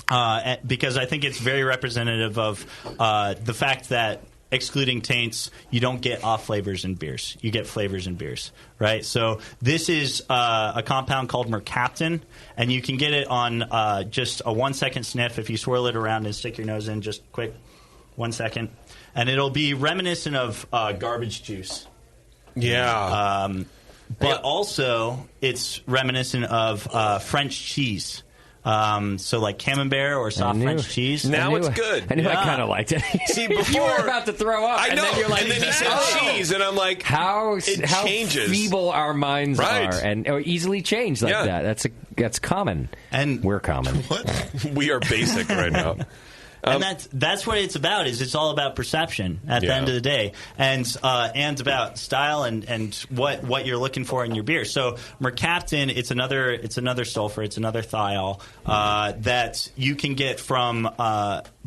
because I think it's very representative of the fact that, excluding taints, you don't get off flavors in beers. You get flavors in beers, right? So this is a compound called mercaptan, and you can get it on just a 1-second sniff. If you swirl it around and stick your nose in, just quick 1 second, and it'll be reminiscent of garbage juice. Yeah. But also, it's reminiscent of French cheese. So like camembert or soft French cheese. Now it's good. I knew I kind of liked it. See, before you were about to throw up, I know. And then you're like, and then he said cheese, and I'm like, how changes. feeble our minds Right. are, and or easily changed like that. That's common, and we're common. We are basic right now. And that's what it's about. Is it's all about perception at the end of the day, and about style and what you're looking for in your beer. So mercaptan, it's another sulfur, it's another thiol that you can get from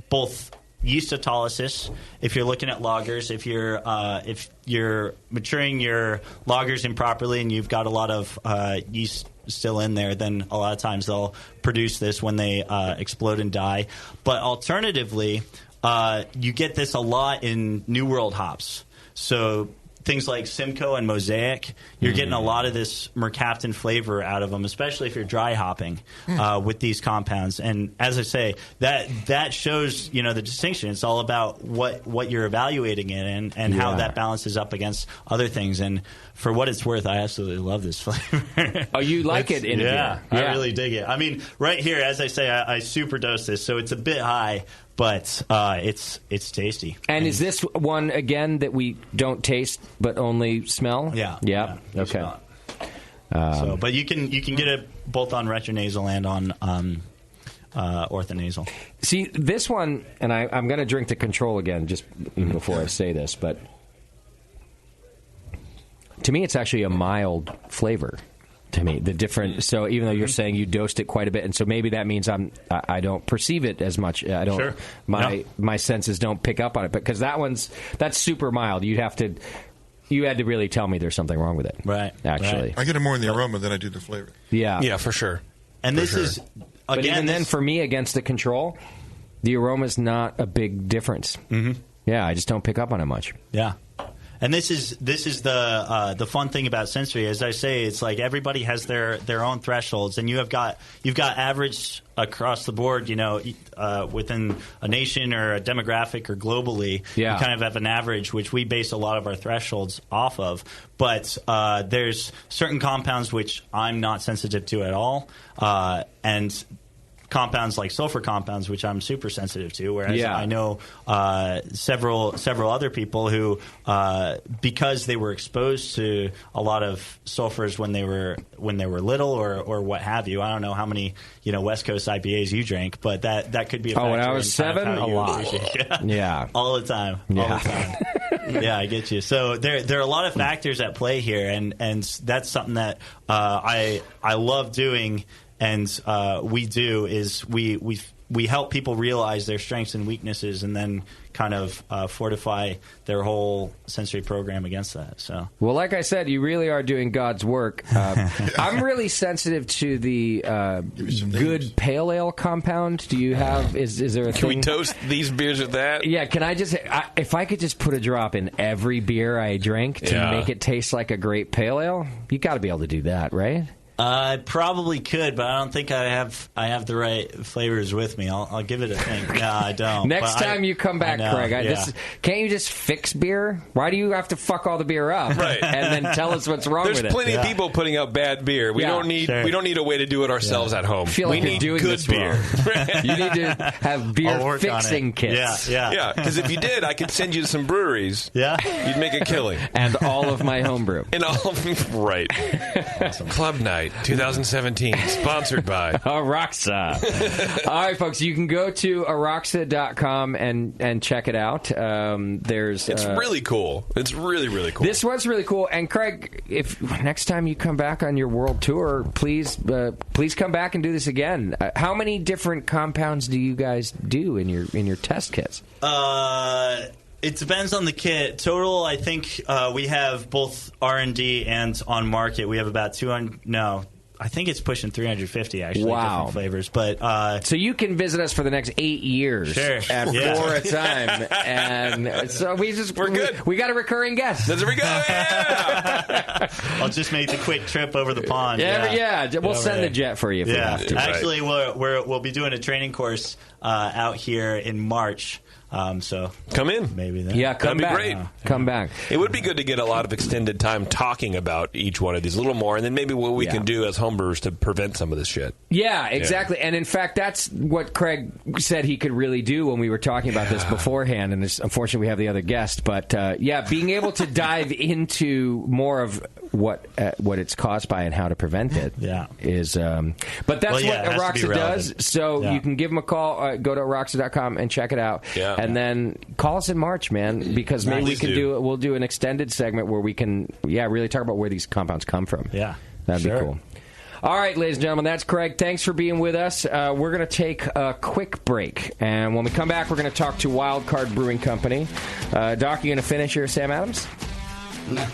both yeast autolysis. If you're looking at lagers, if you're maturing your lagers improperly and you've got a lot of yeast still in there, then a lot of times they'll produce this when they explode and die. But alternatively, you get this a lot in New World hops. So things like Simcoe and Mosaic, you're getting a lot of this mercaptan flavor out of them, especially if you're dry hopping with these compounds. And as I say, that shows the distinction. It's all about what you're evaluating it in and how that balances up against other things. And for what it's worth, I absolutely love this flavor. Oh, you like it in a beer? I really dig it. I mean, right here, as I say, I super dose this, so it's a bit high, but it's tasty. And is this one again that we don't taste but only smell? Yeah. Okay. But you can get it both on retronasal and on orthonasal. See, this one, and I'm going to drink the Control again just before I say this, but to me, it's actually a mild flavor. To me, the different. So even though you're saying you dosed it quite a bit, and so maybe that means I don't perceive it as much. I don't. Sure. My senses don't pick up on it, because that's super mild. You had to really tell me there's something wrong with it. Right. Actually, I get it more in the aroma than I do the flavor. Yeah, for sure. And this is but again. Even then, for me, against the Control, the aroma's not a big difference. Mm-hmm. Yeah, I just don't pick up on it much. Yeah. And this is the fun thing about sensory. As I say, it's like everybody has their own thresholds, and you've got average across the board. Within a nation or a demographic or globally, you kind of have an average, which we base a lot of our thresholds off of. But there's certain compounds which I'm not sensitive to at all, and compounds like sulfur compounds, which I'm super sensitive to. Whereas I know several other people who, because they were exposed to a lot of sulfurs when they were little or what have you. I don't know how many West Coast IPAs you drank, but that could be a factor. When I was 7, a lot. Yeah, all the time. All the time. Yeah, I get you. So there are a lot of factors at play here, and that's something that I love doing, and we do is we help people realize their strengths and weaknesses, and then kind of fortify their whole sensory program against that. So, well, like I said, you really are doing God's work. I'm really sensitive to the good pale ale compound. Do you have? Is there a thing? Can we toast these beers with that? Yeah. Can I just? If I could just put a drop in every beer I drink to make it taste like a great pale ale, you got to be able to do that, right? I probably could, but I don't think I have the right flavors with me. I'll give it a think. No, I don't. Next time you come back, Craig, can't you just fix beer? Why do you have to fuck all the beer up and then tell us what's wrong with it? There's plenty of people putting out bad beer. We don't need a way to do it ourselves at home. I feel like we need doing good beer. You need to have beer fixing kits. Yeah. Because if you did, I could send you to some breweries. Yeah, you'd make a killing. And all of my homebrew. And all of right. Awesome. Club night. 2017, sponsored by Aroxa. All right, folks, you can go to Aroxa.com and check it out. It's really cool. It's really, really cool. This one's really cool. And Craig, if next time you come back on your world tour, please come back and do this again. How many different compounds do you guys do in your test kits? It depends on the kit. Total, I think we have both R&D and on market. We have about 200. No, I think it's pushing 350 actually. Wow. Different flavors, but so you can visit us for the next 8 years at 4 a time, and so we're good. We got a recurring guest. There we go. Yeah. I'll just make the quick trip over the pond. We'll send the jet for you. If we have to. Actually, we'll be doing a training course out here in March. So come in, maybe then. Yeah, come back. That'd be great. Come back. It would be good to get a lot of extended time talking about each one of these a little more, and then maybe what we can do as homebrewers to prevent some of this shit. Yeah, exactly. Yeah. And in fact, that's what Craig said he could really do when we were talking about this beforehand. And unfortunately, we have the other guest, but being able to dive into more of what it's caused by and how to prevent it is. But that's what Aroxa does. So you can give them a call. Go to Aroxa.com and check it out. Yeah. And then call us in March, man, because maybe we can do. We'll do an extended segment where we can, really talk about where these compounds come from. Yeah, that'd be cool. All right, ladies and gentlemen, that's Craig. Thanks for being with us. We're going to take a quick break, and when we come back, we're going to talk to Wildcard Brewing Company. Doc, you going to finish your Sam Adams? No.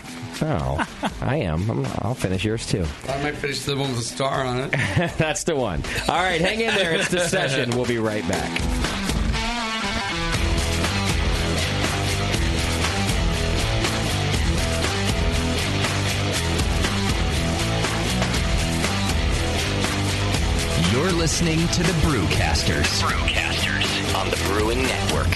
Oh, I am. I'll finish yours, too. I might finish the one with a star on it. That's the one. All right, hang in there. It's The Session. We'll be right back. You're listening to the Brewcasters. On the Brewing Network.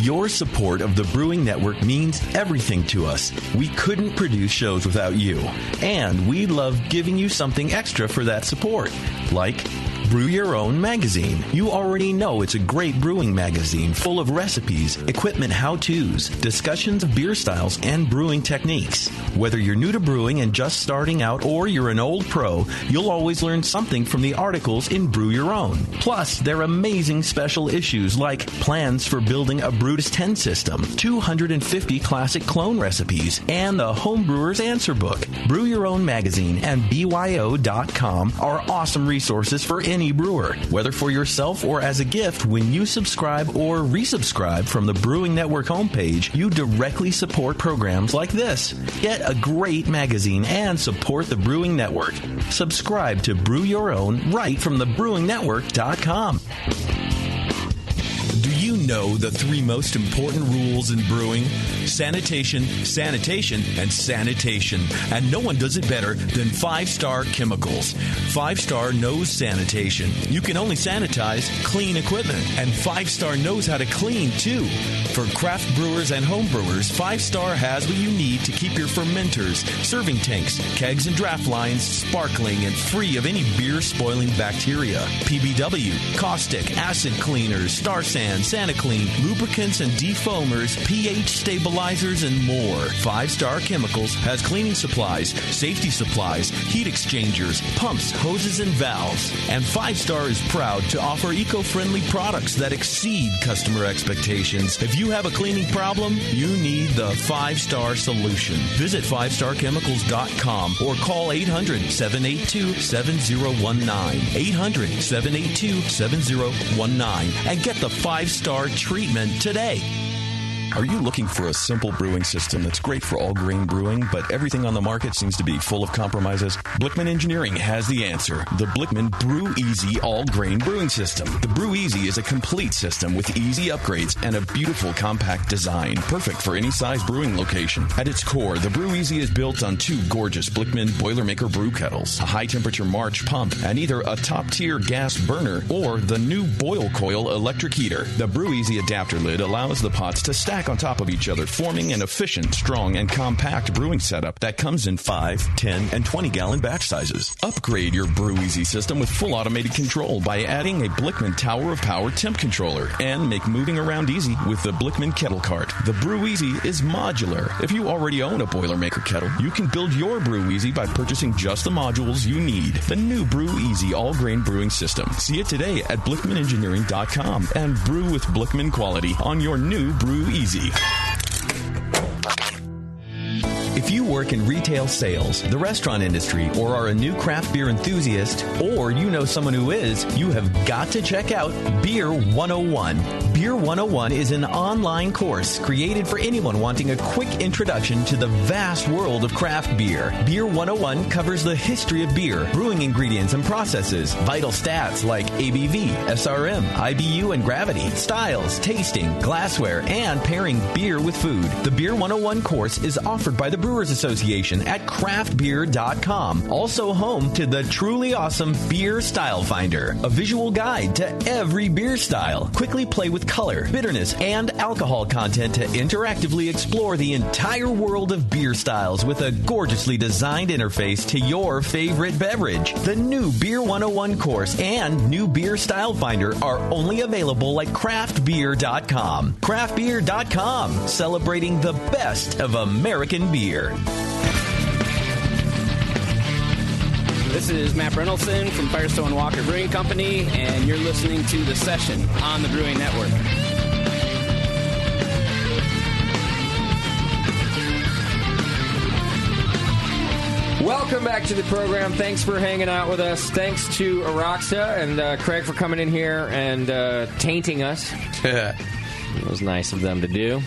Your support of the Brewing Network means everything to us. We couldn't produce shows without you. And we love giving you something extra for that support. Like Brew Your Own magazine. You already know it's a great brewing magazine full of recipes, equipment how-tos, discussions of beer styles, and brewing techniques. Whether you're new to brewing and just starting out or you're an old pro, you'll always learn something from the articles in Brew Your Own. Plus, they're amazing special issues like plans for building a Brutus 10 system, 250 classic clone recipes, and the Homebrewer's Answer Book. Brew Your Own magazine and BYO.com are awesome resources for any brewer, whether for yourself or as a gift. When you subscribe or resubscribe from the Brewing Network homepage, you directly support programs like this. Get a great magazine and support the Brewing Network. Subscribe to Brew Your Own right from thebrewingnetwork.com. Do you you know the 3 most important rules in brewing? Sanitation, sanitation, and sanitation. And no one does it better than 5-Star Chemicals. 5-Star knows sanitation. You can only sanitize clean equipment. And 5-Star knows how to clean, too. For craft brewers and home brewers, 5-Star has what you need to keep your fermenters, serving tanks, kegs, and draft lines sparkling and free of any beer-spoiling bacteria. PBW, caustic, acid cleaners, Star Sand, SaniClean, lubricants and defoamers, pH stabilizers, and more. 5-Star Chemicals has cleaning supplies, safety supplies, heat exchangers, pumps, hoses, and valves. And 5-Star is proud to offer eco-friendly products that exceed customer expectations. If you have a cleaning problem, you need the 5-Star solution. Visit 5starchemicals.com or call 800-782-7019. 800-782-7019 and get the 5-Star treatment today. Are you looking for a simple brewing system that's great for all grain brewing, but everything on the market seems to be full of compromises? Blickman Engineering has the answer. The Blickman Brew Easy All Grain Brewing System. The Brew Easy is a complete system with easy upgrades and a beautiful compact design, perfect for any size brewing location. At its core, the Brew Easy is built on 2 gorgeous Blickman Boilermaker brew kettles, a high-temperature March pump, and either a top-tier gas burner or the new Boil Coil electric heater. The Brew Easy adapter lid allows the pots to stack on top of each other, forming an efficient, strong, and compact brewing setup that comes in 5, 10, and 20-gallon batch sizes. Upgrade your Brew Easy system with full automated control by adding a Blickman Tower of Power temp controller, and make moving around easy with the Blickman Kettle Cart. The Brew Easy is modular. If you already own a Boilermaker kettle, you can build your Brew Easy by purchasing just the modules you need. The new Brew Easy all-grain brewing system. See it today at BlickmanEngineering.com and brew with Blickman quality on your new Brew Easy. If you work in retail sales, the restaurant industry, or are a new craft beer enthusiast, or you know someone who is, you have got to check out Beer 101. Beer 101 is an online course created for anyone wanting a quick introduction to the vast world of craft beer. Beer 101 covers the history of beer, brewing ingredients and processes, vital stats like ABV, SRM, IBU, and gravity, styles, tasting, glassware, and pairing beer with food. The Beer 101 course is offered by the Brewers Association at craftbeer.com. Also home to the truly awesome Beer Style Finder, a visual guide to every beer style. Quickly play with color, bitterness, and alcohol content to interactively explore the entire world of beer styles with a gorgeously designed interface to your favorite beverage. The new Beer 101 course and new Beer Style Finder are only available at craftbeer.com. Craftbeer.com, celebrating the best of American beer. This is Matt Brynolfson from Firestone Walker Brewing Company, and you're listening to The Session on the Brewing Network. Welcome back to the program. Thanks for hanging out with us. Thanks to Aroxa and Craig for coming in here and tainting us. It was nice of them to do.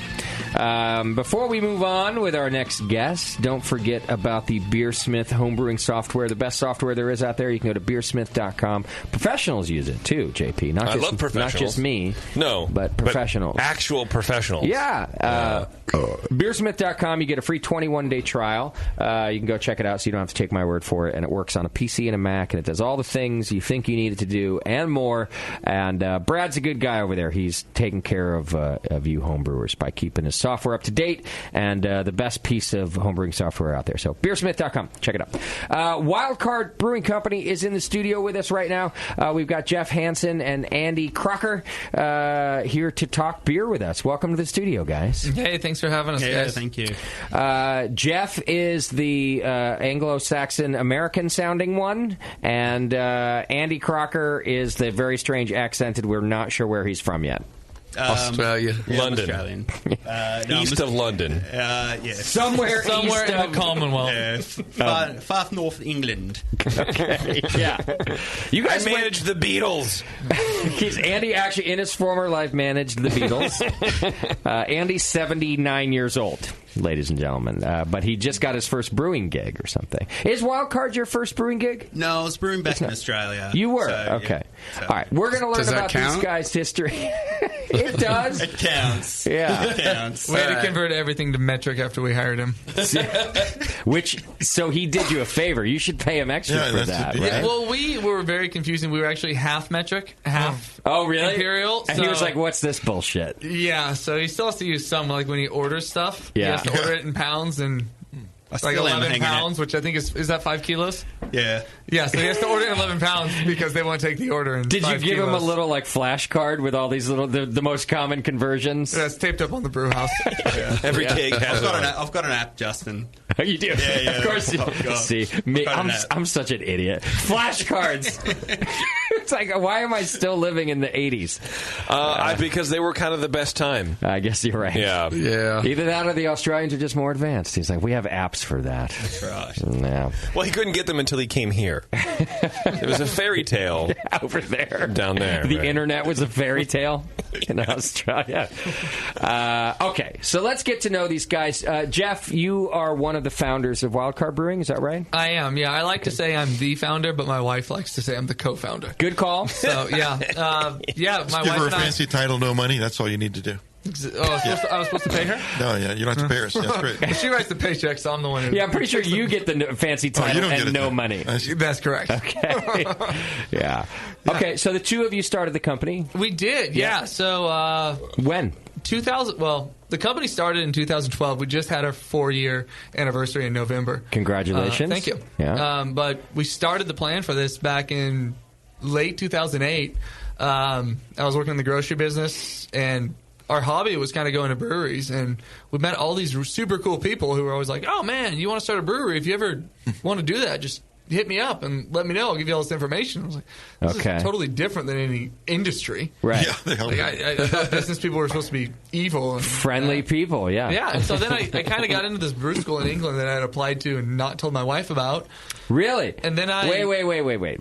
Before we move on with our next guest, don't forget about the Beersmith homebrewing software, the best software there is out there. You can go to beersmith.com. Professionals use it too, JP. I love professionals. Not just me. No, but professionals. But actual professionals. Yeah. Beersmith.com. You get a free 21-day trial. You can go check it out so you don't have to take my word for it. And it works on a PC and a Mac, and it does all the things you think you need it to do and more. And Brad's a good guy over there. He's taking care of you homebrewers by keeping his software up to date and the best piece of homebrewing software out there. So beersmith.com. Check it out. Wildcard Brewing Company is in the studio with us right now. We've got Jeff Hansen and Andy Crocker here to talk beer with us. Welcome to the studio, guys. Hey, thanks for having us, guys. Thank you. Jeff is the Anglo-Saxon American-sounding one, and Andy Crocker is the very strange accented. We're not sure where he's from yet. Australia. Yeah, London. Australian. East of London. Yes. Somewhere in the Commonwealth. Far north England. Okay. Yeah. You guys managed the Beatles. Andy actually, in his former life, managed the Beatles. Andy's 79 years old. ladies and gentlemen. But he just got his first brewing gig or something. Is Wildcard your first brewing gig? No, I was brewing back in Australia. You were? So, okay. Yeah. So. All right. We're going to learn about these guys' history. It does. It counts. Yeah. It counts. We had to convert everything to metric after we hired him. So he did you a favor. You should pay him extra for that, right? Yeah, well, we were very confusing. We were actually half metric, half really? imperial. And he was like, what's this bullshit? Yeah, so he still has to use some, like when he orders stuff. Yeah. He has to order it in pounds and... like 11 pounds, which I think is that 5 kilos? Yeah. Yeah, so he has to order in 11 pounds because they won't take the order in Did 5 you give kilos. him a little like flashcard with all these little the most common conversions? Yeah, it's taped up on the brew house. Every keg has I've got an app, Justin. You do? Yeah. Of course you do. See, me, I'm such an idiot. Flashcards. It's like, why am I still living in the 80s? Because they were kind of the best time. I guess you're right. Yeah. Either that or the Australians are just more advanced. He's like, we have apps for that. That's right. Yeah. Well, he couldn't get them until he came here. It was a fairy tale over there. Down there. The internet was a fairy tale in Australia. Okay, so let's get to know these guys. Jeff, you are one of the founders of Wildcard Brewing, is that right? I am, yeah. I like to say I'm the founder, but my wife likes to say I'm the co-founder. Good call. So, yeah. My Just wife give her a and I... fancy title, no money. That's all you need to do. I was supposed to pay her? No, yeah, you don't have to pay her. That's great. She writes the paycheck, so I'm the one who... Yeah, I'm pretty sure you get the fancy title and no money. That's correct. Okay. Yeah. Okay, so the two of you started the company? We did, yeah. So... when? 2000. Well, the company started in 2012. We just had our 4-year anniversary in November. Congratulations. Thank you. Yeah. But we started the plan for this back in late 2008. I was working in the grocery business, and our hobby was kind of going to breweries, and we met all these super cool people who were always like, oh, man, you want to start a brewery? If you ever want to do that, just hit me up and let me know. I'll give you all this information. I was like, this is totally different than any industry. Right. Yeah, I thought business people were supposed to be evil. And, friendly people, yeah. Yeah, and so then I kind of got into this brew school in England that I had applied to and not told my wife about. Really? And then I... Wait.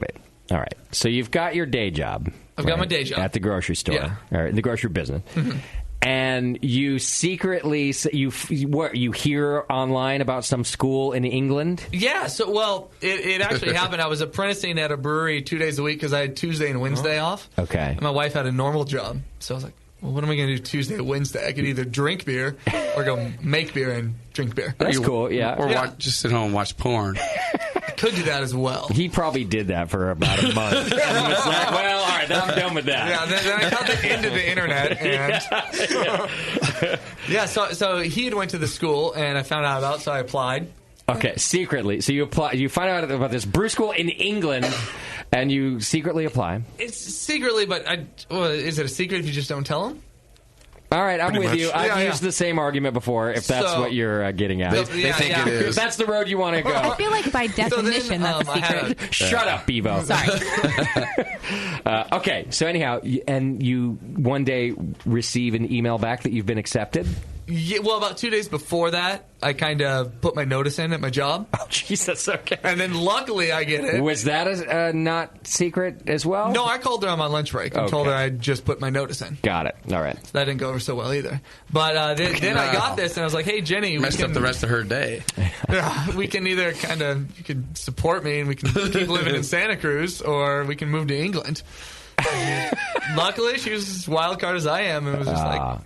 All right. So you've got your day job. I've got my day job. At the grocery store. Yeah. Or in the grocery business. Mm-hmm. And you secretly, you hear online about some school in England? Yeah, so, well, it actually happened. I was apprenticing at a brewery 2 days a week because I had Tuesday and Wednesday off. Okay. And my wife had a normal job. So I was like, well, what am I going to do Tuesday and Wednesday? I could either drink beer or go make beer and drink beer. That's cool, yeah. Or just sit home and watch porn. I could do that as well. He probably did that for about a month. And he was like, well, all right, then I'm done with that. Yeah, then I got the end of the internet. And so he had went to the school, and I found out about it, so I applied. Okay, secretly. So you apply. You find out about this brew school in England, and you secretly apply. It's secretly, but is it a secret if you just don't tell them? All right, I'm with you. I've used the same argument before, if that's what you're getting at. They think it is. If that's the road you want to go. I feel like by definition that's a secret. Shut up, Bevo. Sorry. Okay, so anyhow, and you one day receive an email back that you've been accepted? Yeah, well, about 2 days before that, I kind of put my notice in at my job. Oh, Jesus, okay. And then luckily I get it. Was that not secret as well? No, I called her on my lunch break and told her I just put my notice in. Got it. All right. So that didn't go over so well either. But then I got this and I was like, hey, Jenny. Messed up the rest of her day. We can either you could support me and we can keep living in Santa Cruz, or we can move to England. Luckily, she was as wild card as I am and was just like,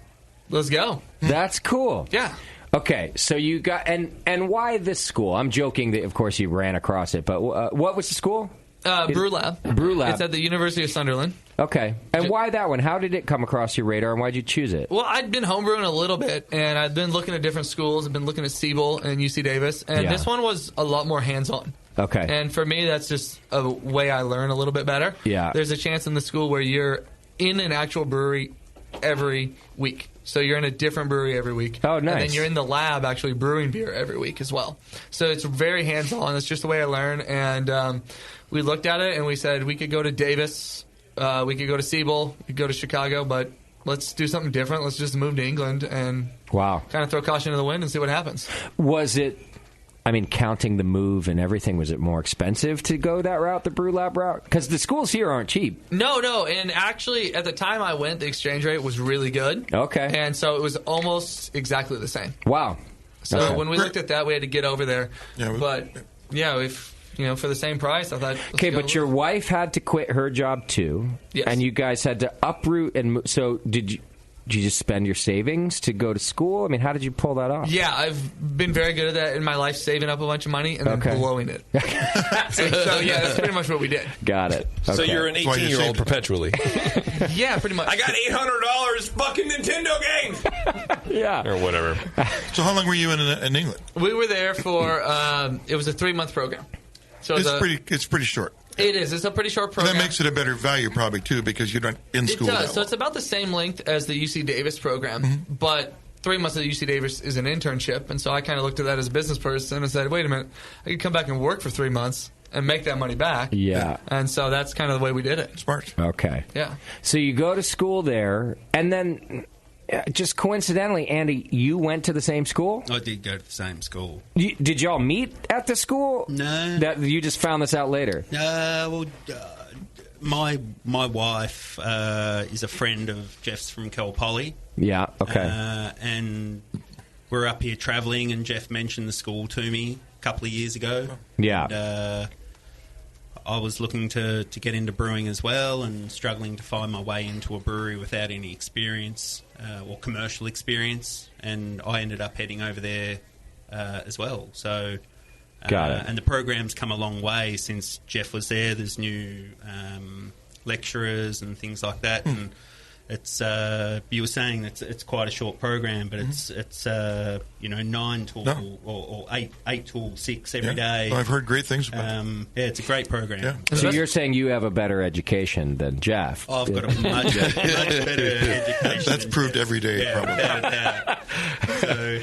let's go. That's cool. Yeah. Okay, so you got and why this school? I'm joking that of course you ran across it, but what was the school? Brew Lab. Brew Lab. It's at the University of Sunderland. Okay, and why that one? How did it come across your radar, and why'd you choose it? Well, I'd been homebrewing a little bit, and I'd been looking at different schools. I've been looking at Siebel and UC Davis, and this one was a lot more hands-on. Okay. And for me, that's just a way I learn a little bit better. Yeah. There's a chance in the school where you're in an actual brewery every week. So you're in a different brewery every week. Oh, nice. And then you're in the lab actually brewing beer every week as well. So it's very hands-on. It's just the way I learn. And we looked at it and we said we could go to Davis, we could go to Siebel, we could go to Chicago, but let's do something different. Let's just move to England and kind of throw caution to the wind and see what happens. Was it... I mean, counting the move and everything, was it more expensive to go that route, the Brew Lab route? Because the schools here aren't cheap. No. And actually, at the time I went, the exchange rate was really good. Okay. And so it was almost exactly the same. Wow. So when we looked at that, we had to get over there. But if for the same price, I thought. Okay, but your wife had to quit her job too, and you guys had to uproot and move. So did you just spend your savings to go to school? I mean, how did you pull that off? Yeah, I've been very good at that in my life, saving up a bunch of money and then blowing it. so that's pretty much what we did. Got it. Okay. So you're an 18-year-old perpetually. Yeah, pretty much. I got $800 fucking Nintendo games. Yeah. Or whatever. So how long were you in England? We were there for, it was a 3-month program. So it's pretty short. It is. It's a pretty short program. And that makes it a better value probably, too, because you're not in school. It does. So it's about the same length as the UC Davis program, but 3 months of the UC Davis is an internship. And so I kind of looked at that as a business person and said, wait a minute, I could come back and work for 3 months and make that money back. Yeah. And so that's kind of the way we did it. Smart. Okay. Yeah. So you go to school there, and then just coincidentally, Andy, you went to the same school? I did go to the same school. Did y'all meet at the school? No. You just found this out later? My wife is a friend of Jeff's from Cal Poly. Yeah, okay. And we're up here travelling, and Jeff mentioned the school to me a couple of years ago. Yeah. And, I was looking to get into brewing as well and struggling to find my way into a brewery without any experience or commercial experience, and I ended up heading over there as well. So, Got it. And the program's come a long way since Jeff was there. There's new lecturers and things like that, and it's you were saying it's quite a short program, but it's 9 till or 8 till 6 every day. Well, I've heard great things about it. Yeah, it's a great program. Yeah. So you're saying you have a better education than Jeff? I've got a much better education. That's proved every day, probably. So,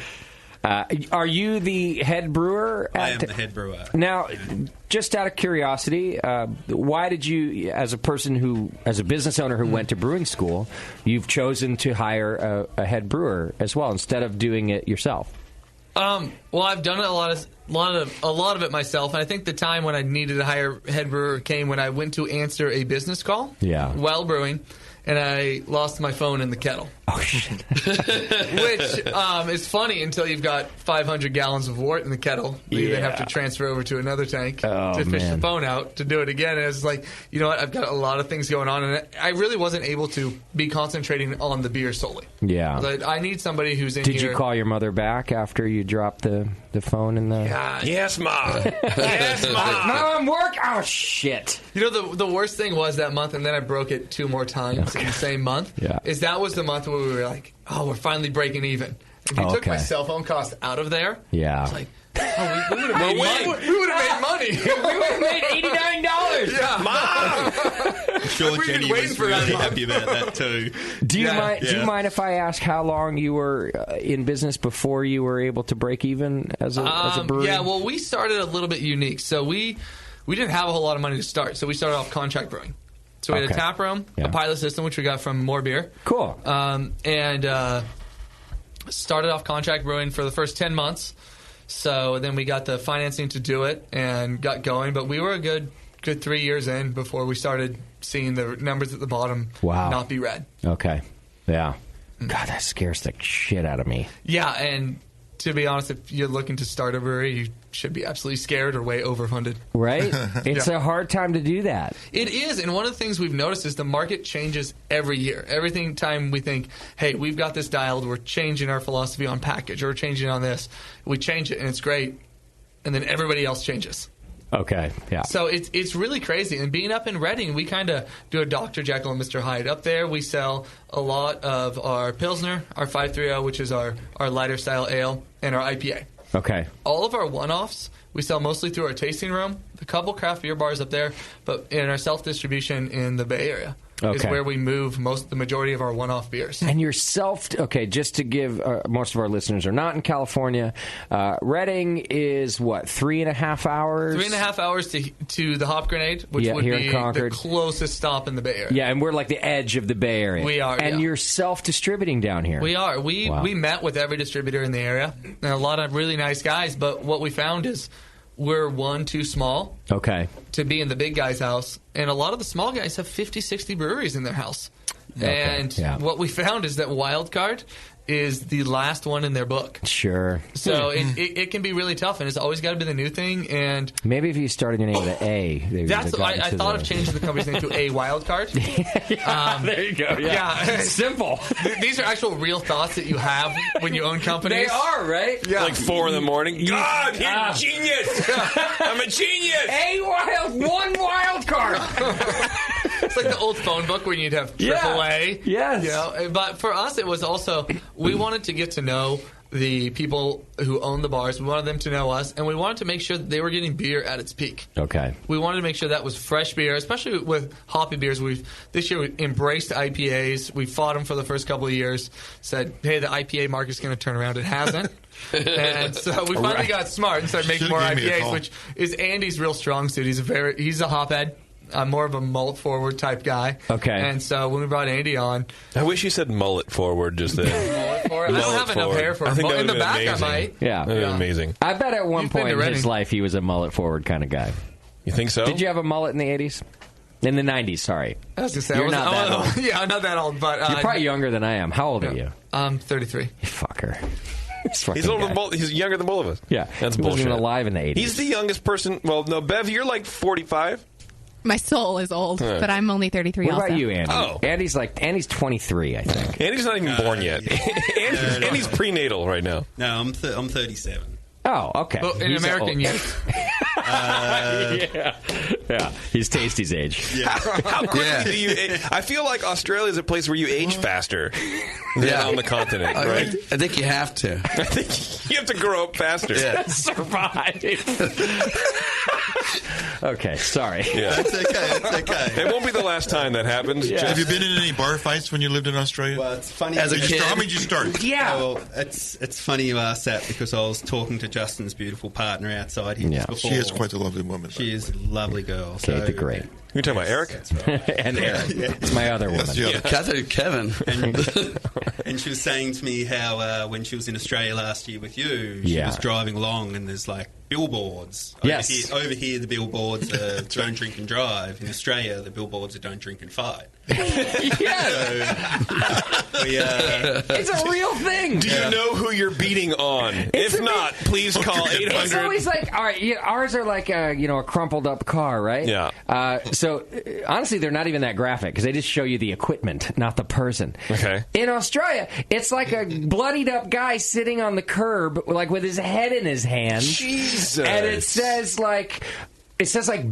are you the head brewer? I am the head brewer. Now, just out of curiosity, why did you, as a business owner who went to brewing school, you've chosen to hire a head brewer as well instead of doing it yourself? Well, I've done it a lot of it myself, and I think the time when I needed to hire a head brewer came when I went to answer a business call while brewing, and I lost my phone in the kettle. Oh, shit. Which is funny until you've got 500 gallons of wort in the kettle. You then have to transfer over to another tank to fish the phone out to do it again. And it's like, you know what, I've got a lot of things going on, and I really wasn't able to be concentrating on the beer solely. Yeah. Like, I need somebody who's in here. Did you call your mother back after you dropped the phone in the... Yes, Mom. Yes, Mom. Mom, work. Oh, shit. You know, the worst thing was that month, and then I broke it 2 more times in the same month, is that was the month where we were like, oh, we're finally breaking even. If you took my cell phone cost out of there, it's like, oh, we would have made money. We would have made money. We would have made $89. Yeah. Mom! I'm sure Jenny was really happy about that too. Do you mind if I ask how long you were in business before you were able to break even as a brewery? Yeah, well, we started a little bit unique. So we didn't have a whole lot of money to start. So we started off contract brewing. So we had a tap room, a pilot system, which we got from More Beer. Cool. And started off contract brewing for the first 10 months. So then we got the financing to do it and got going. But we were a good 3 years in before we started seeing the numbers at the bottom not be red. Okay. Yeah. God, that scares the shit out of me. Yeah, and to be honest, if you're looking to start a brewery, you should be absolutely scared or way overfunded. Right? It's a hard time to do that. It is, and one of the things we've noticed is the market changes every year. Every time we think, hey, we've got this dialed, we're changing our philosophy on package, or we're changing on this, we change it, and it's great, and then everybody else changes. Okay, yeah. So it's really crazy. And being up in Reading, we kind of do a Dr. Jekyll and Mr. Hyde. Up there, we sell a lot of our Pilsner, our 530, which is our lighter style ale, and our IPA. Okay. All of our one-offs, we sell mostly through our tasting room, a couple craft beer bars up there, but in our self-distribution in the Bay Area. Is where we move the majority of our one-off beers. And you're just to give, most of our listeners are not in California. Reading is what, 3.5 hours? 3.5 hours to the Hop Grenade, which would be the closest stop in the Bay Area. Yeah, and we're like the edge of the Bay Area. We are, and you're self-distributing down here. We are. We met with every distributor in the area, and a lot of really nice guys, but what we found is we're too small to be in the big guy's house. And a lot of the small guys have 50, 60 breweries in their house. And what we found is that Wildcard is the last one in their book. Sure. So it can be really tough, and it's always got to be the new thing. And maybe if you started your name with an A. I thought of changing the company's name to A Wildcard. There you go. Yeah. Simple. These are actual real thoughts that you have when you own companies. They are, right? Yeah. Like 4 in the morning. God, you're a genius. I'm a genius. One wild card. It's like the old phone book when you'd have AAA. Yes. You know? But for us, it was also, we wanted to get to know the people who own the bars. We wanted them to know us, and we wanted to make sure that they were getting beer at its peak. Okay. We wanted to make sure that was fresh beer, especially with hoppy beers. This year we embraced IPAs. We fought them for the first couple of years. Said, hey, the IPA market's going to turn around. It hasn't. And so we finally got smart and started making more IPAs, which is Andy's real strong suit. He's a hophead. I'm more of a mullet forward type guy. Okay. And so when we brought Andy on, I wish you said mullet forward just then. Mullet forward? I don't have enough hair for a mullet. In the back, amazing. I might. Yeah. That would be amazing. I bet at one point in his life he was a mullet forward kind of guy. You think so? Did you have a mullet in the 80s? In the 90s, sorry. I was going to say, You're not that old. Yeah, I'm not that old. But you're probably younger than I am. How old are you? I'm 33. You fucker. He's younger than both of us. Yeah. That's he bullshit. wasn't even alive in the 80s. He's the youngest person. Well, no, Bev, you're like 45. My soul is old, but I'm only 33 What also. about you, Andy? Oh. Andy's 23, I think. Andy's not even born yet. Yeah. Andy's prenatal right now. No, I'm 37. Oh, okay. Well, in American youth. Yeah. He's Tasty's age. Yeah. How quickly do you... I feel like Australia is a place where you age faster than on the continent, right? I think you have to. I think you have to grow up faster. Yeah. Survive. Okay, sorry. Yeah. It's okay. It won't be the last time that happens. Yeah. Have you been in any bar fights when you lived in Australia? Well, it's funny. As a kid. How did you start? Yeah. Well, it's funny you asked that because I was talking to Justin's beautiful partner outside here just before. She is quite a lovely woman. She is a lovely girl. Kate the Great. You're talking about Eric? And Eric. It's my other woman. Kevin. And she was saying to me how when she was in Australia last year with you, she Yeah. was driving along and there's like billboards. Yes. Over here the billboards are don't drink and drive. In Australia, the billboards are don't drink and fight. Yes. It's a real thing. Do you know who you're beating on? If not, please call 800. It's always like, all right, ours are like a crumpled up car, right? Yeah. So honestly, they're not even that graphic because they just show you the equipment, not the person. Okay. In Australia, it's like a bloodied up guy sitting on the curb, like with his head in his hand. Jesus. And it says like,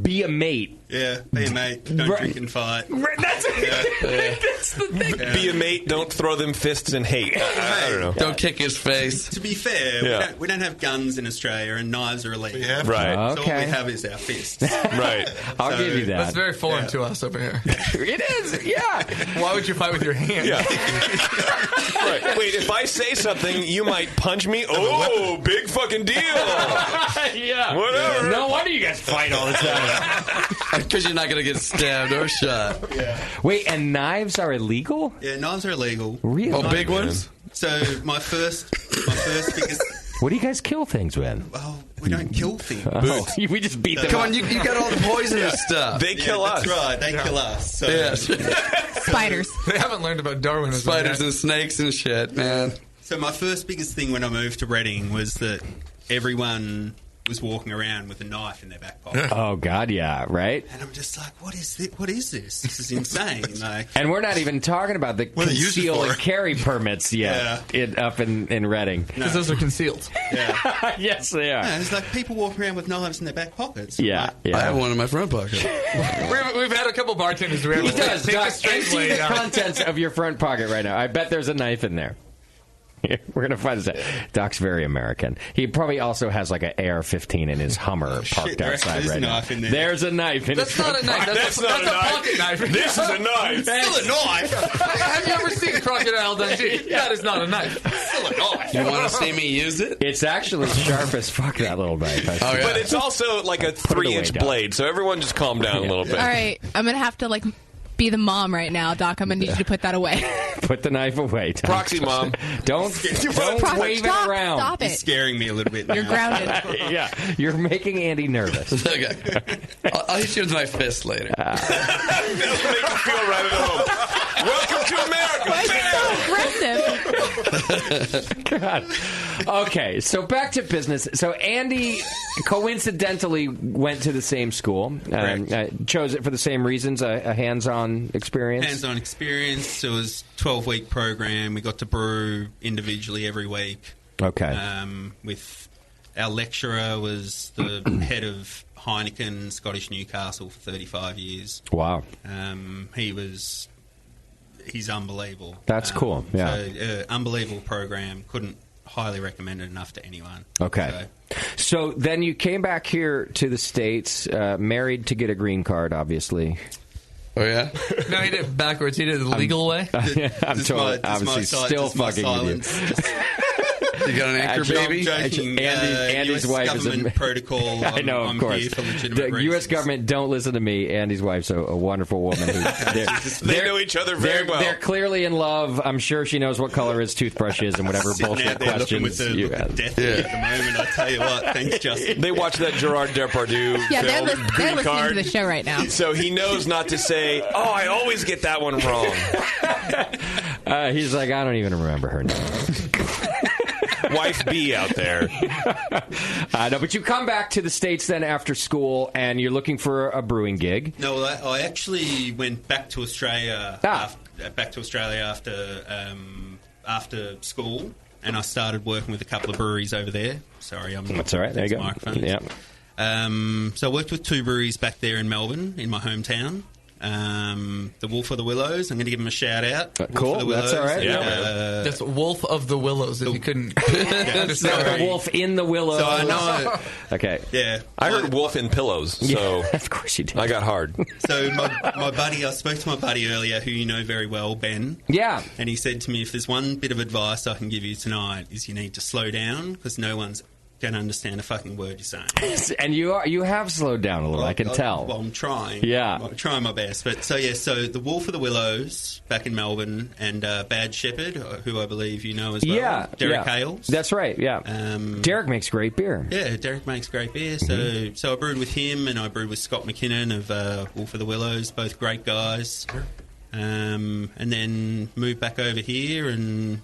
be a mate. Yeah, be a mate, don't drink and fight. That's the thing. Yeah. Be a mate, don't throw them fists and hate. I don't know. Don't kick his face. To be fair, we don't have guns in Australia and knives are illegal. Right. So all we have is our fists. Right. I'll give you that. That's very foreign to us over here. It is, yeah. Why would you fight with your hand? Yeah. Right. Wait, if I say something, you might punch me? Oh, big fucking deal. Yeah. Whatever. No wonder you guys fight all the time. Because you're not going to get stabbed or shot. Yeah. Wait, and knives are illegal? Yeah, knives are illegal. Really? Oh, big ones? So my first biggest... What do you guys kill things with? Well, we don't kill things. Oh, we just beat them Come up. on, you got all the poisonous stuff. They kill us. That's right, they kill us. So. Yes. Spiders. They haven't learned about Darwinism. Spiders yet. and snakes and shit, man. So my first biggest thing when I moved to Reading was that everyone was walking around with a knife in their back pocket. Oh, God, yeah, right? And I'm just like, what is this? What is this? This is insane. Like, and we're not even talking about the conceal and carry permits yet up in Reading. Because those are concealed. Yeah. Yes, they are. Yeah, it's like people walk around with knives in their back pockets. Yeah, I have one in my front pocket. We've had a couple bartenders. He does. Take Doc, the straight empty blade the out. contents of your front pocket right now. I bet there's a knife in there. We're going to find this out. Doc's very American. He probably also has like an AR-15 in his Hummer parked outside right now. There's a knife in his That's not a knife. That's not a a knife. pocket knife. This is a knife. Still a knife. Have you ever seen Crocodile Dundee? That is not a knife. Still a knife. You want to see me use it? It's actually sharp as fuck, that little knife. But it's also like a 3-inch blade, so everyone just calm down a little bit. All right, I'm going to have to be the mom right now, Doc. I'm going to need you to put that away. Put the knife away. Doc. Proxy mom. Don't wave it around. Stop it. It's scaring me a little bit now. You're grounded. Yeah, you're making Andy nervous. Okay. I'll hit you with my fist later. That'll make you feel right at home. Welcome to America. God. Okay, so back to business. So Andy coincidentally went to the same school. Chose it for the same reasons, a hands-on experience. Hands-on experience. It was a 12-week program. We got to brew individually every week. Okay. With our lecturer was the head of Heineken, Scottish Newcastle for 35 years. Wow. He's unbelievable. That's cool. Yeah. So, unbelievable program. Couldn't highly recommend it enough to anyone. Okay. So then you came back here to the States, married to get a green card, obviously. Oh, yeah? No, he did it backwards. He did it the legal way. I'm totally, obviously, still fucking with you. You got an anchor, baby? Andy's US wife government is a protocol. I know, of course. Here for legitimate the reasons. U.S. government, don't listen to me. Andy's wife's a wonderful woman. They know each other very well. They're clearly in love. I'm sure she knows what color his toothbrush is and whatever bullshit questions with the you have. death at the moment. I tell you what, thanks, Justin. They watch that Gerard Depardieu Yeah, they're film, listening Green Card. to the show right now. So he knows not to say, "Oh, I always get that one wrong." He's like, I don't even remember her name. Wife B out there. No, but you come back to the States then after school, and you're looking for a brewing gig. No, I actually went back to Australia. After school, and I started working with a couple of breweries over there. Sorry, that's all right. There you go. Yeah. So I worked with 2 breweries back there in Melbourne, in my hometown. The Wolf of the Willows. I'm going to give them a shout out. Cool. That's all right. That's Wolf of the Willows. If you couldn't understand the wolf in the willows. So I know. Okay. Yeah. I heard wolf in pillows. So of course you did. I got hard. So my buddy, I spoke to my buddy earlier, who you know very well, Ben. Yeah. And he said to me, if there's one bit of advice I can give you tonight, is you need to slow down because no one's going to understand a fucking word you're saying. And you have slowed down a little, I can tell. Well, I'm trying. Yeah. I'm trying my best. But so the Wolf of the Willows back in Melbourne and Bad Shepherd, who I believe you know as well. Yeah. Derek Hales. That's right, yeah. Derek makes great beer. Yeah, Derek makes great beer. So I brewed with him and I brewed with Scott McKinnon of Wolf of the Willows, both great guys. And then moved back over here and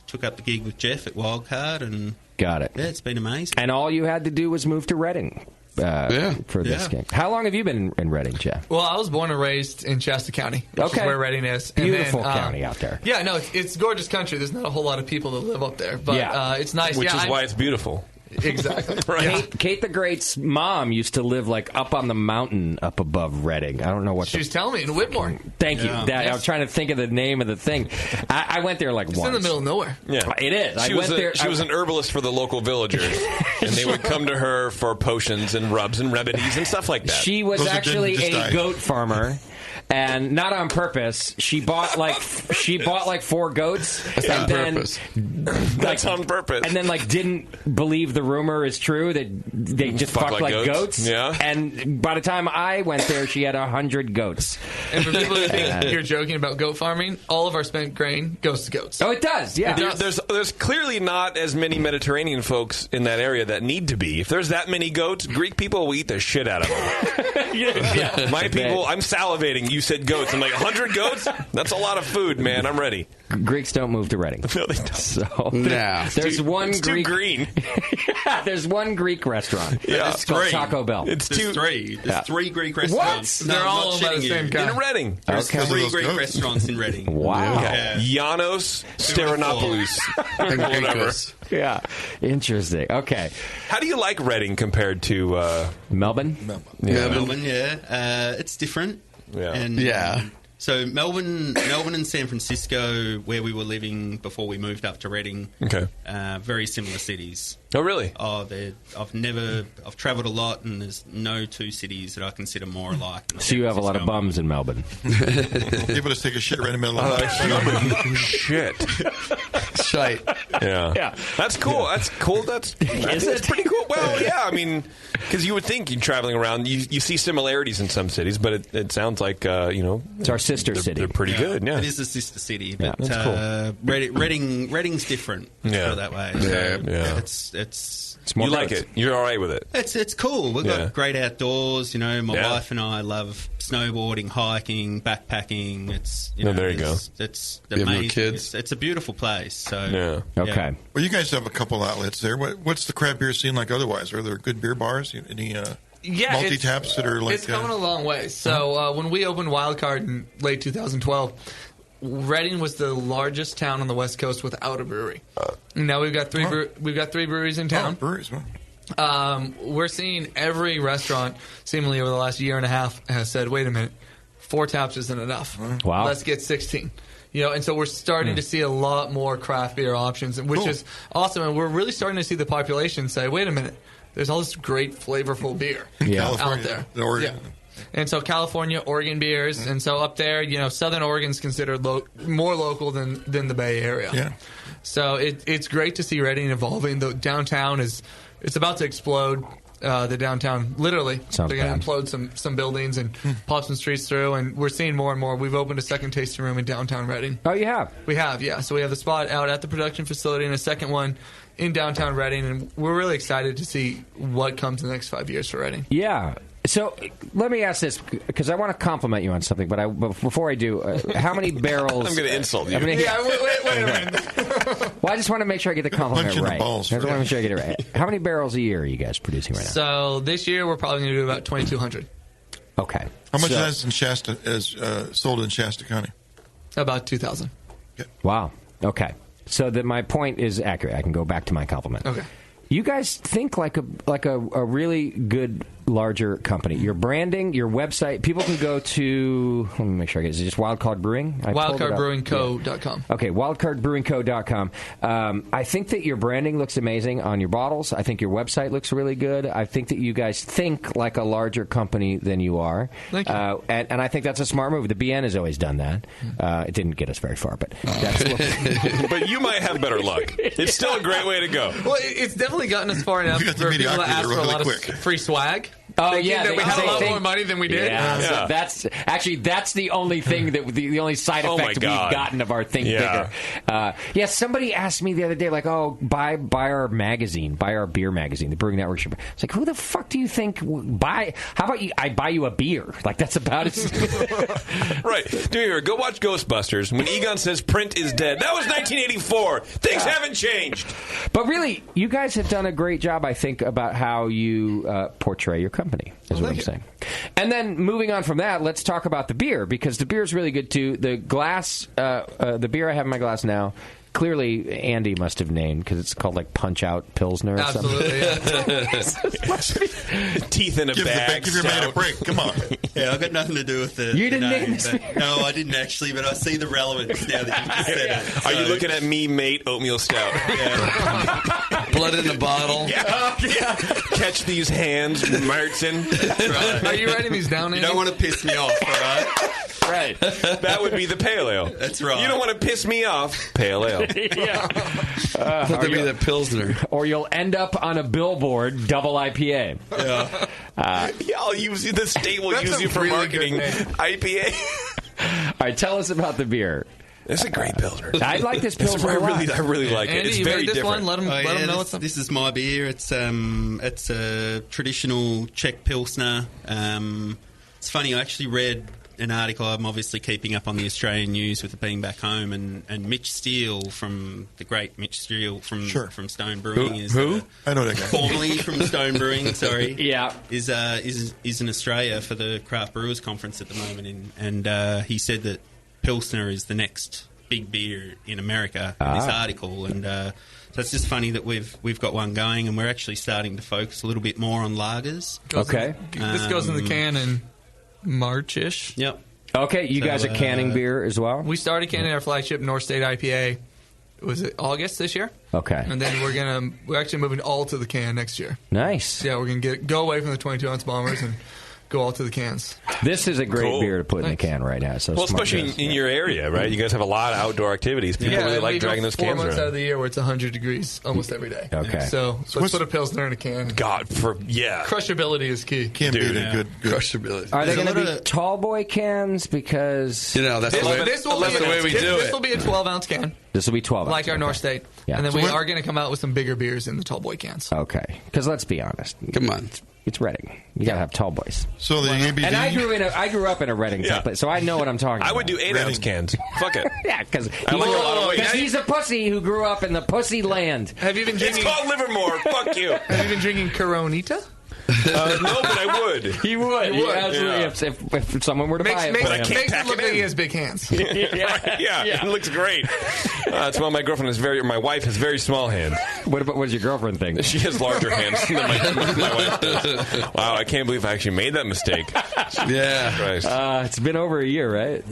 took up the gig with Jeff at Wildcard and... Got it. Yeah, it's been amazing. And all you had to do was move to Reading for this game. How long have you been in Reading, Jeff? Well, I was born and raised in Shasta County, which is where Reading is. Beautiful county out there. Yeah, no, it's gorgeous country. There's not a whole lot of people that live up there, but it's nice. Which is why it's beautiful. Exactly. Right. Kate the Great's mom used to live like up on the mountain up above Reading. I don't know what she was telling me in Whitmore. Thank you. I was trying to think of the name of the thing. I went there once. It's in the middle of nowhere. Yeah, it is. She was an herbalist for the local villagers, and they would come to her for potions and rubs and remedies and stuff like that. She was actually a goat farmer. And not on purpose. She bought like 4 goats. That's on purpose. And then didn't believe the rumor is true that they just fuck like goats. Yeah. And by the time I went there, she had 100 goats. And for people who think you're joking about goat farming, all of our spent grain goes to goats. Oh, it does. Yeah. There's clearly not as many Mediterranean folks in that area that need to be. If there's that many goats, Greek people will eat the shit out of them. Yeah. My people, I'm salivating. You said goats. I'm like, 100 goats? That's a lot of food, man. I'm ready. Greeks don't move to Reading. No, they don't. So there's one it's Greek. Too green. There's one Greek restaurant. Yeah, it's called Taco Bell. There's 3 Greek restaurants. What? They're all by the same guy. In Reading. There's 3 Greek restaurants in Reading. Wow. Okay. Janos, Steranopoulos. Whatever. Yeah. Interesting. Okay. How do you like Reading compared to Melbourne? Melbourne, yeah. It's different. Yeah. And, so Melbourne and San Francisco, where we were living before we moved up to Reading, very similar cities. Oh, really? Oh, I've travelled a lot, and there's no 2 cities that I consider more alike. So you have a lot of bums in Melbourne. Able to take a shit right in the middle of the shit. Shite. Yeah. That's cool. That's cool. That's pretty cool. Well, yeah. I mean, because you would think you're traveling around, you see similarities in some cities, but it sounds like it's our sister city. They're pretty good. Yeah, it is a sister city, but that's cool. Reading's different. Yeah, that way. So it's more. You like it? You're all right with it? It's cool. We've got great outdoors. My wife and I love snowboarding, hiking, backpacking. It's there you go. It's You have no amazing. kids? It's a beautiful place. So Yeah. Okay. Well, you guys have a couple outlets there. What's the craft beer scene like otherwise? Are there good beer bars? Any multi-taps that are like... It's coming a long way. So when we opened Wildcard in late 2012, Reading was the largest town on the West Coast without a brewery. Now we've got three breweries in town. Breweries, wow. We're seeing every restaurant, seemingly over the last year and a half, has said, wait a minute, 4 taps isn't enough. Wow. Let's get 16. And so we're starting to see a lot more craft beer options, which is awesome. And we're really starting to see the population say, wait a minute, there's all this great, flavorful beer out there. Oregon. Yeah. And so California, Oregon beers, and so up there, Southern Oregon's considered more local than the Bay Area. Yeah. So it's great to see Reading evolving. The downtown it's about to explode. The downtown, literally, Sounds they're going bad. to implode some buildings and pop some streets through, and we're seeing more and more. We've opened a second tasting room in downtown Reading. Oh, you have? We have, yeah. So we have the spot out at the production facility and a second one in downtown Reading, and we're really excited to see what comes in the next 5 years for Reading. Yeah. So let me ask this, because I want to compliment you on something, but before I do, how many barrels... I'm going to insult you. Wait a minute. Well, I just want to make sure I get the compliment Punch in the right. balls. I just want to make sure I get it right. How many barrels a year are you guys producing right now? So this year we're probably going to do about 2,200. Okay. How much is in Shasta sold in Shasta County? About 2,000. Wow. Okay. So my point is accurate. I can go back to my compliment. Okay. You guys think like a really good larger company. Your branding, your website, people can go to, let me make sure I get it. Is it just Wildcard Brewing? WildcardBrewingCo.com. Okay, WildcardBrewingCo.com. I think that your branding looks amazing on your bottles. I think your website looks really good. I think that you guys think like a larger company than you are. Thank you. And I think that's a smart move. The BN has always done that. It didn't get us very far, but that's But you might have better luck. It's still a great way to go. Well, it's definitely gotten us far enough for people to ask for a lot of free swag. Oh yeah, that we had a lot more money than we did. Yeah, so that's the only thing that the only side effect we've gotten of our Think Bigger. Somebody asked me the other day, like, oh, buy our magazine, buy our beer magazine, the Brewing Network. It's like, who the fuck do you think buy? How about I buy you a beer? Like that's about it. Right. Do you hear? Go watch Ghostbusters. When Egon says print is dead, that was 1984. Things haven't changed. But really, you guys have done a great job, I think, about how you portray your company, is what I'm saying. And then moving on from that, let's talk about the beer, because the beer is really good too. The glass, the beer I have in my glass now, clearly Andy must have named, because it's called like Punch Out Pilsner or Absolutely, something. Teeth in a bag. Give your man a break. Come on. Yeah, I've got nothing to do with it. You didn't name this beer? No, I didn't actually, but I see the relevance now that you just said it. Are you looking at me, mate? Oatmeal stout. Blood in the bottle. Catch these hands, Martin. Are you writing these down, Andy? You don't want to piss me off, all right? Right. That would be the pale ale. That's right. You don't want to piss me off. Pale ale. Yeah. That'd be the Pilsner. Or you'll end up on a billboard, double IPA. Yeah. I'll use you. The state will use you for really marketing. IPA. All right, tell us about the beer. It's a great Pilsner. I like this Pilsner a lot. I really like Andy, it. It's you very made this different. one? Let them know what's up. This is my beer. It's a traditional Czech Pilsner. It's funny, I actually read an article. I'm obviously keeping up on the Australian news with it being back home, and Mitch Steele, from the great Mitch Steele from Stone Brewing, Who? I know that guy. Formerly from Stone Brewing, sorry. Yeah. Is in Australia for the Craft Brewers Conference at the moment, and he said that Pilsner is the next big beer in America in this article, and so it's just funny that we've got one going, and we're actually starting to focus a little bit more on lagers. This goes in the can in March-ish. Yep. Okay, you guys are canning beer as well? We started canning our flagship North State IPA. Was it August this year? Okay. And then we're actually moving all to the can next year. Nice. Yeah, we're gonna go away from the 22-ounce bombers and go all to the cans. This is a great beer to put in the can right now. So well, especially in your area, right? You guys have a lot of outdoor activities. People really like dragging those cans 4 months around. out of the year where it's 100 degrees almost every day. Okay. So let's put a Pilsner in a can. Crushability is key. Can't beat a good crushability. Are they going to be tall boy cans? Because that's the way we do it. This will be a 12-ounce can. This will be 12 like our North State. Yeah. And then we are going to come out with some bigger beers in the tall boy cans. Okay. Because let's be honest. Come on. It's Reading. You gotta have tall boys. So the ABV. And I grew up in a Reading template, so I know what I'm talking about. I would do 8-ounce cans. Fuck it. Yeah, because he's he's a pussy who grew up in the pussy land. Have you been drinking? It's called Livermore. Fuck you. Have you been drinking Coronita? No, but I would. He would. Absolutely. Yeah. If someone were to buy it, makes it look like he has big hands. Yeah, it looks great. That's why my girlfriend my wife has very small hands. What does your girlfriend think? She has larger hands than my wife does. Wow, I can't believe I actually made that mistake. Yeah. It's been over a year, right?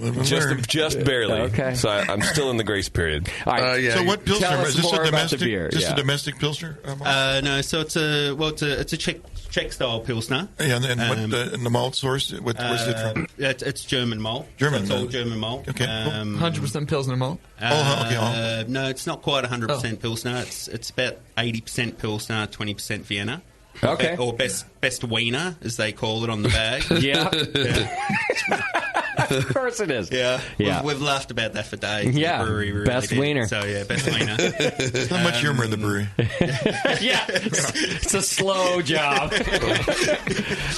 Just barely. Okay. So I'm still in the grace period. All right. So what Pilsner? Tell us Is this more a about the domestic? beer. Just a domestic Pilsner? No, so it's a Czech style Pilsner. Yeah, and the malt source? Where's it from? It's German malt. German. It's all German malt. Okay. 100% Pilsner malt. No, it's not quite 100% Pilsner. It's about 80% Pilsner, 20% Vienna. Okay. Or best wiener, as they call it on the bag. Yeah. Of course it is. Yeah. Yeah. We've laughed about that for days. Yeah. The brewery really Best did. wiener. So, yeah, best wiener. There's not much humor in the brewery. Yeah. It's a slow job.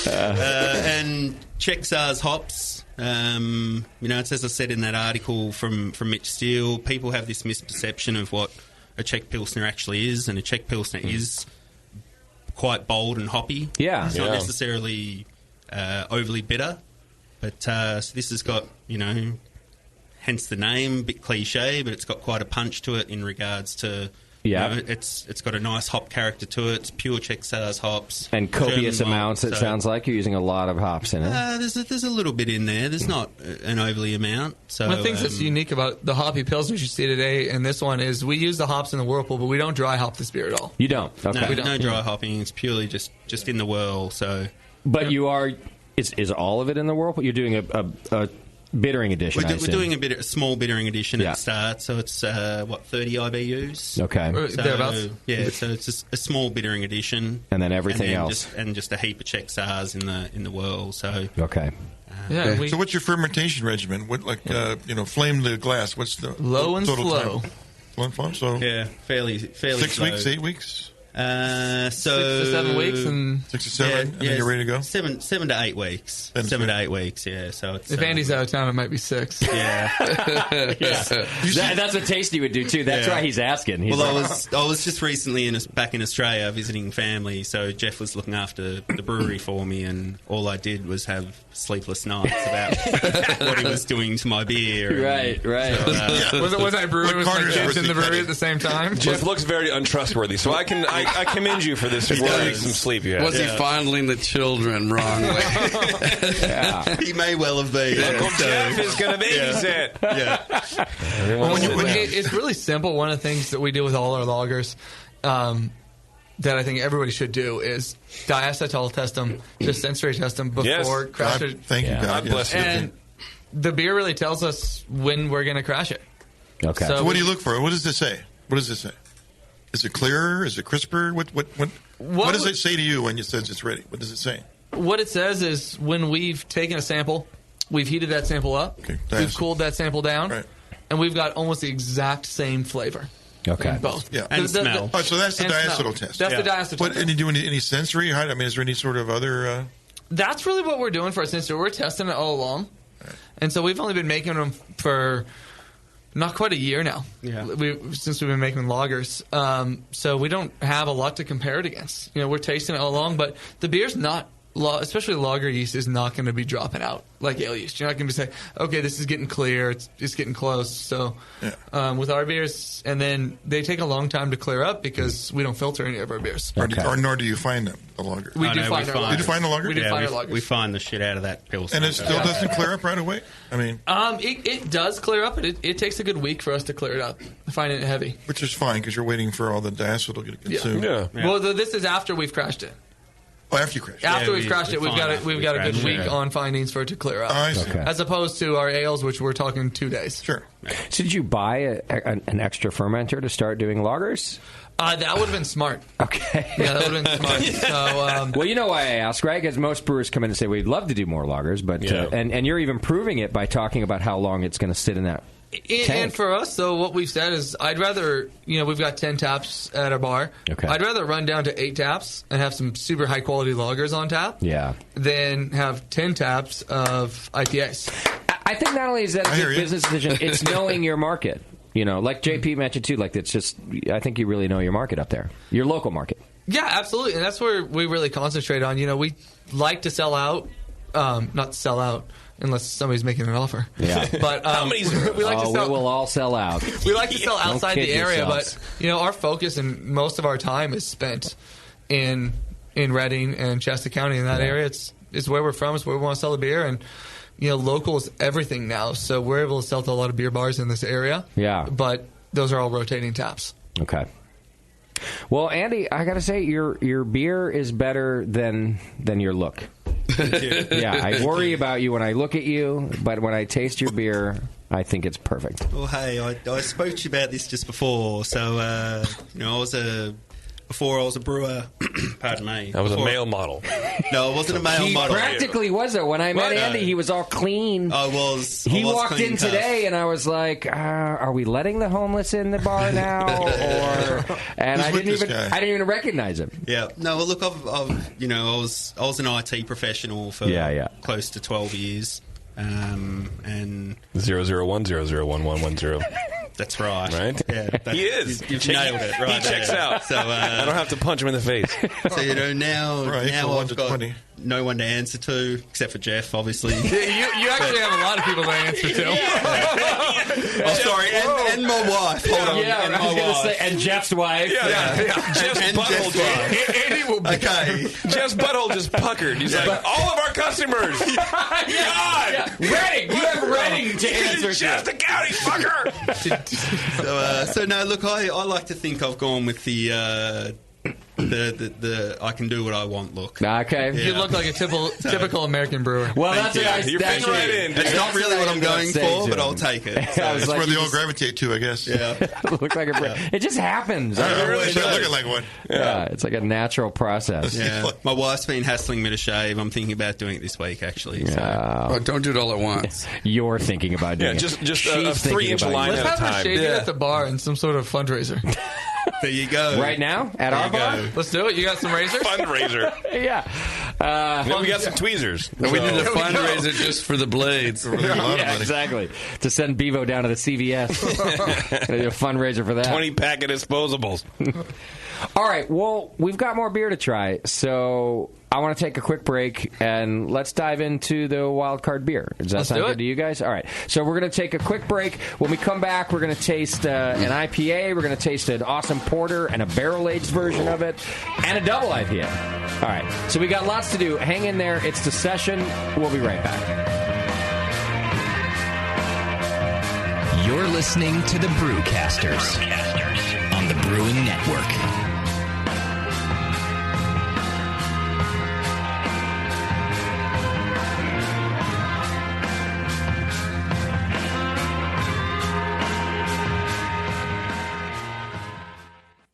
And Czech Tsars hops. It's as I said in that article from Mitch Steele, people have this misperception of what a Czech Pilsner actually is, and a Czech Pilsner is quite bold and hoppy. Yeah. It's not necessarily overly bitter, but so this has got, hence the name, a bit cliche, but it's got quite a punch to it in regards to... Yeah, it's got a nice hop character to it. It's pure Czech Tsars hops and copious German amounts. malt, It sounds like you're using a lot of hops in it. There's a little bit in there. There's not an overly amount. So one of the things that's unique about the hoppy pilsners you see today and this one is we use the hops in the whirlpool, but we don't dry hop this beer at all. You don't. Okay. No, we don't. No dry hopping. It's purely just in the whirl. So, but you are. Is all of it in the whirlpool? You're doing a bittering edition. We're doing a small bittering edition at the start, so it's 30 IBUs. Okay, so, thereabouts. Yeah, so it's just a small bittering edition, and then everything else, just a heap of Czech Tsars in the whirl. So okay. So what's your fermentation regimen? What flame the glass? What's the low and total slow? Time? Low and slow. So yeah, fairly 6 slow. weeks, 8 weeks. So 6 to 7 weeks, and 6 to 7, and then you're ready to go. 7 to 8 weeks. 7 to 8 weeks. Yeah. So it's, if Andy's out of town, it might be 6. Yeah. That's what Tasty would do too. That's why he's asking. He's I was just recently back in Australia visiting family, so Jeff was looking after the brewery for me, and all I did was have sleepless nights about what he was doing to my beer. Right. So, was I brewing with my kids in the brewery at the same time? Jeff looks very untrustworthy, so I commend you for this. Some sleep you had. Was he fondling the children wrongly? He may well have been. Uncle Jeff is going to babysit. It's really simple. One of the things that we do with all our lagers that I think everybody should do is diacetyl test them, just sensory test them before crash it. Thank you, God. Bless you. And the beer really tells us when we're going to crash it. Okay. So what do you look for? What does this say? Is it clearer? Is it crisper? What does it say to you when it says it's ready? What does it say? What it says is when we've taken a sample, we've heated that sample up, we've cooled that sample down, and we've got almost the exact same flavor. Okay. Both. Yeah. And smell. So that's the diacetyl test. That's the diacetyl test. And you do any sensory? I mean, is there any sort of other... That's really what we're doing for our sensory. We're testing it all along. Right. And so we've only been making them for... not quite a year now. Yeah, since we've been making lagers, so we don't have a lot to compare it against. We're tasting it all along, but the beer's not, especially lager yeast, is not going to be dropping out like ale yeast. You're not going to say, okay, this is getting clear, it's getting close. So with our beers, and then they take a long time to clear up because we don't filter any of our beers. Or nor do you find them, the lager. We do find our lagers. Did you find the lager? We do find our lagers. We find the shit out of that Pilsner. And it still doesn't clear up right away? I mean... it does clear up, but it takes a good week for us to clear it up. I find it heavy. Which is fine, because you're waiting for all the diacetyl to get consumed. Yeah. Well, this is after we've crashed it. Oh, after you crash it. After we've crashed it, we've got a good week on findings for it to clear up. I see. Okay. As opposed to our ales, which we're talking 2 days. Sure. So did you buy an extra fermenter to start doing lagers? That would have been smart. Okay. Yeah, that would have been smart. So, well, you know why I ask, right? Because most brewers come in and say, we'd love to do more lagers, but and you're even proving it by talking about how long it's going to sit in that And for us, though, what we've said is I'd rather, we've got 10 taps at our bar. Okay. I'd rather run down to 8 taps and have some super high-quality lagers on tap than have 10 taps of IPAs. I think not only is that a good business decision, it's knowing your market. Like JP mentioned, too, like it's just, I think you really know your market up there, your local market. Yeah, absolutely. And that's where we really concentrate on. We like to sell out, not sell out. Unless somebody's making an offer. Yeah. But we like to sell. We will all sell out. We like to sell outside the area, yourselves. but our focus and most of our time is spent in Reading and Shasta County in that area. It's where we're from. It's where we want to sell the beer, and local is everything now. So we're able to sell to a lot of beer bars in this area. Yeah. But those are all rotating taps. Okay. Well, Andy, I got to say your beer is better than your look. Thank you. Yeah, I worry about you when I look at you, but when I taste your beer, I think it's perfect. Well, hey, I spoke to you about this just before. So, before I was a brewer, pardon me. I was a male model. No, I wasn't a male model. He practically was, though. When I met Andy, he was all clean. I was. He walked in today, and I was like, "Are we letting the homeless in the bar now?" And I didn't even recognize him. Yeah. No. Well, look, I've I was an IT professional for close to 12 years, and 001001110. That's right. Right? Yeah. He is. You've nailed it. Right. He checks out. So I don't have to punch him in the face. So now I've got 20. No one to answer to except for Jeff, obviously. Yeah, you actually have a lot of people to answer to. Oh, sorry, and my wife. Hold on. Yeah, and I was my going to wife. say, and Jeff's wife. Yeah. Jeff's butthole Andy will be okay. Jeff's butthole just puckered. He's like, all of our customers. God. Yeah. Reading. You have Reading to answer to. Shasta County, fucker. So no, look, I like to think I've gone with the I can do what I want look. Okay. Yeah. You look like a typical American brewer. Well, that's what You're fitting right in. It's not really what I'm going for, but I'll take it. So. That's where they all gravitate to, I guess. Yeah. Look like a brewer. It just happens. It really should look like one. Yeah, it's like a natural process. Yeah. My wife's been hassling me to shave. I'm thinking about doing it this week, actually. So. Don't do it all at once. You're thinking about doing it. Just a She's 3-inch thinking about line it. Let's at a have her time. shave it at the bar in some sort of fundraiser. There you go. Right now? At our bar? Let's do it. You got some razors? Fundraiser. Yeah. And then we got some tweezers. We need a fundraiser just for the blades. Yeah, exactly. To send Bevo down to the CVS. Gonna do a fundraiser for that. 20-pack of disposables. All right. Well, we've got more beer to try, so I want to take a quick break and let's dive into the Wildcard beer. Does that sound good to you guys? All right. So we're going to take a quick break. When we come back, we're going to taste an IPA. We're going to taste an awesome porter and a barrel-aged version of it and a double IPA. All right. So we got lots to do. Hang in there. It's the session. We'll be right back. You're listening to the Brewcasters on the Brewing Network.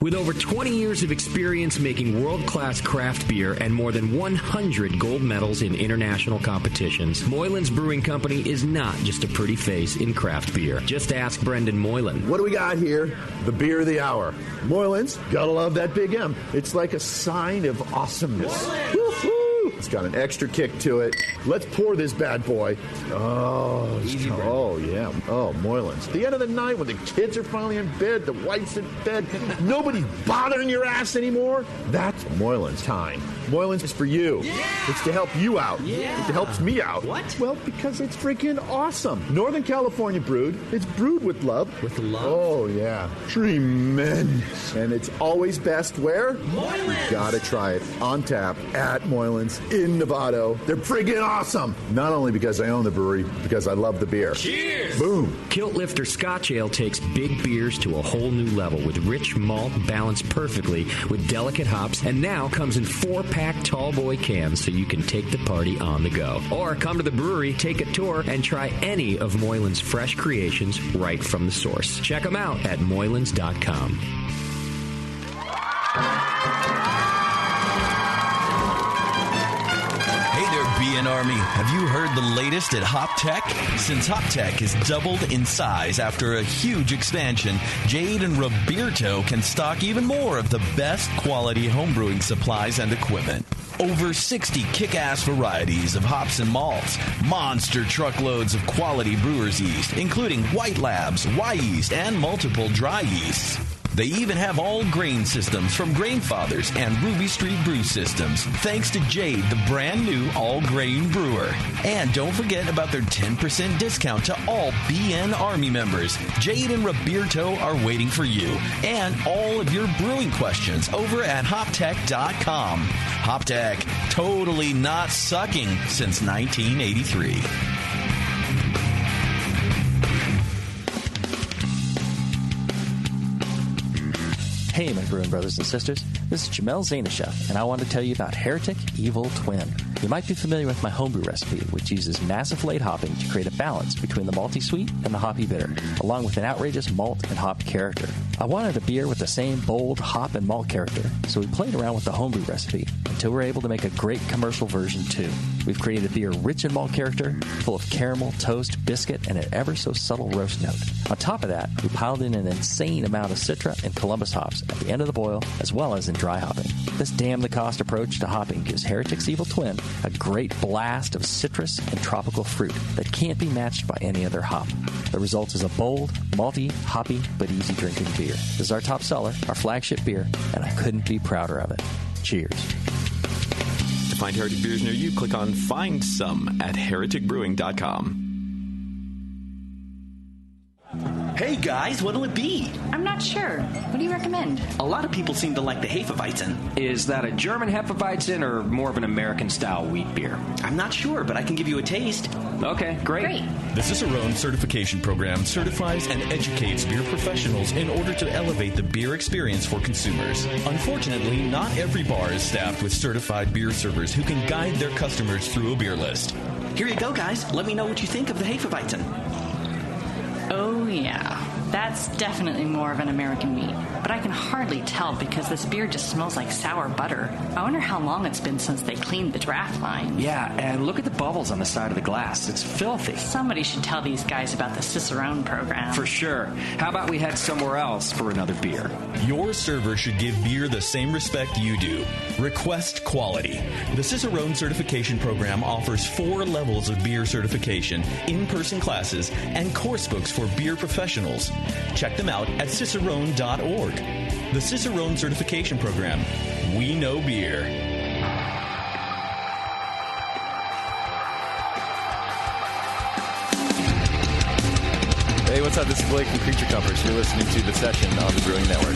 With over 20 years of experience making world-class craft beer and more than 100 gold medals in international competitions, Moylan's Brewing Company is not just a pretty face in craft beer. Just ask Brendan Moylan. What do we got here? The beer of the hour. Moylan's, gotta love that big M. It's like a sign of awesomeness. Woo-hoo! It's got an extra kick to it. Let's pour this bad boy. Oh, yeah. Oh, Moylan's. The end of the night when the kids are finally in bed, the wife's in bed, nobody's bothering your ass anymore. That's Moylan's time. Moylan's is for you. Yeah. It's to help you out. Yeah. It helps me out. What? Well, because it's freaking awesome. Northern California brewed. It's brewed with love. With love? Oh, yeah. Tremendous. And it's always best where? Moylan's. You gotta try it on tap at Moylan's in Novato. They're friggin' awesome. Not only because I own the brewery, because I love the beer. Cheers! Boom. Kilt Lifter Scotch Ale takes big beers to a whole new level with rich malt balanced perfectly with delicate hops, and now comes in 4-pack tall boy cans so you can take the party on the go. Or come to the brewery, take a tour, and try any of Moylan's fresh creations right from the source. Check them out at moylans.com. Army, have you heard the latest at Hop Tech? Since Hop Tech has doubled in size after a huge expansion, Jade and Roberto can stock even more of the best quality homebrewing supplies and equipment. Over 60 kick-ass varieties of hops and malts, monster truckloads of quality brewer's yeast, including White Labs, Y-yeast, and multiple dry yeasts. They even have all grain systems from Grainfathers and Ruby Street Brew Systems, thanks to Jade, the brand new all-grain brewer. And don't forget about their 10% discount to all BN Army members. Jade and Roberto are waiting for you and all of your brewing questions over at hoptech.com. Hoptech, totally not sucking since 1983. Hey, my brewing brothers and sisters. This is Jamel Zanishev, and I want to tell you about Heretic Evil Twin. You might be familiar with my homebrew recipe, which uses massive late hopping to create a balance between the malty sweet and the hoppy bitter, along with an outrageous malt and hop character. I wanted a beer with the same bold hop and malt character, so we played around with the homebrew recipe until we were able to make a great commercial version too. We've created a beer rich in malt character, full of caramel, toast, biscuit, and an ever so subtle roast note. On top of that, we piled in an insane amount of Citra and Columbus hops at the end of the boil, as well as in dry hopping. This damn-the-cost approach to hopping gives Heretic's Evil Twin a great blast of citrus and tropical fruit that can't be matched by any other hop. The result is a bold, malty, hoppy, but easy-drinking beer. This is our top seller, our flagship beer, and I couldn't be prouder of it. Cheers. To find Heretic beers near you, click on Find Some at hereticbrewing.com. Hey guys, what'll it be? I'm not sure. What do you recommend? A lot of people seem to like the Hefeweizen. Is that a German Hefeweizen or more of an American-style wheat beer? I'm not sure, but I can give you a taste. Okay, great. The Cicerone Certification Program certifies and educates beer professionals in order to elevate the beer experience for consumers. Unfortunately, not every bar is staffed with certified beer servers who can guide their customers through a beer list. Here you go, guys. Let me know what you think of the Hefeweizen. Oh, yeah. That's definitely more of an American wheat. But I can hardly tell because this beer just smells like sour butter. I wonder how long it's been since they cleaned the draft line. Yeah, and look at the bubbles on the side of the glass. It's filthy. Somebody should tell these guys about the Cicerone program. For sure. How about we head somewhere else for another beer? Your server should give beer the same respect you do. Request quality. The Cicerone Certification Program offers 4 levels of beer certification, in-person classes, and course books for beer professionals. Check them out at cicerone.org. The Cicerone Certification Program. We know beer. Hey, what's up? This is Blake from Creature Comforts. You're listening to The Session on the Brewing Network.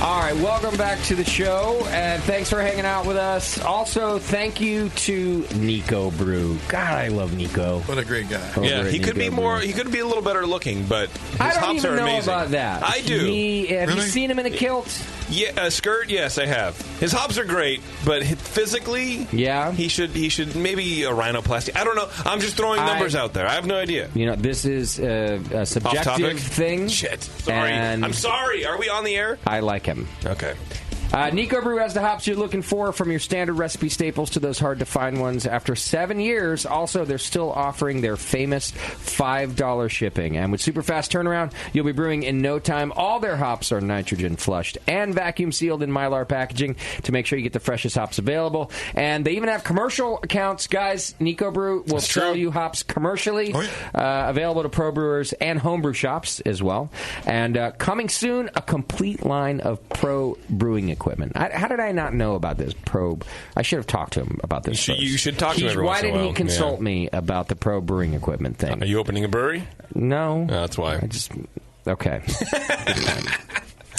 All right, welcome back to the show, and thanks for hanging out with us. Also, thank you to Nico Brew. God, I love Nico. What a great guy. Yeah, he could be more. He could be a little better looking, but his I don't hops even are know amazing. about that. I do. Have you seen him in a kilt? Yeah, a skirt. Yes, I have. His hops are great, but physically, yeah, he should maybe a rhinoplasty. I don't know. I'm just throwing numbers out there. I have no idea. You know, this is a subjective thing. Shit. Sorry. And I'm sorry. Are we on the air? I like him. Okay. Nico Brew has the hops you're looking for, from your standard recipe staples to those hard-to-find ones. After 7 years, also, they're still offering their famous $5 shipping. And with super fast turnaround, you'll be brewing in no time. All their hops are nitrogen flushed and vacuum sealed in Mylar packaging to make sure you get the freshest hops available. And they even have commercial accounts. Guys, Nico Brew will sell you hops commercially, available to pro brewers and homebrew shops as well. And coming soon, a complete line of pro brewing equipment. How did I not know about this probe? I should have talked to him about this. You should talk to him every Why once in a didn't he while. consult me about the pro brewing equipment thing? Are you opening a brewery? No. That's why. Okay.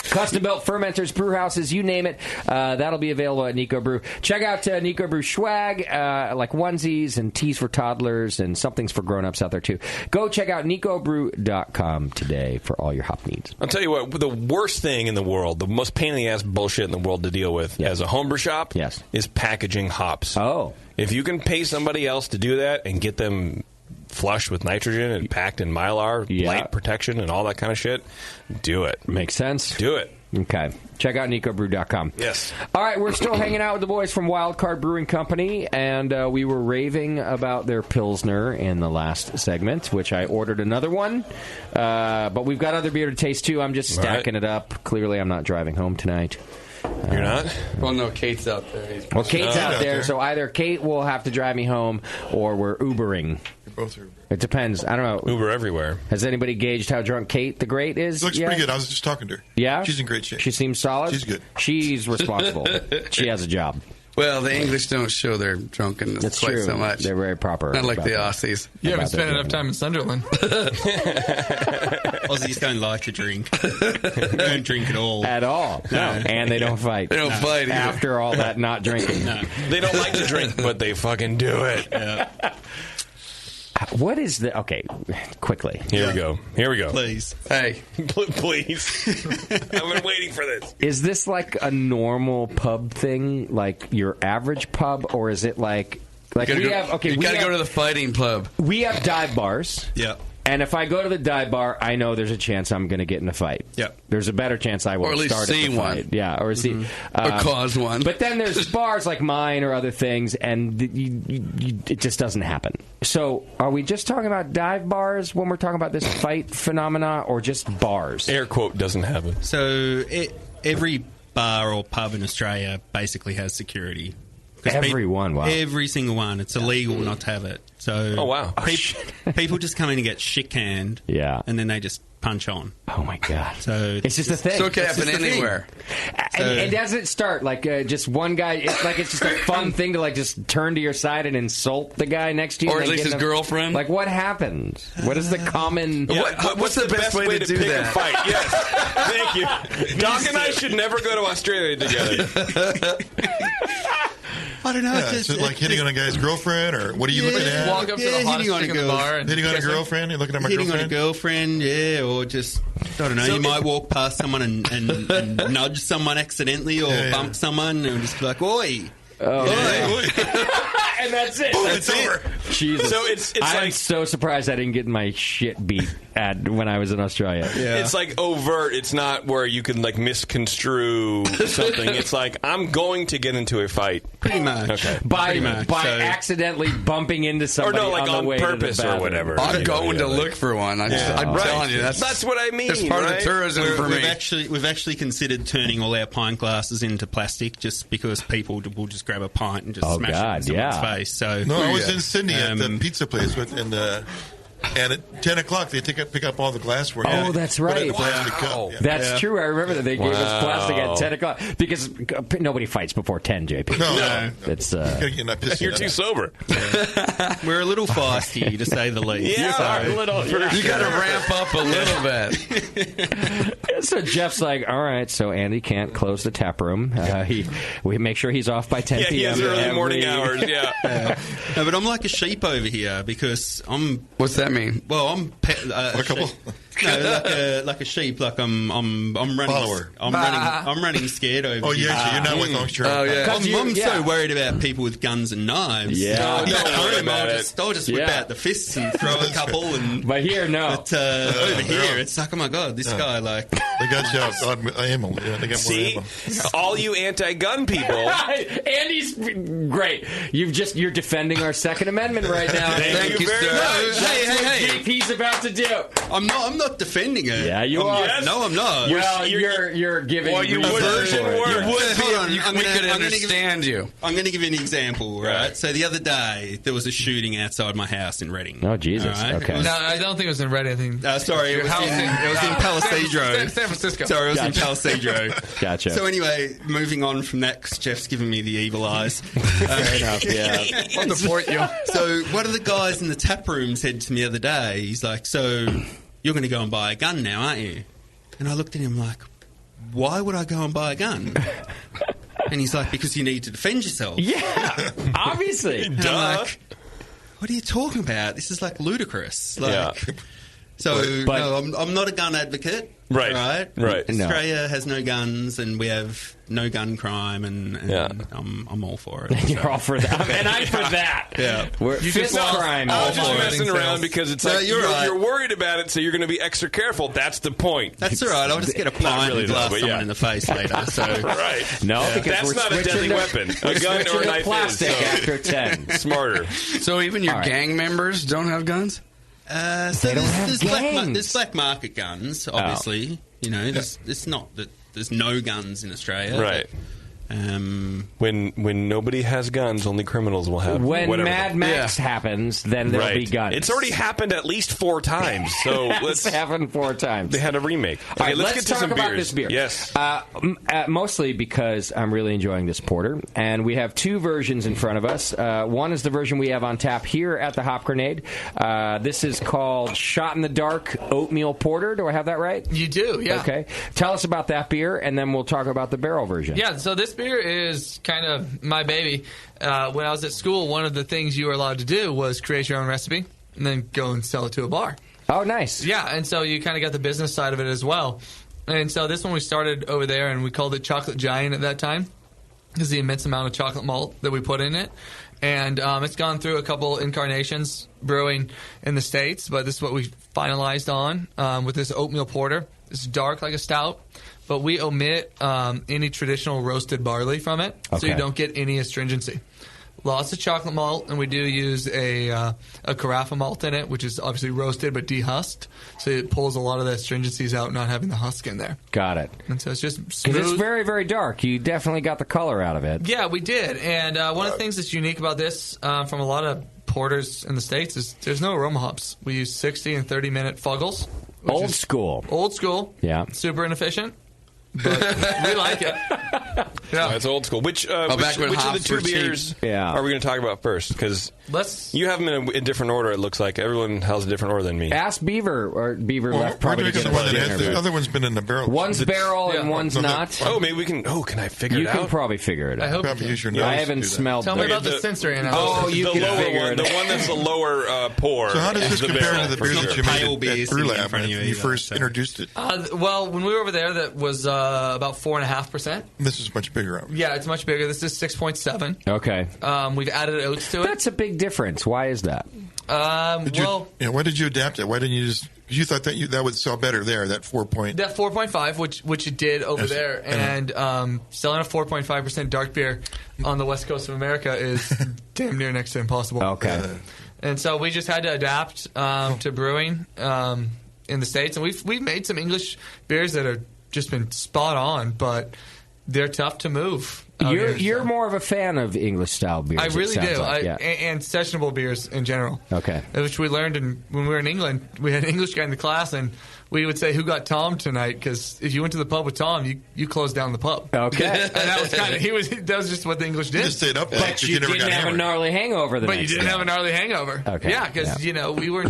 Custom built fermenters, brew houses, you name it. That'll be available at Nico Brew. Check out Nico Brew swag, like onesies and tees for toddlers and somethings for grown-ups out there, too. Go check out nicobrew.com today for all your hop needs. I'll tell you what, the worst thing in the world, the most pain-in-the-ass bullshit in the world to deal with as a homebrew shop is packaging hops. Oh. If you can pay somebody else to do that and get them flushed with nitrogen and packed in Mylar, light protection and all that kind of shit, do it. Makes sense. Do it. Okay. Check out nicobrew.com. Yes. All right, we're still hanging out with the boys from Wildcard Brewing Company, and we were raving about their Pilsner in the last segment, which I ordered another one. But we've got other beer to taste, too. I'm just stacking it up. Clearly, I'm not driving home tonight. You're not? Well, no, Kate's out there. Well, Kate's out there, so either Kate will have to drive me home, or we're Ubering. You're both Uber. It depends. I don't know. Uber everywhere. Has anybody gauged how drunk Kate the Great is? Looks pretty good. I was just talking to her. Yeah? She's in great shape. She seems solid? She's good. She's responsible. She has a job. Well, the English don't show their drunkenness That's quite true. so much. They're very proper. Not like the that. Aussies. You haven't spent enough time in Sunderland. Aussies don't like to drink. They don't drink at all. At all. No. And they don't fight. They don't fight either. After all that not drinking. No. They don't like to drink, but they fucking do it. Yeah. What is the... Okay, quickly. Here we go. Please. Hey. Please. I've been waiting for this. Is this like a normal pub thing? Like your average pub? Or is it like we have... Okay, you gotta go to the fighting club. We have dive bars. Yeah. And if I go to the dive bar, I know there's a chance I'm going to get in a fight. Yep. There's a better chance I will Or at least start see at the one. fight. Yeah, or see Or cause one. But then there's bars like mine or other things, and it just doesn't happen. So are we just talking about dive bars when we're talking about this fight phenomena, or just bars? Air quote doesn't happen. So every bar or pub in Australia basically has security. Every one, wow. Every single one. It's illegal not to have it. So oh, wow. People just come in and get shit-canned. Yeah. And then they just punch on. Oh, my God. So it's just a thing. So it can happen anywhere. And does it start like just one guy? It's like it's just a fun thing to like just turn to your side and insult the guy next to you, or at least his girlfriend. Like what happens? What is the common? What's the best way to do pick that? A fight? Yes, thank you. Doc and I should never go to Australia together. I don't know. Yeah, is it like hitting on a guy's girlfriend, or what are you looking at? Walk up to the hottest chick in the bar and hitting on a girlfriend? You're looking at my hitting girlfriend? on a girlfriend, yeah, or just, I don't know, you might walk past someone and nudge someone accidentally or bump someone and just be like, oi. Oh, and that's it. Boom, that's it's over. Jesus. So it's I'm like so surprised I didn't get my shit beat when I was in Australia. Yeah. It's like overt. It's not where you can like misconstrue something. It's like I'm going to get into a fight. Pretty much. Okay. By accidentally bumping into somebody, or no, like on the way purpose to the or bathroom. whatever. I'm going to look for one. I'm telling you, that's what I mean. It's part of the tourism for me. We've actually considered turning all our pint glasses into plastic just because people will just grab a pint and just smash it in someone's face. So no, I was in Sydney at the pizza place and at 10 o'clock they pick up all the glassware. Oh, that's right. Cup. Yeah. That's true. I remember that they gave us plastic at 10 o'clock because nobody fights before 10, JP. No. It's you're too sober. We're a little feisty, to say the least. Yeah, a little. You got to ramp up a little bit. So Jeff's like, all right, so Andy can't close the tap room. We make sure he's off by 10 p.m. He has early morning hours, yeah. No, but I'm like a sheep over here because I'm... What's that mean? Well, I'm... a couple? No, like a sheep. Like I'm running... Follower. I'm running scared over here. Oh, yeah, so you're not with Longshoreman. Oh, yeah. I'm so worried about people with guns and knives. Yeah. I'll just whip out the fists and throw a couple. But here, no. But over here, it's like, oh my God, this guy, like... They got you out. Ammo. Yeah, they got See? more ammo. All you anti-gun people. Andy's great. You're defending our Second Amendment right now. Thank you very much. Hey. JP's about to do. I'm not defending it. Yeah, you are. Yes. No, I'm not. Well, you're giving. Well, you would. Hold on. We could understand you. I'm going to give you an example, right? So the other day, there was a shooting outside my house in Reading. Oh, Jesus. Right? Okay. No, I don't think it was in Reading. Sorry, it was in Palisadro. San Francisco. Sorry, it was in Palisadro. Gotcha. So anyway, moving on from that, because Jeff's giving me the evil eyes. Fair enough, yeah. I'll deport you. So one of the guys in the tap room said to me the other day, he's like, so you're going to go and buy a gun now, aren't you? And I looked at him like, why would I go and buy a gun? And he's like, because you need to defend yourself. Yeah, obviously. And I'm like, what are you talking about? This is like ludicrous. Like, so but, no, I'm not a gun advocate. Right. Australia has no guns, and we have no gun crime, and I'm all for it. You're all for that, and I'm for that. Yeah, you just crime. I was just messing around because it's like you're worried about it, so you're going to be extra careful. That's the point. That's all right. I'll just get a pint and blast someone in the face later. So no, because that's not a deadly weapon. A gun or a knife plastic is. After 10, smarter. So even your gang members don't have guns? So there's black market guns, obviously. You know, it's not that there's no guns in Australia. Right. When nobody has guns, only criminals will have. When whatever. Mad Max happens, then there'll be guns. It's already happened at least 4 times. So it's happened 4 times. They had a remake. All right, let's get to talk some about beers. this beer. Yes. Mostly because I'm really enjoying this porter, and we have 2 versions in front of us. One is the version we have on tap here at the Hop Grenade. This is called Shot in the Dark Oatmeal Porter. Do I have that right? You do, yeah. Okay. Tell us about that beer, and then we'll talk about the barrel version. Yeah, so this beer is kind of my baby. When I was at school, one of the things you were allowed to do was create your own recipe and then go and sell it to a bar. Oh, nice. Yeah, and so you kind of got the business side of it as well. And so this one we started over there, and we called it Chocolate Giant at that time because the immense amount of chocolate malt that we put in it. And it's gone through a couple incarnations brewing in the States, but this is what we finalized on with this oatmeal porter. It's dark like a stout, but we omit any traditional roasted barley from it, so you don't get any astringency. Lots of chocolate malt, and we do use a carafa malt in it, which is obviously roasted but dehusked, so it pulls a lot of the astringencies out, not having the husk in there. Got it. And so it's just smooth. Because it's very, very dark. You definitely got the color out of it. Yeah, we did. And one of the things that's unique about this from a lot of porters in the States is there's no aroma hops. We use 60 and 30-minute fuggles. Old school. Old school. Yeah. Super inefficient. But we like it. Yeah, it's old school. Which of the 2 beers are we going to talk about first? Because you have them in a different order, it looks like. Everyone has a different order than me. Ask Beaver, or Beaver left probably. The other one's been in the barrel. One's barrel and one's not. Oh, maybe we can. Can I figure it out? You can probably figure it out. I hope probably use your nose. I haven't smelled. Tell me about the sensory analysis. Oh, you can figure it out. The one that's the lower pour. So how does this compare to the beer that you made at Brew Lab when you first introduced it? Well, when we were over there, that was about 4.5%. This is much bigger. Obviously. Yeah, it's much bigger. This is 6.7. Okay. We've added oats to it. That's a big difference. Why is that? Why did you adapt it? Why didn't you just? Because you thought that would sell better there. That 4.5, which it did over there, and selling a 4.5% dark beer on the west coast of America is damn near next to impossible. Okay. And so we just had to adapt to brewing in the States, and we've made some English beers that have just been spot on, but they're tough to move. You're more of a fan of English style beers. I really do, like. and sessionable beers in general. Okay, which we learned when we were in England. We had an English guy in the class, and we would say, "Who got Tom tonight?" Because if you went to the pub with Tom, you closed down the pub. Okay, and that was that was just what the English did. You just stayed up, but you didn't have a gnarly hangover. But you didn't have a gnarly hangover. Okay, yeah, because we were.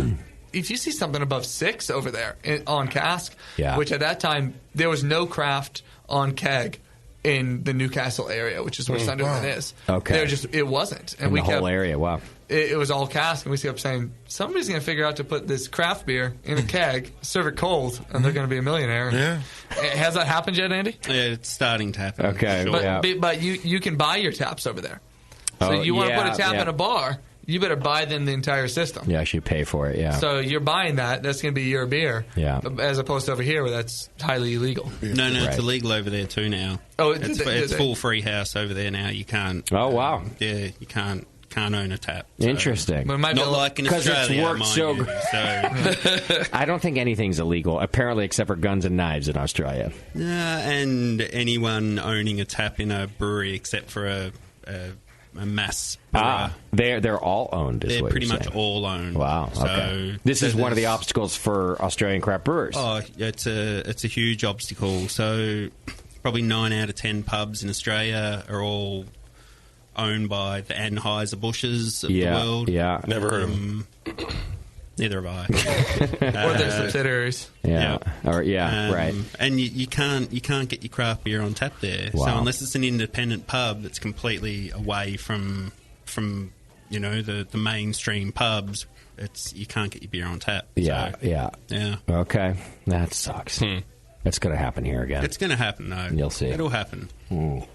If you see something above 6 over there on cask, which at that time there was no craft on keg in the Newcastle area, which is where Sunderland is. Okay, it wasn't, and the whole area. Wow, it was all cask, and we kept saying somebody's going to figure out to put this craft beer in a keg, serve it cold, and they're going to be a millionaire. Yeah, has that happened yet, Andy? Yeah, it's starting to happen. Okay, sure. but you can buy your taps over there. So you want to put a tap in a bar. You better buy them the entire system. Yeah, you pay for it, yeah. So you're buying that. That's going to be your beer. Yeah. As opposed to over here where that's highly illegal. No, it's illegal over there too now. Oh, it's full free house over there now. You can't. Oh, wow. You can't own a tap. So. Interesting. Not like in Australia, it's worked so I don't think anything's illegal, apparently, except for guns and knives in Australia. And anyone owning a tap in a brewery except for a mass. They're all owned. They're pretty much all owned. Wow. Okay. So this is one of the obstacles for Australian craft brewers. Oh, it's a huge obstacle. So probably 9 out of 10 pubs in Australia are all owned by the Anheuser-Busch's of the world. Yeah, never heard of them. Neither have I. Or their subsidiaries. Yeah. Right. And you can't get your craft beer on tap there. Wow. So unless it's an independent pub that's completely away from the mainstream pubs, you can't get your beer on tap. Yeah. So, yeah. Okay, that sucks. It's going to happen here again. It's going to happen, no. You'll see. It'll happen.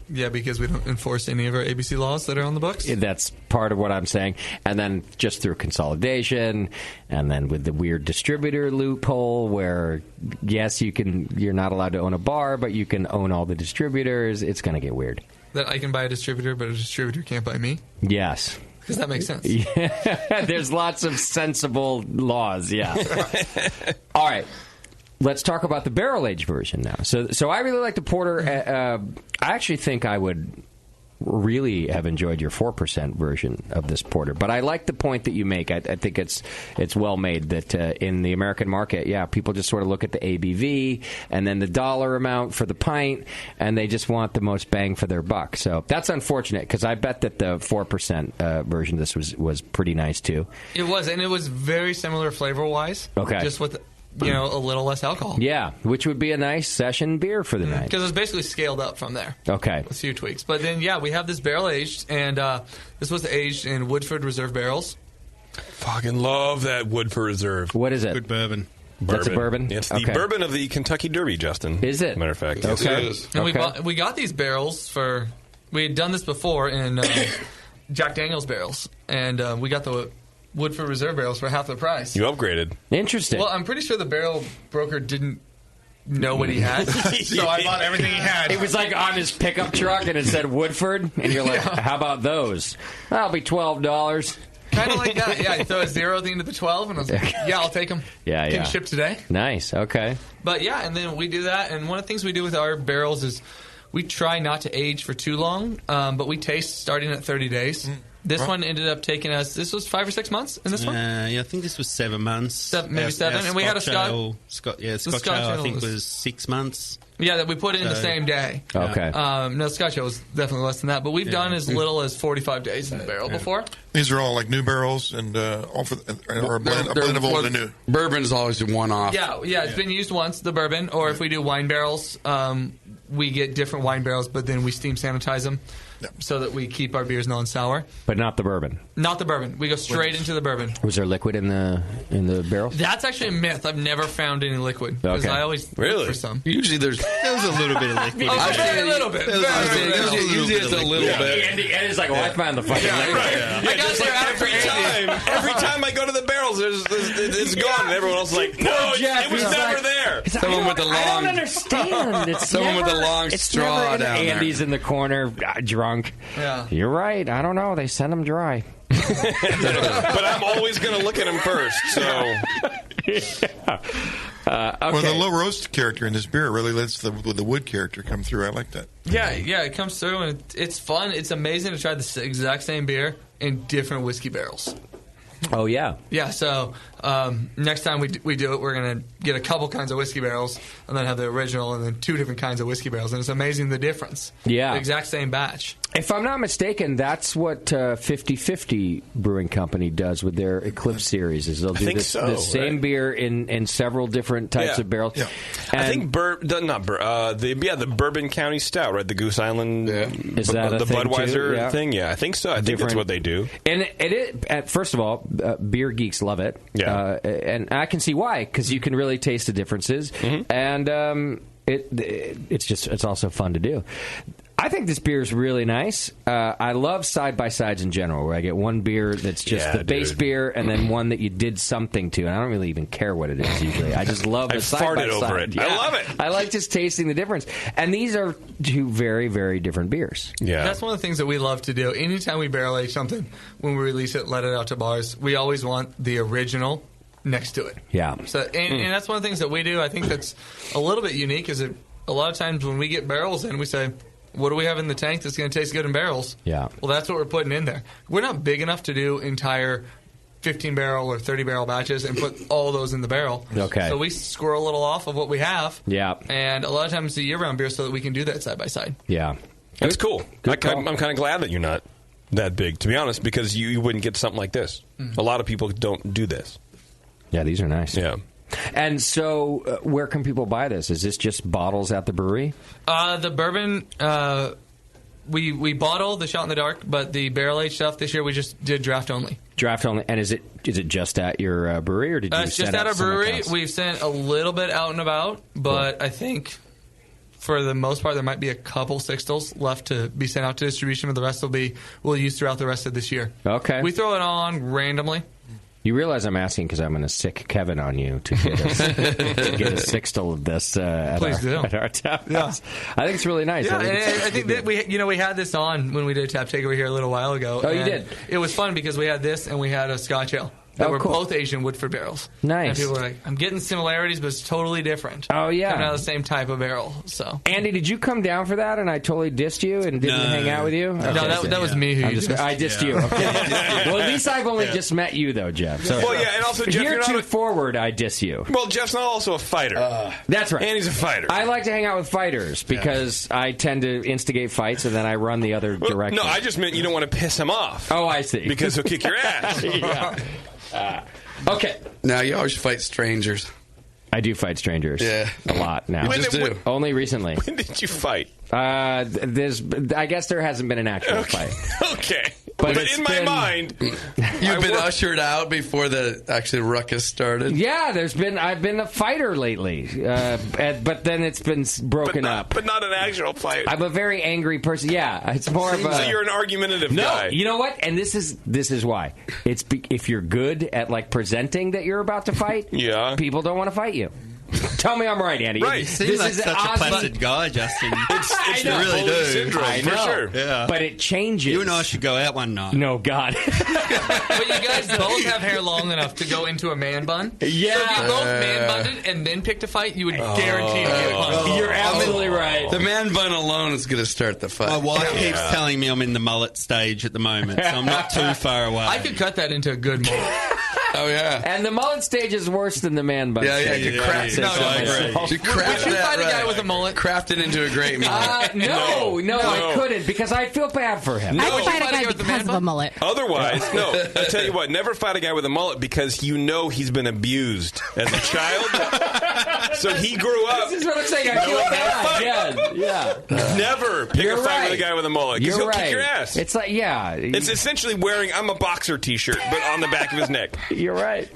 Yeah, because we don't enforce any of our ABC laws that are on the books. That's part of what I'm saying. And then just through consolidation, and then with the weird distributor loophole where, yes, you're not allowed to own a bar, but you can own all the distributors. It's going to get weird. That I can buy a distributor, but a distributor can't buy me? Yes. Because that makes sense. Yeah. There's lots of sensible laws, yeah. All right. Let's talk about the barrel-aged version now. So I really like the porter. I actually think I would really have enjoyed your 4% version of this porter. But I like the point that you make. I think it's well made that in the American market, people just sort of look at the ABV and then the dollar amount for the pint, and they just want the most bang for their buck. So that's unfortunate, because I bet that the 4% version of this was pretty nice, too. It was, and it was very similar flavor-wise. Okay. Just with a little less alcohol. Yeah, which would be a nice session beer for the night. Because it's basically scaled up from there. Okay. A few tweaks. But then, we have this barrel aged, and this was aged in Woodford Reserve barrels. Fucking love that Woodford Reserve. What is it? Good bourbon. That's a bourbon? It's the bourbon of the Kentucky Derby, Justin. Is it? Matter of fact. Okay. Yes, it is. And we got these barrels for... We had done this before in Jack Daniel's barrels, and we got the Woodford Reserve barrels for half the price. You upgraded. Interesting. Well, I'm pretty sure the barrel broker didn't know what he had, so I bought everything he had. It was like on his pickup truck, and it said Woodford, and you're like, how about those? That'll be $12. Kind of like that, yeah. You throw a zero at the end of the 12, and I was like, I'll take them. Yeah. Can ship today. Nice, okay. But and then we do that, and one of the things we do with our barrels is we try not to age for too long, but we taste starting at 30 days. This one ended up taking us, this was 5 or 6 months in this one? I think this was 7 months. Maybe 7. And we had a Scotch ale. Scotch ale, I think, was 6 months. Yeah, that we put it in the same day. Okay. No, Scotch ale was definitely less than that, but we've done as little as 45 days in the barrel before. These are all like new barrels, and all for or a blend of old and new. Bourbon's always a one-off. Yeah, it's been used once, the bourbon, or if we do wine barrels, we get different wine barrels, but then we steam sanitize them. So that we keep our beers non-sour. But not the bourbon. Not the bourbon. We go straight into the bourbon. Was there liquid in the barrel? That's actually a myth. I've never found any liquid. Because I always look for some. Usually there's a little bit of liquid. A little bit. Usually it's a little bit. Andy's like, I found the fucking liquid. Right. I got there every time I go to the barrels, it's gone. And everyone else is like, no, it was never there. Someone with the long... I don't understand. It's someone with the long straw down there. Andy's in the corner, drunk. Yeah. You're right. I don't know. They send them dry. But I'm always going to look at them first. So, okay. Well, the low roast character in this beer really lets the wood character come through. I like that. Yeah, it comes through, and it's fun. It's amazing to try the exact same beer in different whiskey barrels. Oh, yeah. Yeah, so next time we do it, we're going to get a couple kinds of whiskey barrels and then have the original and then 2 different kinds of whiskey barrels. And it's amazing the difference. Yeah. The exact same batch. If I'm not mistaken, that's what 50/50 Brewing Company does with their Eclipse series. Is they'll do the same beer in several different types of barrels. Yeah. I think the Bourbon County Stout, right? The Goose Island, is that the thing Budweiser too? thing? Yeah, I think so. I think that's what they do. And first of all, beer geeks love it. Yeah. And I can see why, because you can really taste the differences, and it's also fun to do. I think this beer is really nice. I love side-by-sides in general, where I get one beer that's just the base beer and then one that you did something to, and I don't really even care what it is usually. I just love the side-by-side. I farted over it. Yeah. I love it. I like just tasting the difference. And these are 2 very, very different beers. Yeah. That's one of the things that we love to do. Anytime we barrel age something, when we release it, let it out to bars, we always want the original next to it. Yeah. So, and that's one of the things that we do. I think that's a little bit unique, is that a lot of times when we get barrels in, we say, what do we have in the tank that's going to taste good in barrels? Yeah. Well, that's what we're putting in there. We're not big enough to do entire 15-barrel or 30-barrel batches and put all those in the barrel. Okay. So we score a little off of what we have. Yeah. And a lot of times it's a year-round beer so that we can do that side by side. Yeah. That's cool. I'm kind of glad that you're not that big, to be honest, because you wouldn't get something like this. Mm-hmm. A lot of people don't do this. Yeah, these are nice. Yeah. And so, where can people buy this? Is this just bottles at the brewery? The bourbon, we bottle the Shot in the Dark, but the barrel aged stuff this year we just did draft only. Draft only, and is it just at your brewery, or did you? It's just at our brewery. We've sent a little bit out and about, but I think for the most part there might be a couple sixtels left to be sent out to distribution, but the rest we'll use throughout the rest of this year. Okay, we throw it on randomly. You realize I'm asking because I'm going to sick Kevin on you to get a sixtel of this at our tap house. I think it's really nice. Yeah, I think that we had this on when we did a tap takeover here a little while ago. Oh, you did? It was fun because we had this and we had a Scotch ale. That were cool. both Asian Woodford barrels. Nice. And people were like, I'm getting similarities, but it's totally different. Oh, yeah. Coming out of the same type of barrel. So, Andy, did you come down for that and I totally dissed you and didn't hang out with you? No, that was me who you dissed. I dissed you. Okay. Well, at least I've only just met you, though, Jeff. So, and also, Jeff, heretofore, I diss you. Well, Jeff's not also a fighter. That's right. Andy's a fighter. I like to hang out with fighters because I tend to instigate fights and then I run the other direction. No, I just meant you don't want to piss him off. Oh, I see. Because he'll kick your ass. Okay. Now, you always fight strangers. I do fight strangers. Yeah. A lot now. Only recently. When did you fight? I guess there hasn't been an actual fight. Okay. But in my mind, you've been ushered out before the actual ruckus started. Yeah, I've been a fighter lately, but then it's been broken up. But not an actual fight. I'm a very angry person. Yeah, it's more of a. So you're an argumentative guy. You know what? And this is why. It's if you're good at like presenting that you're about to fight. Yeah. People don't want to fight you. Tell me I'm right, Andy. Right. You seem like such a placid guy, Justin. It's you really do. Syndrome, I know. For sure. Yeah. But it changes. You and I should go out one night. No, God. But you guys both have hair long enough to go into a man bun. Yeah. So if you both man bunned it and then picked a fight, you would guarantee to get punched. You're absolutely right. The man bun alone is going to start the fight. My wife keeps telling me I'm in the mullet stage at the moment, so I'm not too far away. I could cut that into a good mullet. Oh, yeah. And the mullet stage is worse than the man bun stage. You craft it. Would you fight a guy with a mullet? Craft it into a great mullet. No, I couldn't because I feel bad for him. I would fight a guy because of a mullet. Otherwise, no. I tell you what, never fight a guy with a mullet because you know he's been abused as a child. So he grew up. This is what I'm saying. I feel bad. Yeah. Never pick a fight with a guy with a mullet because he'll kick your ass. It's like, It's essentially wearing "I'm a boxer" T-shirt, but on the back of his neck. You're right.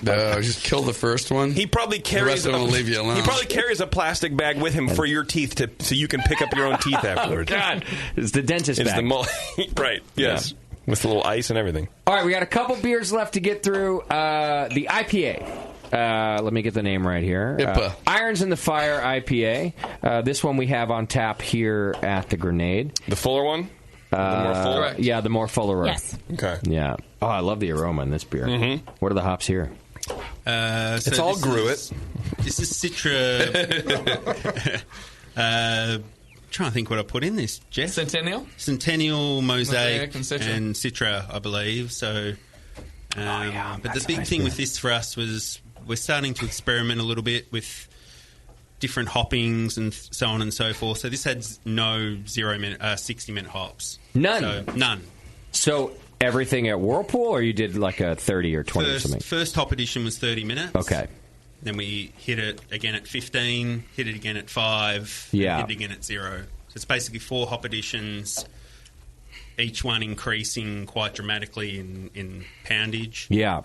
No, just kill the first one. He probably carries. The rest will leave you alone. He probably carries a plastic bag with him for your teeth so you can pick up your own teeth afterwards. Oh, God, it's the dentist bag. It's the mullet. Right. Yes. Yeah. With a little ice and everything. All right, we got a couple beers left to get through. The IPA. Let me get the name right here. Irons in the Fire IPA. This one we have on tap here at the Grenade. The fuller one? The more fuller? Yeah, the more fuller. Yes. Okay. Yeah. Oh, I love the aroma in this beer. Mm-hmm. What are the hops here? It's all Gruit. This is Citra. Trying to think what I put in this, Jeff. Centennial, Mosaic, and Citra, I believe. So, but the big thing with this for us was we're starting to experiment a little bit with different hoppings and so on and so forth. So this had no 60-minute hops. None? So, none. So everything at Whirlpool, or you did like a 30 or 20 or something? First hop edition was 30 minutes. Okay. Then we hit it again at 15, hit it again at 5, yeah. Hit it again at 0. So it's basically 4 hop editions, each one increasing quite dramatically in poundage. Yeah.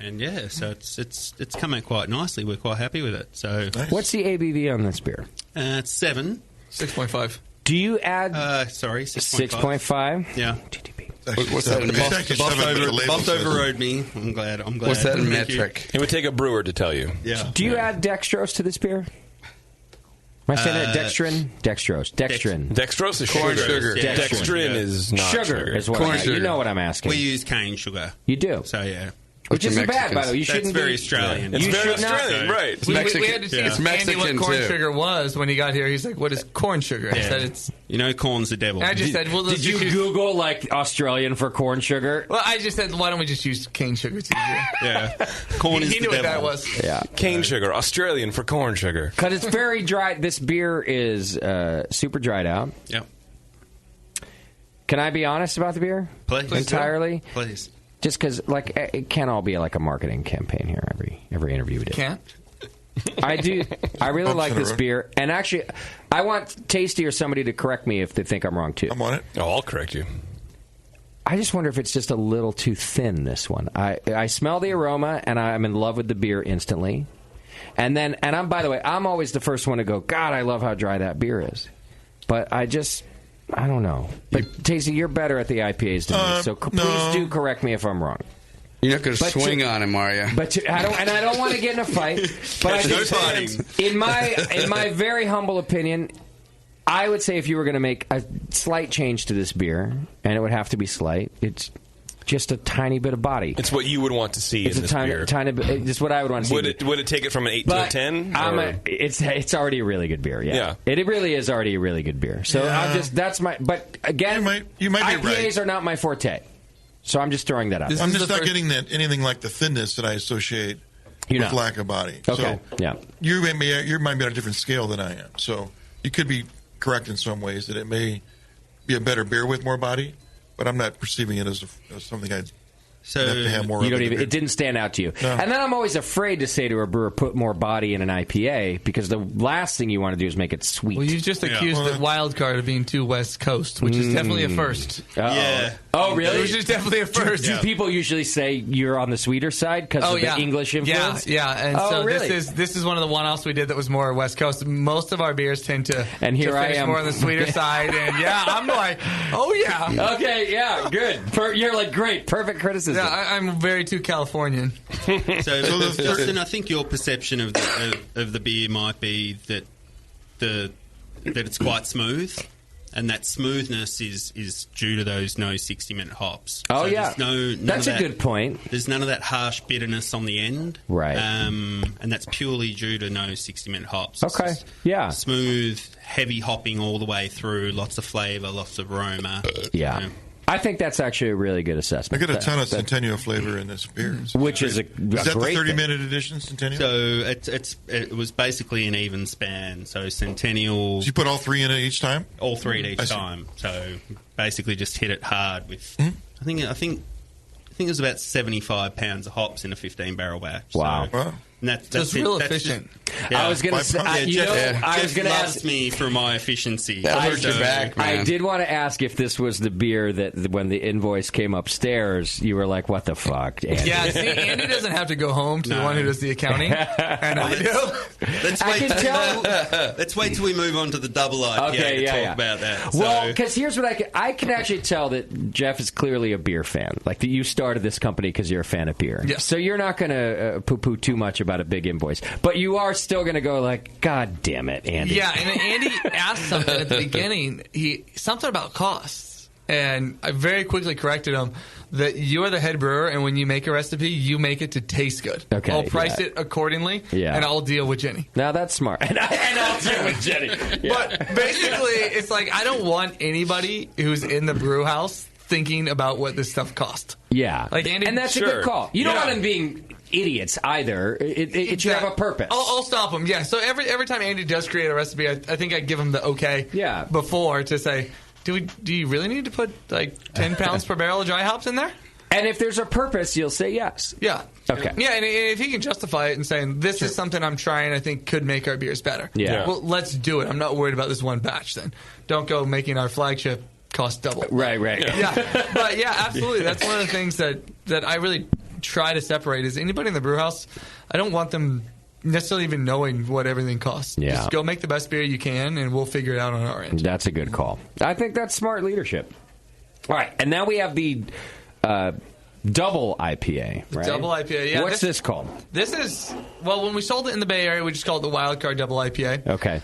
And yeah, so it's come out quite nicely. We're quite happy with it. So what's the ABV on this beer? It's 7. 6.5. Do you add... 6.5. Yeah. What's that in metric? Boss overrode me. I'm glad. What's that in metric? It would take a brewer to tell you. Yeah. Do you add dextrose to this beer? Am I saying that? Dextrin? Dextrose. Dextrin. Dextrose is corn sugar. Dextrin is not sugar. Is what corn sugar. You know what I'm asking. We use cane sugar. You do? So, yeah. Which isn't bad, by the way. You shouldn't very Australian. It's very Australian, right. It's Mexican. We had to teach Andy what corn sugar was when he got here. He's like, what is corn sugar? I said it's... You know corn's the devil. I just said, well, did you Google, like, Australian for corn sugar? Well, I just said, why don't we just use cane sugar? It's easier. Yeah. Corn is the devil. He knew what that was. Yeah. Cane sugar. Australian for corn sugar. Because it's very dry. This beer is super dried out. Yep. Can I be honest about the beer? Please. Entirely? Please. Just because, like, it can't all be like a marketing campaign here. Every interview we do. Can't? I do. I really like this beer. And actually, I want Tasty or somebody to correct me if they think I'm wrong, too. I'm on it. Oh, I'll correct you. I just wonder if it's just a little too thin, this one. I smell the aroma, and I'm in love with the beer instantly. And by the way, I'm always the first one to go, God, I love how dry that beer is. But I don't know. But, Tasty, you're better at the IPAs than me, so please do correct me if I'm wrong. You're not going to swing on him, are you? But I don't want to get in a fight. But I think, in my very humble opinion, I would say if you were going to make a slight change to this beer, and it would have to be slight, it's just a tiny bit of body. It's what you would want to see in this beer. Tiny bit. It's what I would want to see. Would it take it from an 8 to a 10? It's already a really good beer. Yeah. It really is already a really good beer. So that's my. But again, you might be IPAs right. are not my forte. So I'm just throwing that out. I'm just not getting anything like the thinness that I associate with lack of body. Okay. So you might be on a different scale than I am. So you could be correct in some ways that it may be a better beer with more body, but I'm not perceiving it as something I'd have to have more. You don't even. It didn't stand out to you. No. And then I'm always afraid to say to a brewer, put more body in an IPA, because the last thing you want to do is make it sweet. Well, you just accused the Wildcard of being too West Coast, which is definitely a first. Yeah. Oh, really? Which is definitely a first. Do people usually say you're on the sweeter side because of the English influence? Yeah. And so really? this is one of the one-offs we did that was more West Coast. Most of our beers tend to finish more on the sweeter side. And I'm like, oh yeah. Okay, yeah, good. You're like, great, perfect criticism. Yeah, I'm very too Californian. So Justin, I think your perception of the beer might be that it's quite smooth, and that smoothness is due to those no 60-minute hops. Oh, so yeah. That's a good point. There's none of that harsh bitterness on the end. Right. And that's purely due to no 60-minute hops. Okay, yeah. Smooth, heavy hopping all the way through, lots of flavour, lots of aroma. Yeah. I think that's actually a really good assessment. I get a ton of Centennial flavor in this beer, which is a great. Is that the 30-minute edition Centennial? So it was basically an even span. So Centennial. Did you put all three in it each time? All three at each time. So basically, just hit it hard with. I think it was about 75 pounds of hops in a 15-barrel batch. Wow. So, and that's real efficient. I was going to say, I was going to ask me for my efficiency. That hurts your back, man. I did want to ask if this was the beer that when the invoice came upstairs, you were like, "What the fuck?" Andy? Yeah, see, Andy doesn't have to go home to the one who does the accounting, and I do. Let's wait till we move on to the double IPA to talk about that. Well, because here's what I can actually tell that Jeff is clearly a beer fan. Like that, you started this company because you're a fan of beer. Yes. So you're not going to poo-poo too much about a big invoice, but you are still going to go like, God damn it, Andy. Yeah, and Andy asked something at the beginning. Something about costs, and I very quickly corrected him that you are the head brewer, and when you make a recipe, you make it to taste good. Okay, I'll price it accordingly, and I'll deal with Jenny. Now that's smart. And I'll deal with Jenny. Yeah. But basically, it's like I don't want anybody who's in the brew house thinking about what this stuff costs. Yeah, like Andy, and that's a good call. You don't want them being idiots either. It should have a purpose. I'll stop them. Yeah. So every time Andy does create a recipe, I think I give him the okay. Yeah. Before to say, do you really need to put like 10 pounds per barrel of dry hops in there? And if there's a purpose, you'll say yes. Yeah. Okay. Yeah, and if he can justify it and saying this is something I'm trying, I think could make our beers better. Yeah. Well, let's do it. I'm not worried about this one batch. Then don't go making our flagship cost double. Right. Yeah. But yeah, absolutely. That's one of the things that I really try to separate is anybody in the brew house. I don't want them necessarily even knowing what everything costs. Yeah. Just go make the best beer you can, and we'll figure it out on our end. That's a good call. I think that's smart leadership. All right, and now we have the double IPA, right? Double IPA, yeah. What's this called? This is, well, when we sold it in the Bay Area, we just called it the Wildcard Double IPA. Okay.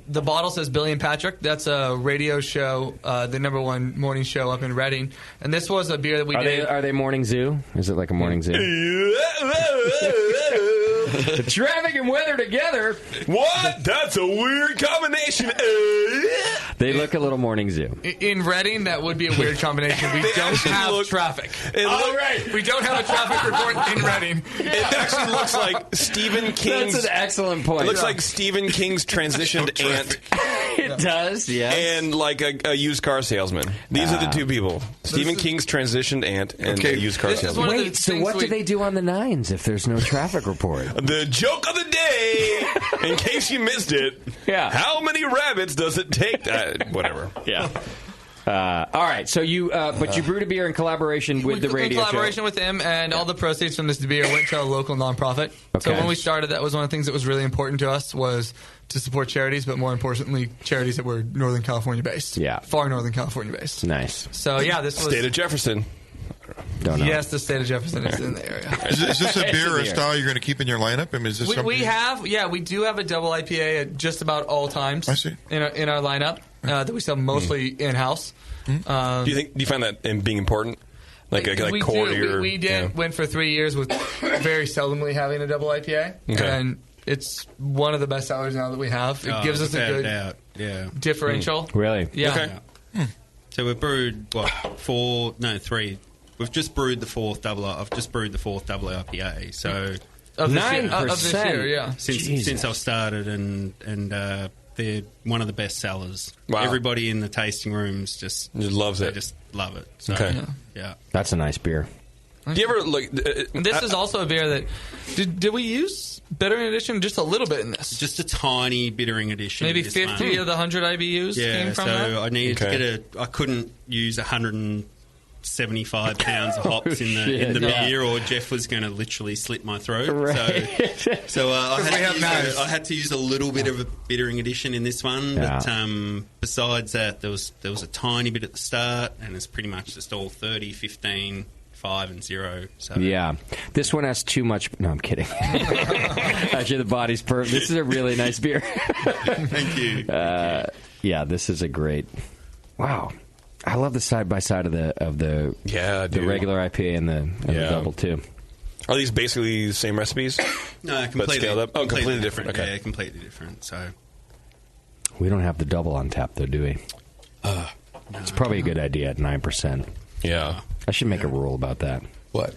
The bottle says Billy and Patrick. That's a radio show, the #1 morning show up in Reading. And this was a beer that we did. Are they morning zoo? Is it like a morning zoo? Traffic and weather together. What? That's a weird combination. They look a little morning zoo. In Reading, that would be a weird combination. We don't have traffic. All right. We don't have a traffic report in Reading. It actually looks like Stephen King's... That's an excellent point. It looks like Stephen King's transitioned ant. It does, yeah. And like a used car salesman. These are the two people. Stephen King's transitioned aunt and a used car salesman. Wait, so what do they do on the 9s if there's no traffic report? The joke of the day, in case you missed it. Yeah. How many rabbits does it take? Whatever. Yeah. All right, so but you brewed a beer in collaboration with the radio show. In collaboration with him, and all the proceeds from this beer went to a local nonprofit. Okay. So when we started, that was one of the things that was really important to us, was to support charities, but more importantly, charities that were Northern California based. Yeah. Far Northern California based. Nice. So yeah, this was... State of Jefferson. Don't know. Yes, the state of Jefferson is in the area. Is this a beer or a style you're going to keep in your lineup? I mean, is this something... we do have a double IPA at just about all times. I see. In our lineup that we sell mostly in-house. Do you find that being important? Like core to your... We went for 3 years with very seldomly having a double IPA. Okay. And it's one of the best sellers now that we have. It gives us a good differential. Really? Yeah. So we've brewed, 3. We've just brewed the fourth double. I've just brewed the fourth double IPA. So 9%. Since I've started, and they're one of the best sellers. Wow. Everybody in the tasting rooms just loves it. They just love it. So, okay. Yeah. That's a nice beer. Do you ever look? This is also a beer that did we use bittering addition just a little bit in this? Just a tiny bittering addition. Maybe 50 of the 100 IBUs came from that. So I needed to get I couldn't use 175 pounds of hops in the beer, or Jeff was going to literally slit my throat. Right. So I had to use a little bit of a bittering addition in this one. Yeah. But besides that, there was a tiny bit at the start, and it's pretty much just all 30, 15. 5 and 0. So. Yeah. This one has too much... No, I'm kidding. Actually, the body's perfect. This is a really nice beer. Thank you. Yeah, this is a great... Wow. I love the side-by-side of the regular IPA and the double, too. Are these basically the same recipes? No, completely. But scaled up? Oh, completely different. Okay. Yeah, completely different. So we don't have the double on tap, though, do we? It's probably a good idea at 9%. Yeah. I should make a rule about that. What?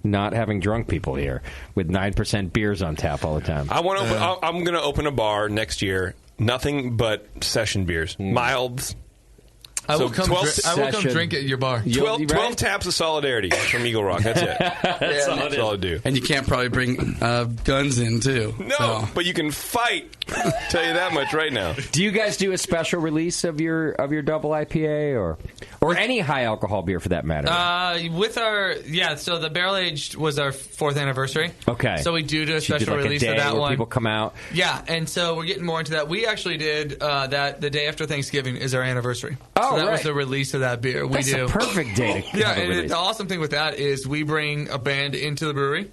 Not having drunk people here with 9% beers on tap all the time. I'm going to open a bar next year. Nothing but session beers, milds. I will come drink at your bar. 12 taps of Solidarity from Eagle Rock. That's it. That's all I do. And you can't probably bring guns in, too. No, but you can fight. Tell you that much right now. Do you guys do a special release of your double IPA or any high alcohol beer for that matter? So the barrel aged was our 4th anniversary. Okay. So we do a special release of that one. People come out. Yeah, and so we're getting more into that. We actually did that the day after Thanksgiving is our anniversary. Oh, so that was the release of that beer. That's a perfect day to Yeah, and the awesome thing with that is we bring a band into the brewery,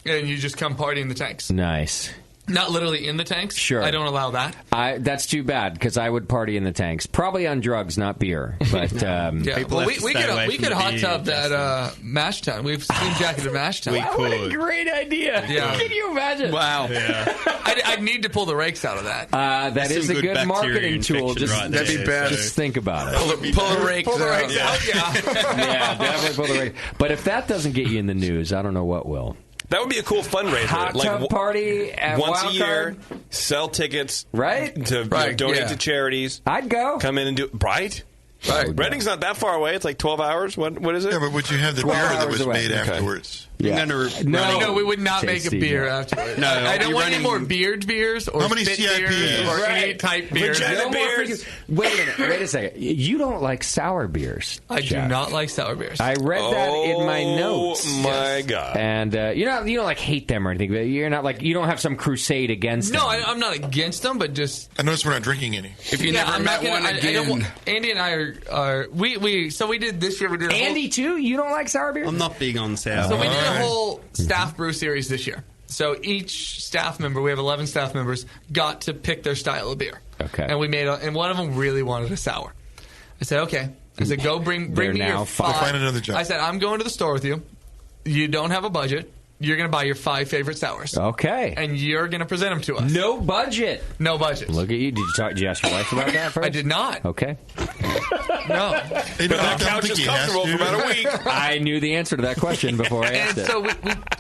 and you just come party in the tanks. Nice. Not literally in the tanks. Sure. I don't allow that. That's too bad, because I would party in the tanks. Probably on drugs, not beer. But we could hot tub that mash tun. We've steam jacketed mash tun. What a great idea. Yeah. Can you imagine? Wow. Yeah. I'd need to pull the rakes out of that. That is a good marketing tool. That'd be bad. Just think about it. Pull the rakes out. Yeah, definitely pull the rakes. But if that doesn't get you in the news, I don't know what will. That would be a cool fundraiser. Hot tub party at once Wildcard. a year. Sell tickets, right? To donate to charities. I'd go. Come in and do right. Right. Reading's not that far away. It's like 12 hours. What is it? Yeah, but would you have the beer that was made afterwards? Yeah. No, we would not make a beer afterwards. No, I don't want any more beard beers or how many spit CIPs? beers or any type beers. No beers. Wait a minute. Wait a second. You don't like sour beers. I do not like sour beers. I read that in my notes. Oh my god! And you don't like hate them or anything. But you're not like you don't have some crusade against them. No, I'm not against them, but just I noticed we're not drinking any. If you never met one again, Andy and I are we did this year. We did Andy too. You don't like sour beer? I'm not big on sour. So we did a whole staff brew series this year. So each staff member, we have 11 staff members, got to pick their style of beer. Okay. And we made and one of them really wanted a sour. I said, okay. I said, go bring me your 5. Find another job. I said, I'm going to the store with you. You don't have a budget. You're going to buy your 5 favorite sours. Okay. And you're going to present them to us. No budget. No budget. Look at you. Did you ask your wife about that first? I did not. Okay. No. But that couch is comfortable for about a week. I knew the answer to that question before I asked it. So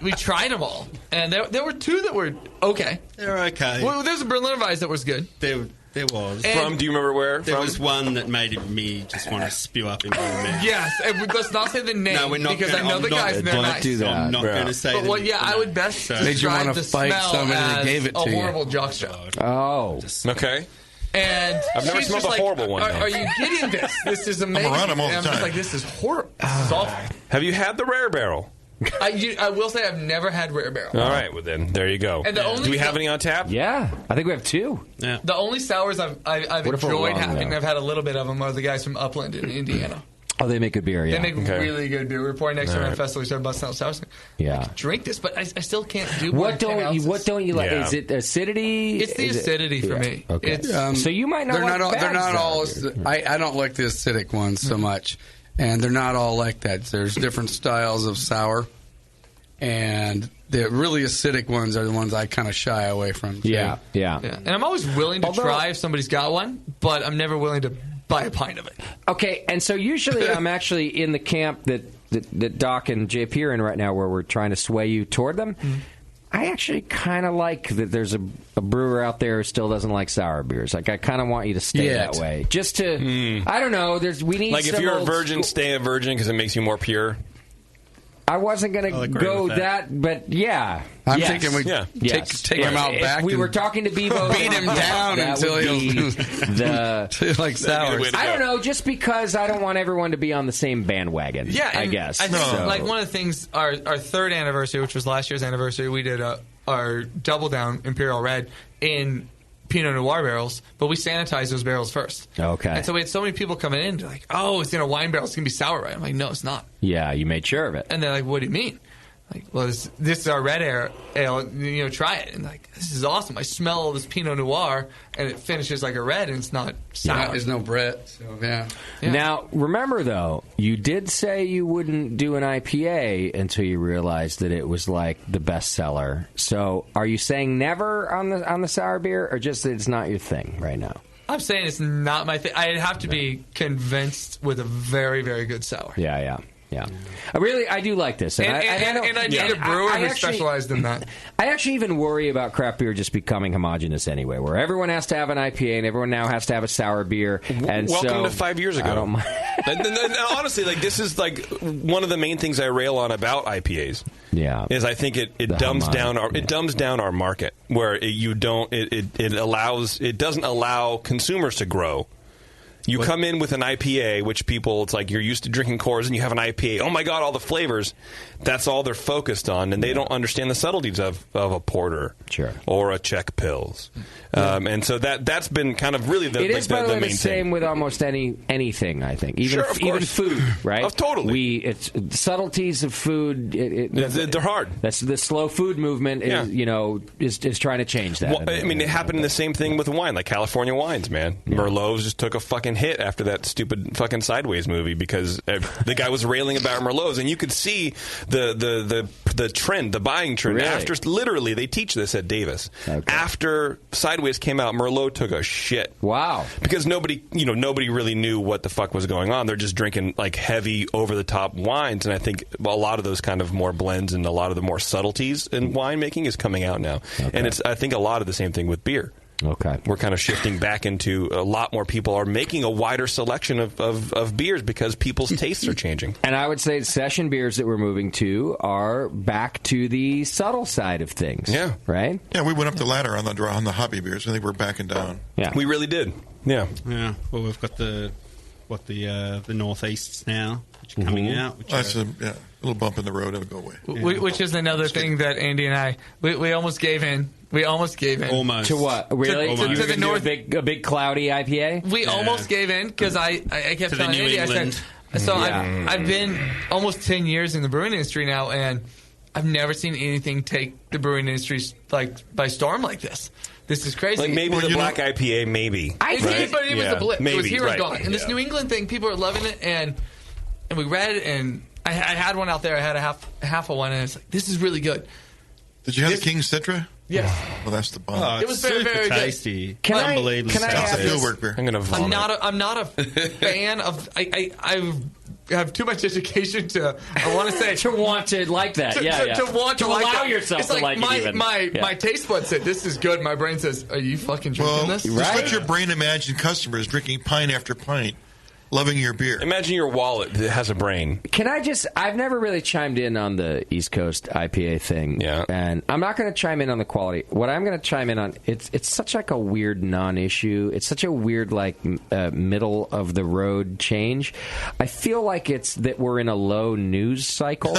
we tried them all. And there were 2 that were okay. They're okay. Well, there's a Berliner Weiss that was good. They're There was. Do you remember where? There was one that made me just want to spew up into my mouth. Yes, and let's not say the name No, we're not because I know the guys and they're nice. Do that. I'm not going to say But I would best Made you describe want the to fight smell somebody that as gave it a to you. horrible jockstrap. Oh. Okay. And I've never she's smelled just a horrible one. Are you getting this? This is amazing. around them all the And I'm just time. like, this is horrible. This is awful. Have you had the Rare Barrel? I will say I've never had Rare Barrel. All right, well then, there you go. And the only Do we have any on tap? Yeah, I think we have 2. Yeah. The only sours I've What if we're enjoyed wrong, having, though? I've had a little bit of them, are the guys from Upland in Indiana. Oh, they make good beer, yeah. They make really good beer. We were pouring next to All our right. festival. We started busting out sours. Yeah. I could drink this, but I still can't do more What than 10 don't you? ounces. What don't you like? Yeah. Is it acidity? It's the Is it- acidity for Yeah. me. Okay. It's, So you might not. They're like not all. They're bad not all. sour. I don't like the acidic ones so much, and they're not all like that. There's different styles of sour, and the really acidic ones are the ones I kind of shy away from. too. Yeah. And I'm always willing to try if somebody's got one, but I'm never willing to buy a pint of it. Okay, and so usually I'm actually in the camp that Doc and JP are in right now, where we're trying to sway you toward them. I actually kind of like that there's a brewer out there who still doesn't like sour beers. Like, I kind of want you to stay that way. Just to, I don't know, we need Like, if some you're a old virgin, school- stay a virgin because it makes you more pure. I wasn't going to go that, but yeah. I'm Yes. thinking we take him out If back. we and were talking to Bevo. beat him down that until would he be the like sours. I don't know, just because I don't want everyone to be on the same bandwagon. Yeah, I and guess. I think, So- like, one of the things, our third anniversary, which was last year's anniversary, we did our Double Down Imperial Red in Pinot Noir barrels, but we sanitized those barrels first. Okay. And so we had so many people coming in, they're like, oh, it's in a wine barrel, it's going to be sour, right? I'm like, no, it's not. Yeah, you made sure of it. And they're like, what do you mean? Like, well, this is our red ale, try it. And like, this is awesome. I smell all this Pinot Noir, and it finishes like a red, and it's not sour. There's no Brett, so yeah. Now, remember, though, you did say you wouldn't do an IPA until you realized that it was like the bestseller. So are you saying never on the sour beer, or just that it's not your thing right now? I'm saying it's not my thing. I'd have to be convinced with a very, very good sour. Yeah. I do like this. And I need a brewer who specialized in that. I actually even worry about craft beer just becoming homogenous anyway, where everyone has to have an IPA and everyone now has to have a sour beer. And Welcome to 5 years ago. I don't mind. and honestly, like, this is like one of the main things I rail on about IPAs. Yeah, is I think it dumbs down our market, where it doesn't allow consumers to grow. You come in with an IPA, which people, it's like you're used to drinking Coors, and you have an IPA. Oh my God, all the flavors. That's all they're focused on, and they don't understand the subtleties of a porter or a Czech Pils. And so that's been kind of really the It is, by the way, main the same thing. with almost anything, I think. Even food, right? Oh, totally. It's subtleties of food. They're hard. That's the slow food movement. Is trying to change that. Well, I mean, it happened in the same thing with wine, like California wines, man. Merlots just took a fucking hit after that stupid fucking Sideways movie because the guy was railing about Merlots, and you could see the trend, the buying trend. Really? After literally, they teach this at Davis. After Sideways came out, Merlot took a shit. Wow! Because nobody really knew what the fuck was going on. They're just drinking like heavy, over the top wines, and I think a lot of those kind of more blends and a lot of the more subtleties in winemaking is coming out now. And I think a lot of the same thing with beer. Okay. We're kind of shifting back into a lot more people are making a wider selection of beers because people's tastes are changing. And I would say session beers that we're moving to are back to the subtle side of things. Yeah. Right? Yeah, we went up the ladder on the hoppy beers. I think we're backing down. Yeah. We really did. Yeah. Yeah. Well, we've got the Northeasts now, which are coming out. Which That's a little bump in the road. It'll go away. Which is another thing that Andy and I, we almost gave in. We almost gave in. To what? Really? To the north. A big cloudy IPA? We almost gave in because I kept telling Andy, I said, so I've been almost 10 years in the brewing industry now, and I've never seen anything take the brewing industry like by storm like this. This is crazy. Like maybe the black IPA, maybe. But it was a blip. Maybe, it was here right. and gone. And this New England thing, people are loving it, and we read it, and I had one out there. I had a half of one, and it's like, this is really good. Did you have the King Citra? Yes. Well, that's the bomb. Oh, It was very, very tasty. good. Unbelievable. That's a fieldwork beer. I'm gonna vomit. I'm not a fan of. have too much education to. I want to say to want to like that. To want to like allow that. yourself it's to like like it. My taste buds said this is good. My brain says, "Are you fucking drinking this?" Just let your brain imagine customers drinking pint after pint, loving your beer. Imagine your wallet that has a brain. I've never really chimed in on the East Coast IPA thing. Yeah. And I'm not going to chime in on the quality. What I'm going to chime in on, it's such like a weird non-issue. It's such a weird middle of the road change. I feel like it's that we're in a low news cycle.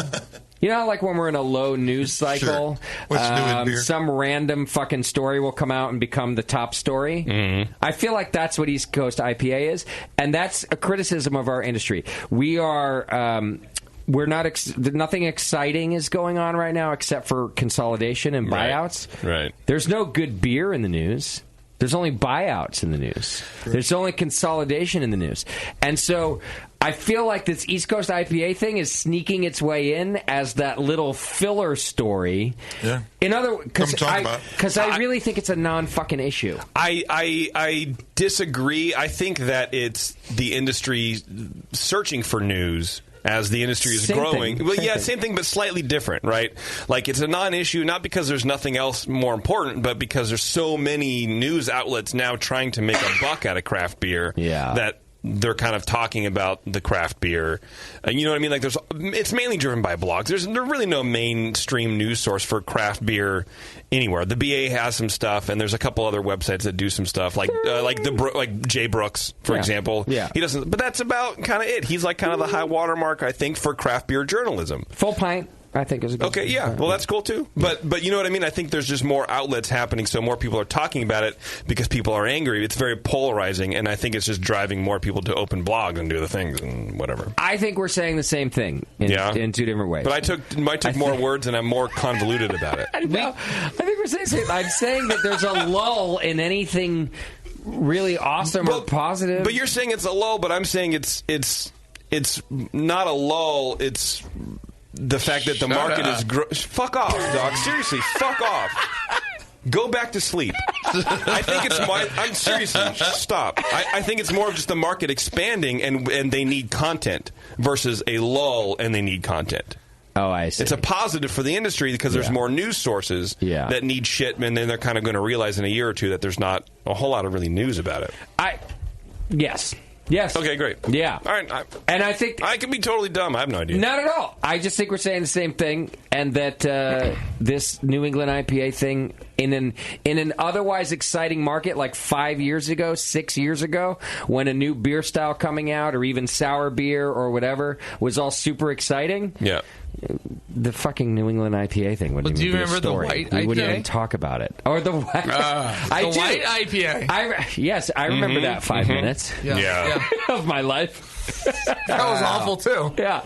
You know, like when we're in a low news cycle, What's new in beer? Some random fucking story will come out and become the top story. Mm-hmm. I feel like that's what East Coast IPA is, and that's a criticism of our industry. We are... we're not. Nothing exciting is going on right now except for consolidation and buyouts. Right. There's no good beer in the news. There's only buyouts in the news. Sure. There's only consolidation in the news. And so I feel like this East Coast IPA thing is sneaking its way in as that little filler story. Yeah. In other words, because I really think it's a non-fucking issue. I disagree. I think that it's the industry searching for news as the industry is growing. Well, yeah, same thing, but slightly different, right? Like, it's a non-issue, not because there's nothing else more important, but because there's so many news outlets now trying to make a buck out of craft beer that they're kind of talking about the craft beer. You know what I mean? Like, it's mainly driven by blogs. There's really no mainstream news source for craft beer anywhere. The BA has some stuff, and there's a couple other websites that do some stuff, like Jay Brooks, for example. Yeah, he doesn't. But that's about kind of it. He's like kind of the high watermark, I think, for craft beer journalism. Full Pint, I think, is a good. Okay, yeah. Well, that's cool too. But you know what I mean? I think there's just more outlets happening, so more people are talking about it because people are angry. It's very polarizing, and I think it's just driving more people to open blogs and do the things and whatever. I think we're saying the same thing in two different ways. But I took more words, and I'm more convoluted about it. No, I think we're saying the same. I'm saying that there's a lull in anything really awesome or positive. But you're saying it's a lull, but I'm saying it's not a lull. It's the fact that the market is... Fuck off, dog. Seriously, fuck off. Go back to sleep. I think it's... I'm seriously, stop. I think it's more of just the market expanding and they need content versus a lull and they need content. Oh, I see. It's a positive for the industry because there's more news sources that need shit, and then they're kind of going to realize in a year or two that there's not a whole lot of really news about it. Yes. Yes. Okay, great. Yeah. All right. And I think... I could be totally dumb. I have no idea. Not at all. I just think we're saying the same thing, and that this New England IPA thing, in an otherwise exciting market like 5 years ago, 6 years ago, when a new beer style coming out, or even sour beer or whatever, was all super exciting... Yeah. The fucking New England IPA thing wouldn't even be a story. Do you remember the white IPA? We wouldn't even talk about it. Or the white... white IPA. Yes, I remember that 5 minutes of my life. That was awful, too. Yeah.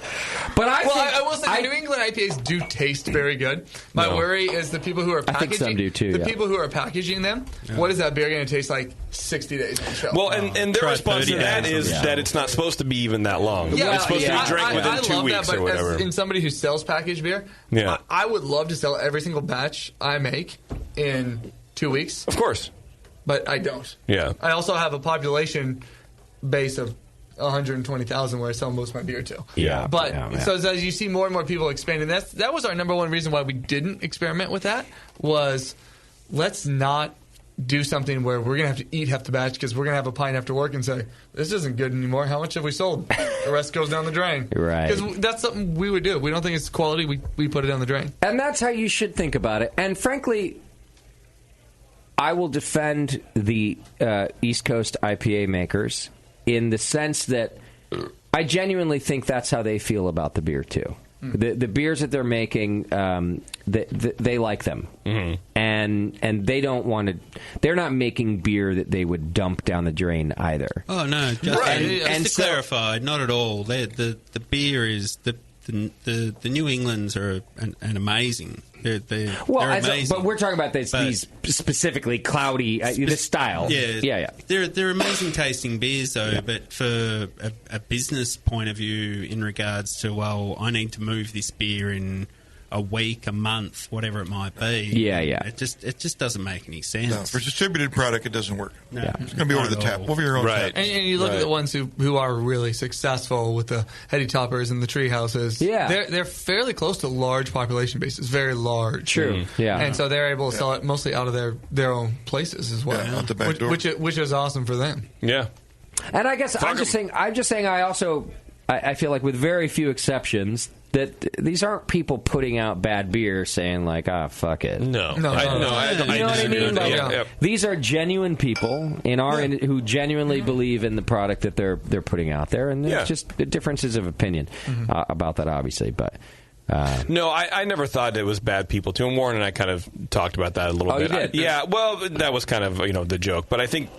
But I will say the New England IPAs do taste very good. My worry is the people who are packaging... I think some do, too, people who are packaging them, what is that beer going to taste like 60 days on shelf? Well, and their response to that is that it's not supposed to be even that long. Yeah, it's supposed to be drank within 2 weeks that, or whatever. As in somebody who sells packaged beer, I would love to sell every single batch I make in 2 weeks. Of course. But I don't. Yeah. I also have a population base of 120,000 where I sell most of my beer to. Yeah. But so as you see more and more people expanding, that was our number one reason why we didn't experiment with that, was let's not do something where we're going to have to eat half the batch because we're going to have a pint after work and say, this isn't good anymore. How much have we sold? The rest goes down the drain. Right. Because that's something we would do. We don't think it's quality. We put it down the drain. And that's how you should think about it. And frankly, I will defend the East Coast IPA makers in the sense that I genuinely think that's how they feel about the beer, too. The beers that they're making, they like them, and they don't want to. They're not making beer that they would dump down the drain either. Oh no! Just to clarify, not at all. The beer is the New Englands are an amazing. They're amazing. But we're talking about these specifically cloudy this style. Yeah. They're amazing tasting beers, though. Yeah. But for a business point of view, in regards to I need to move this beer in a week, a month, whatever it might be. Yeah. It just doesn't make any sense. No, for distributed product, it doesn't work. No, it's going to be over the tap, over your own tap. And you look at the ones who are really successful with the heady toppers and the tree houses. Yeah. They're fairly close to large population bases, very large. True. Yeah. And so they're able to sell it mostly out of their own places as well. Out the back door. Which is awesome for them. Yeah. And I guess I'm just saying. I feel like with very few exceptions that these aren't people putting out bad beer saying like, fuck it. No. You know what I mean? These are genuine people who genuinely believe in the product that they're putting out there, and there's just differences of opinion about that, obviously, but. No, I never thought it was bad people too. And Warren and I kind of talked about that a little bit. You did? Yeah, well, that was kind of the joke. But I think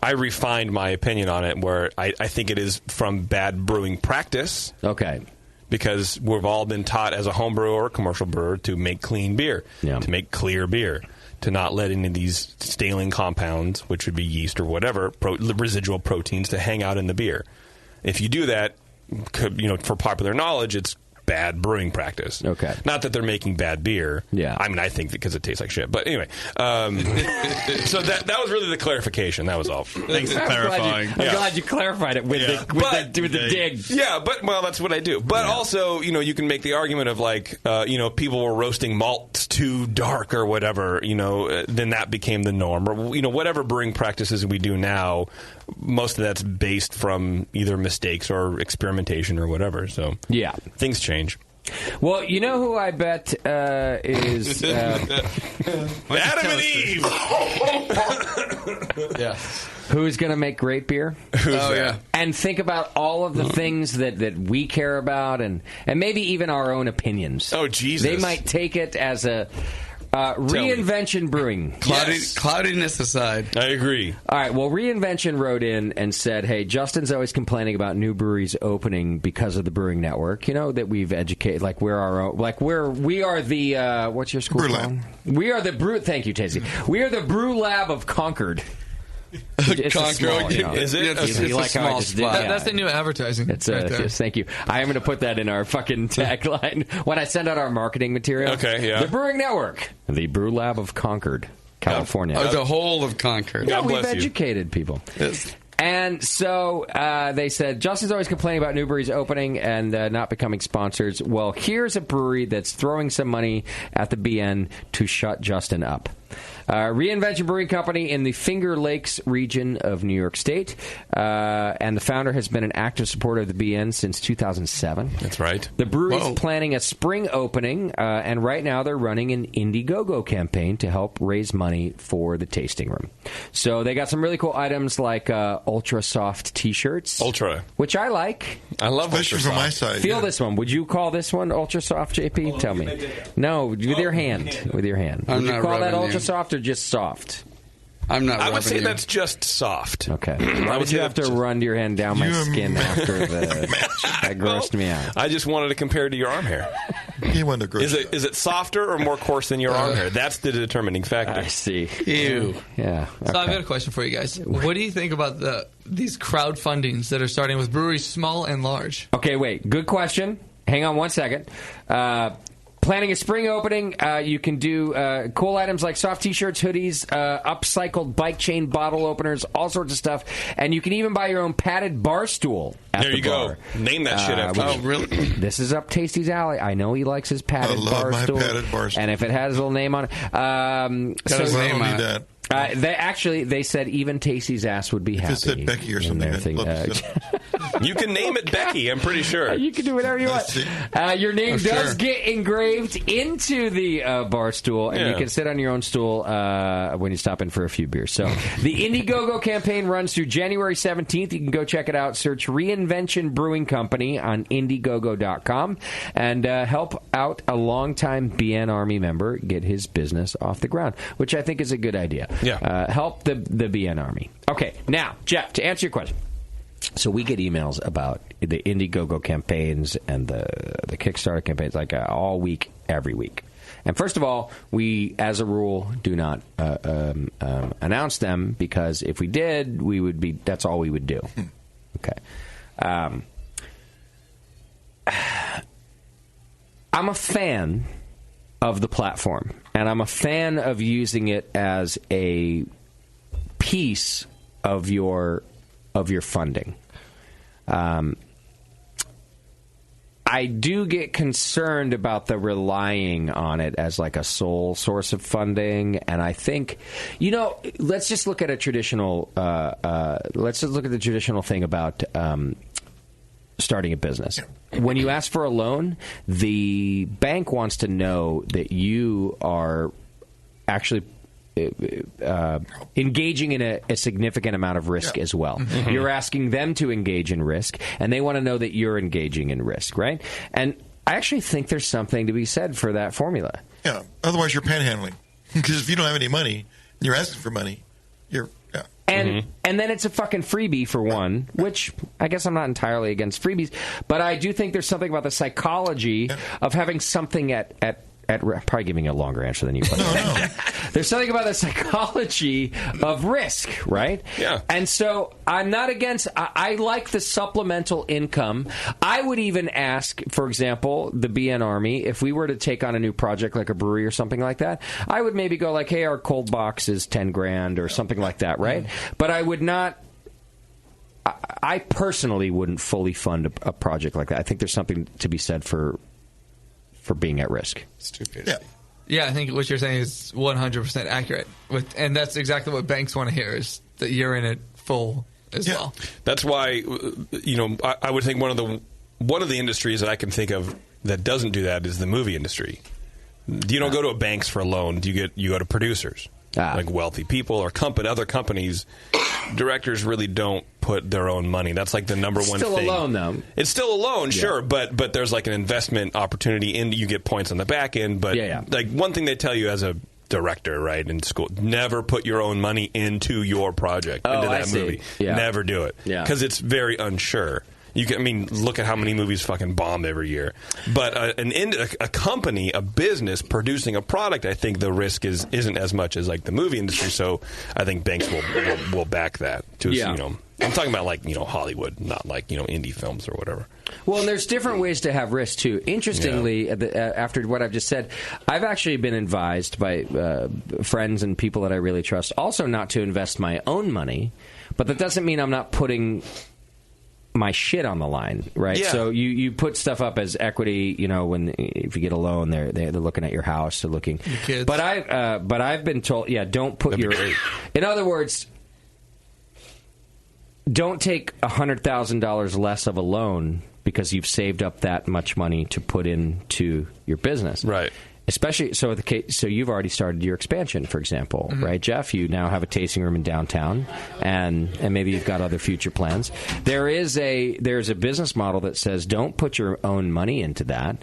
I refined my opinion on it, where I think it is from bad brewing practice. Okay. Because we've all been taught as a home brewer or a commercial brewer to make clean beer, to make clear beer, to not let any of these staling compounds, which would be yeast or whatever, residual proteins, to hang out in the beer. If you do that, for popular knowledge, it's bad brewing practice. Okay. Not that they're making bad beer. Yeah. I mean, I think because it tastes like shit. But anyway, so that was really the clarification. That was all. Thanks for clarifying. I'm glad you clarified it with the dig. Yeah, well, that's what I do. But also, you can make the argument of like, people were roasting malts too dark or whatever. Then that became the norm. Or whatever brewing practices we do now, most of that's based from either mistakes or experimentation or whatever. So things change. Well, you know who I bet is Adam and Eve. Who's going to make great beer? Who's that? And think about all of the things that we care about, and maybe even our own opinions. Oh, Jesus! They might take it as a Reinvention Brewing. Cloudiness aside. I agree. All right, well, Reinvention wrote in and said, hey, Justin's always complaining about new breweries opening because of the Brewing Network, that we've educated, we are the, what's your school called? We are the brew, thank you, Tazy. We are the Brew Lab of Concord. It's Concord, is it? It's a small spot. That's the new advertising. It's right there. Thank you. I am going to put that in our fucking tagline when I send out our marketing material. Okay, yeah. The Brewing Network, the Brew Lab of Concord, California. The whole of Concord. Yeah, we've educated people. Yes. And so they said, Justin's always complaining about new breweries opening and not becoming sponsors. Well, here's a brewery that's throwing some money at the BN to shut Justin up. Reinvention Brewing Company in the Finger Lakes region of New York State. And the founder has been an active supporter of the BN since 2007. That's right. The brewery's planning a spring opening, and right now they're running an Indiegogo campaign to help raise money for the tasting room. So they got some really cool items like Ultra Soft T-shirts. Ultra. Which I like. I love Ultra Soft. From my side. Feel this one. Would you call this one Ultra Soft, JP? Tell me. No, with your hand. With your hand. Would you call that Ultra Soft or just soft? I'm not. I would say that's just soft. Okay. Why would you have to run your hand down my skin after that grossed me out? I just wanted to compare it to your arm hair. He wanted to gross. Is it softer or more coarse than your arm hair? That's the determining factor. I see. Ew. Yeah. So I've got a question for you guys. What do you think about these crowdfundings that are starting with breweries small and large? Okay, wait. Good question. Hang on one second. Planning a spring opening, you can do cool items like soft T-shirts, hoodies, upcycled bike chain bottle openers, all sorts of stuff. And you can even buy your own padded bar stool at there the you bar. go. Name that shit after Oh, really? This is up Tasty's alley. I know he likes his padded bar stool. Padded bar stool. And if it has a little name on it. I don't need that. They said even Tasty's ass would be happy. If it said Becky or something, you can name it Becky, I'm pretty sure. You can do whatever you want. Your name does get engraved into the bar stool, and you can sit on your own stool when you stop in for a few beers. So the Indiegogo campaign runs through January 17th. You can go check it out. Search Reinvention Brewing Company on Indiegogo.com and help out a longtime BN Army member get his business off the ground, which I think is a good idea. Yeah. Help the BN Army. Okay, now, Jeff, to answer your question. So we get emails about the Indiegogo campaigns and the Kickstarter campaigns all week, every week. And first of all, we, as a rule, do not announce them because if we did, that's all we would do. I'm I'm a fan of the platform, and I'm a fan of using it as a piece of your funding. I do get concerned about the relying on it as like a sole source of funding, and I think, let's just look at a traditional. Let's just look at the traditional thing about starting a business. When you ask for a loan, the bank wants to know that you are actually engaging in a significant amount of risk as well. Mm-hmm. You're asking them to engage in risk, and they want to know that you're engaging in risk, right? And I actually think there's something to be said for that formula. Yeah. Otherwise, you're panhandling. Because if you don't have any money, and you're asking for money, And then it's a fucking freebie for one, which I guess I'm not entirely against freebies, but I do think there's something about the psychology of having something at probably giving a longer answer than you. No. There's something about the psychology of risk, right? Yeah. And so I'm not against. I like the supplemental income. I would even ask, for example, the BN Army, if we were to take on a new project like a brewery or something like that, I would maybe go like, hey, our cold box is $10,000 or something like that, right? But I would not. I personally wouldn't fully fund a project like that. I think there's something to be said for being at risk. Stupid. Yeah, I think what you're saying is 100% accurate. And that's exactly what banks want to hear, is that you're in it full as well. That's why, I would think one of the industries that I can think of that doesn't do that is the movie industry. You don't go to banks for a loan. You go to producers, like wealthy people or other companies. Directors really don't put their own money. That's like the number one thing. Still a loan, though. It's still a loan, sure, but there's like an investment opportunity, and you get points on the back end. But like one thing they tell you as a director, right, in school, never put your own money into your project, into that movie. Yeah. Never do it, because it's very unsure. Look at how many movies fucking bomb every year. But a company, a business producing a product, I think the risk isn't as much as like the movie industry. So I think banks will back that. I'm talking about like Hollywood, not like indie films or whatever. Well, and there's different ways to have risk too. Interestingly, after what I've just said, I've actually been advised by friends and people that I really trust also not to invest my own money. But that doesn't mean I'm not putting my shit on the line, right? Yeah. So you put stuff up as equity, if you get a loan, they're looking at your house, they're looking. Your kids. But I've been told, don't put your. In other words, don't take $100,000 less of a loan because you've saved up that much money to put into your business, right? Especially so you've already started your expansion, for example, right, Jeff? You now have a tasting room in downtown, and maybe you've got other future plans. There's a business model that says don't put your own money into that.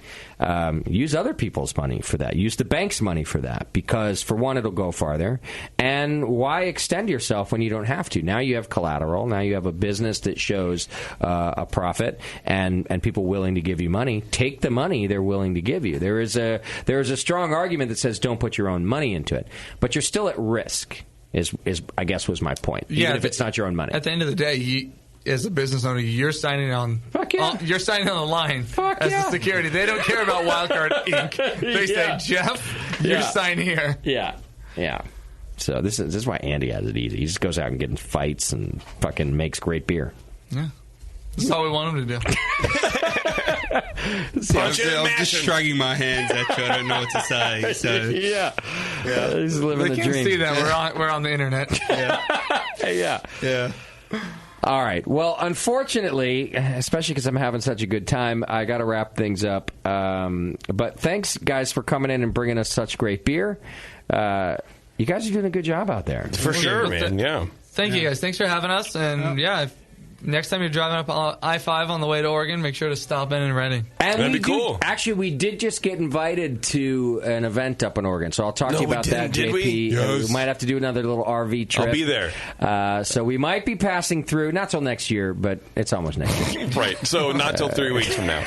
Use other people's money for that. Use the bank's money for that, because for one, it'll go farther. And why extend yourself when you don't have to? Now you have collateral. Now you have a business that shows a profit and people willing to give you money. Take the money they're willing to give you. There is a strong argument that says don't put your own money into it, but you're still at risk. Is I guess was my point. Even if it's not your own money. At the end of the day, as a business owner, you're signing on. You're signing on the line as the security. They don't care about Wildcard Inc. They say, Jeff, you sign here. Yeah. So this is why Andy has it easy. He just goes out and gets in fights and fucking makes great beer. Yeah. That's all we want him to do. I'm just shrugging my hands at you. I don't know what to say. So yeah. He's living the dream. They can't see that. We're on the internet. Yeah. All right. Well, unfortunately, especially because I'm having such a good time, I got to wrap things up. But thanks, guys, for coming in and bringing us such great beer. You guys are doing a good job out there. For sure, man. Yeah. Thank you, guys. Thanks for having us. And next time you're driving up I-5 on the way to Oregon, make sure to stop in Reading. And that'd be cool. Actually, we did just get invited to an event up in Oregon, so I'll talk to you about that, did JP. We? Yes. We might have to do another little RV trip. I'll be there. So we might be passing through, not till next year, but it's almost next year. Right, so not till 3 weeks from now.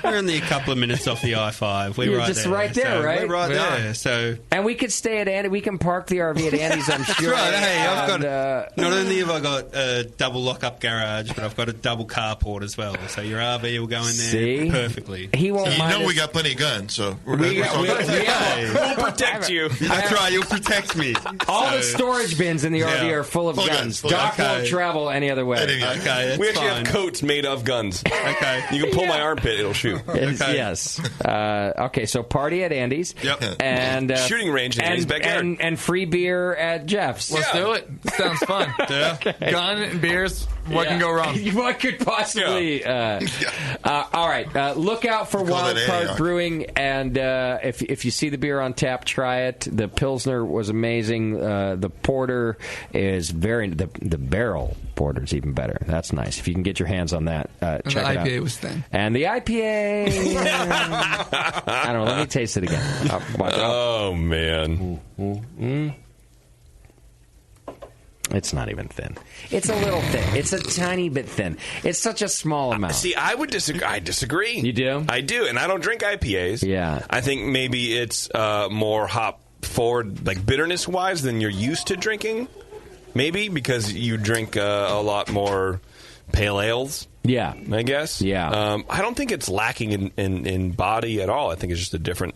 We're only a couple of minutes off the I-5. We're right just there. right there, so right? We're right there. So, and we could stay at Andy. We can park the RV at Andy's, I'm sure. That's right. Hey, I've got not only have I got a double lock-up garage, garage, but I've got a double carport as well, so your RV will go in there See? perfectly. He won't You mind know us- we got plenty of guns, so We'll protect you. That's right, you'll protect me. All the So- storage bins in the RV Yeah. are full of Full guns. guns, full Doc guns. won't Okay. travel any other way. Okay, that's we actually fine. have coats made of guns. Okay. You can pull my armpit, it'll shoot. Yes. Okay, so party at Andy's. Yep. And Shooting range in Andy's backyard. and free beer at Jeff's. Let's do it. Sounds fun. Yeah. Gun and beers. What can go wrong? What could possibly? All right. Look out for Call that Wildcard AR. Brewing, and if you see the beer on tap, try it. The Pilsner was amazing. The porter is the barrel porter is even better. That's nice. If you can get your hands on that, And check the it out. IPA was thin. And the IPA, I don't know. Let me taste it again. Oh man. It's not even thin. It's a little thin. It's a tiny bit thin. It's such a small amount. See, I would disagree. I disagree. You do? I do, and I don't drink IPAs. Yeah. I think maybe it's more hop forward, like bitterness wise, than you're used to drinking. Maybe because you drink a lot more pale ales. Yeah, I guess. Yeah. I don't think it's lacking in body at all. I think it's just a different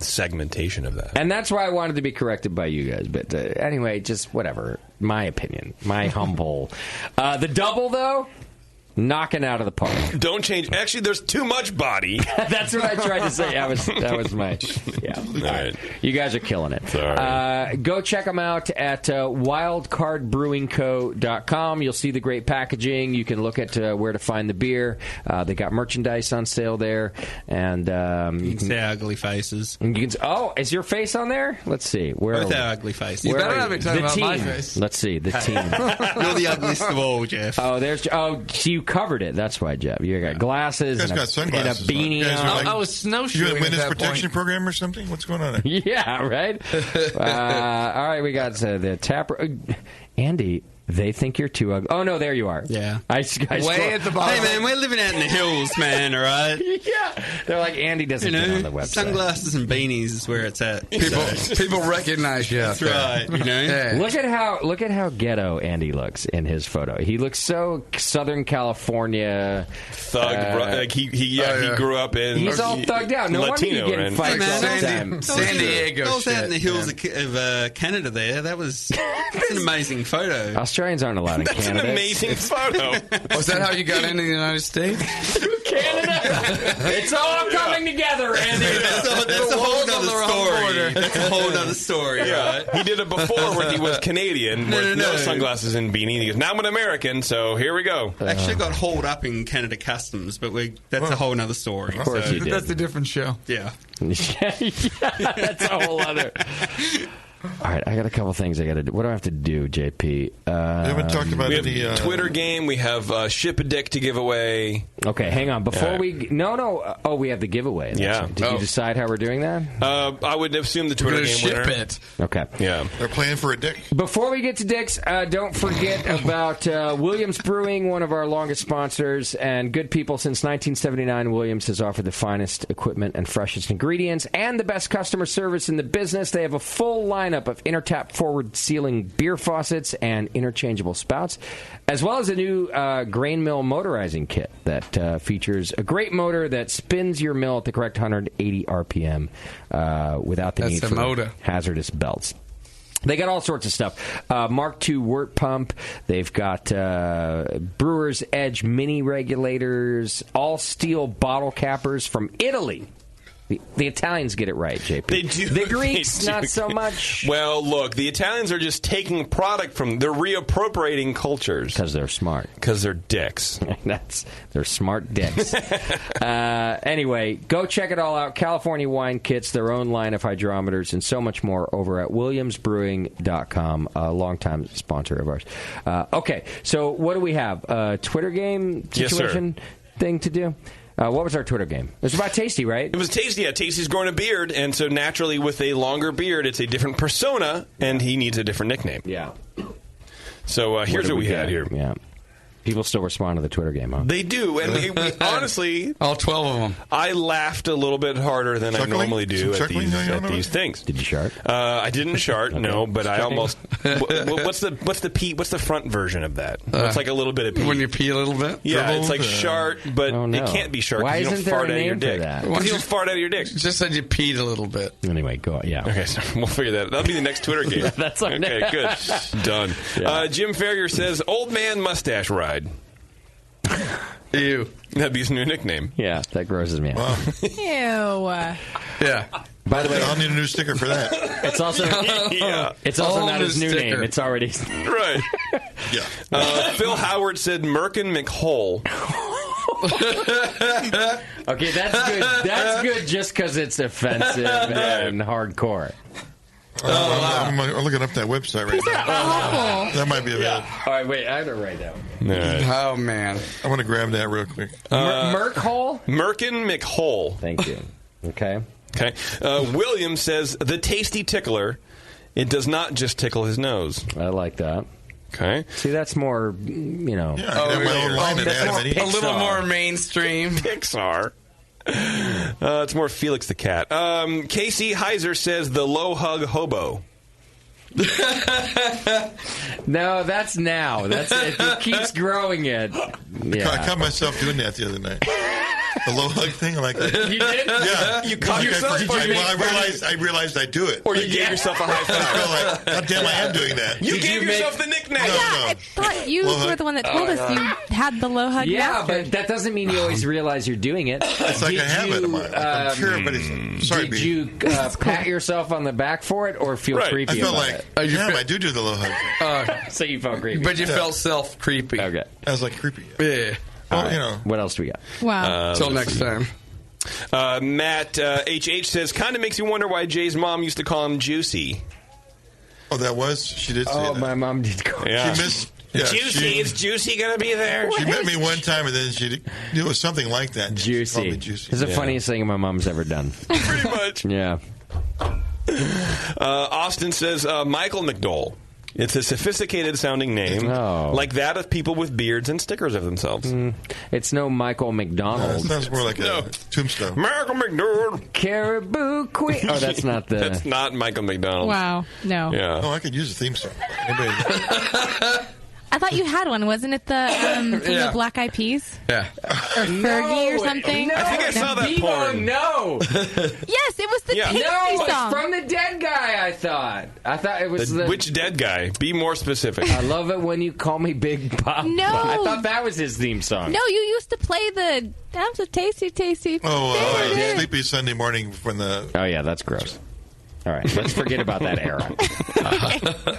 segmentation of that. And that's why I wanted to be corrected by you guys. But anyway, just whatever. My opinion. My humble. The double, though, knocking out of the park. Don't change. Actually, there's too much body. That's what I tried to say. That was my. Yeah. All right. You guys are killing it. Sorry. Go check them out at wildcardbrewingco.com. You'll see the great packaging. You can look at where to find the beer. They got merchandise on sale there, and You can see our ugly faces. You can, is your face on there? Let's see. Where Both are we? our ugly faces. Where are be talking the about team. my face. Let's see the team. You're the ugliest of all, Jeff. So you covered it. That's why, Jeff. You got glasses You guys and got a sunglasses on. beanie You guys are on. like- I was You snowshoeing in a at witness that protection point. program or something? What's going on there? Yeah, right. All right, we got the tap. Andy, they think you're too ugly. Oh no, there you are. Yeah. I Way at the bottom. Hey, man, we're living out in the hills, man, all right? Yeah, they're like Andy doesn't You get on know, the website. sunglasses and beanies is where it's at. People recognize you out That's there. right, you know? Yeah. Look at how ghetto Andy looks in his photo. He looks so Southern California Thug. Like he grew up in. He's all thugged out. No wonder you Latino, get in right? fights all the time. San Diego I was out in the shit, hills of Canada there. That's an amazing photo. Australians aren't allowed in That's Canada. an amazing photo. Was that how you got into the United States? Canada. It's all coming together, Andy. That's a whole other story. That's a whole other story, right? He did it before when he was Canadian with no sunglasses and beanie. He goes, now I'm an American, so here we go. Actually got hauled up in Canada Customs, but that's a whole other story. Of course you did. That's a different show. Yeah. That's a whole other. All right, I got a couple things I got to do. What do I have to do, JP? We haven't talked about We have any Twitter game. We have Ship a Dick to give away. Okay, hang on. Before we... No. Oh, we have the giveaway. That's Yeah. right. Did you decide how we're doing that? I would assume the Twitter game winner. it. Okay. Yeah. They're playing for a dick. Before we get to Dick's, don't forget about Williams Brewing, one of our longest sponsors and good people since 1979. Williams has offered the finest equipment and freshest ingredients and the best customer service in the business. They have a full lineup of intertap forward sealing beer faucets and interchangeable spouts, as well as a new grain mill motorizing kit that features a great motor that spins your mill at the correct 180 RPM without the need for hazardous belts. They got all sorts of stuff. Mark II wort pump. They've got Brewer's Edge mini regulators, all steel bottle cappers from Italy. The Italians get it right, JP. They do. The Greeks, They do. not so much. Well, look, the Italians are just taking product from... They're reappropriating cultures. Because they're smart. Because they're dicks. They're smart dicks. Anyway, go check it all out. California wine kits, their own line of hydrometers, and so much more over at williamsbrewing.com, a longtime sponsor of ours. Okay, so what do we have? Twitter game situation thing to do? What was our Twitter game? It was about Tasty, right? It was Tasty. Yeah, Tasty's growing a beard, and so naturally, with a longer beard, it's a different persona, and he needs a different nickname. Yeah. So here's what we had here. Yeah. People still respond to the Twitter game, huh? They do, and we honestly, all 12 of them. I laughed a little bit harder than I normally do at these things. Did you shart? I didn't shart, no, but I almost. What's the front version of that? It's like a little bit of pee. When you pee a little bit. Yeah, it's like shart, but it can't be shart. Why you don't isn't there fart a out of your name for dick. that? Because you don't fart out of your dick. Just said you peed a little bit. Anyway, go on. Yeah. Okay, so we'll figure that out. That'll be the next Twitter game. That's our okay, good. Done. Yeah. Jim Ferrier says, "Old man mustache ride." Ew. That'd be his new nickname. Yeah, that grosses me out. Wow. Ew. Yeah. By the way, I'll need a new sticker for that. It's also it's also not his new name. It's already right. Yeah. Phil Howard said Merkin McHole. Okay, that's good. That's good just because it's offensive and hardcore. I'm looking up that website right now. That might be available. All right, wait. I have to write down. Oh, man. I want to grab that real quick. Merkhole? Merkin McHole. Thank you. Okay. Okay. William says, the tasty tickler. It does not just tickle his nose. I like that. Okay. See, that's more, you know. Yeah, I got my own line of that. A little more mainstream. Pixar. It's more Felix the Cat. Casey Heiser says the low hug hobo. No, that's now. That's it keeps growing it. Yeah. I caught myself doing that the other night. The low hug thing, I like that. You did? Yeah. You caught yourself? I realized I do it. Or you gave yourself a high five. I feel like, God damn, I am doing that. You gave yourself the nickname. No, I thought you were the one that told us you had the low hug. Yeah, master. but that doesn't mean you always realize you're doing it. It's like a habit of mine. Like, I'm sure everybody's sorry, Did you pat yourself on the back for it or feel creepy I felt about like, it? damn, I do the low hug. So you felt creepy. But you felt self-creepy. Okay. I was like creepy. Yeah. Well, you know. What else do we got? Wow. Till next time. Matt HH says, kind of makes you wonder why Jay's mom used to call him Juicy. Oh, that was? She did say that. My mom did call Yeah. She missed... Yeah, Juicy, is Juicy going to be there? She met me one time, and then she knew it was something like that. She called me Juicy. Juicy. It's the funniest thing my mom's ever done. Pretty much. Yeah. Austin says, Michael McDole. It's a sophisticated-sounding name, like that of people with beards and stickers of themselves. It's no Michael McDonald. It sounds more like a tombstone. Michael McDonald. Caribou Queen. Oh, that's not the... That's not Michael McDonald. Wow. No. Yeah. Oh, I could use a theme song. Anybody? I thought you had one. Wasn't it the from the Black Eyed Peas? Yeah. Or Fergie or something? No, I think I saw that porn. No. Yes, it was the Tasty it's song. from the Dead Guy, I thought it was the... Which dead guy? Be more specific. I love it when you call me Big Papa. No. I thought that was his theme song. No, you used to play the "That's a tasty, tasty." Sleepy Sunday morning when the... Oh, yeah, that's gross. All right, let's forget about that era.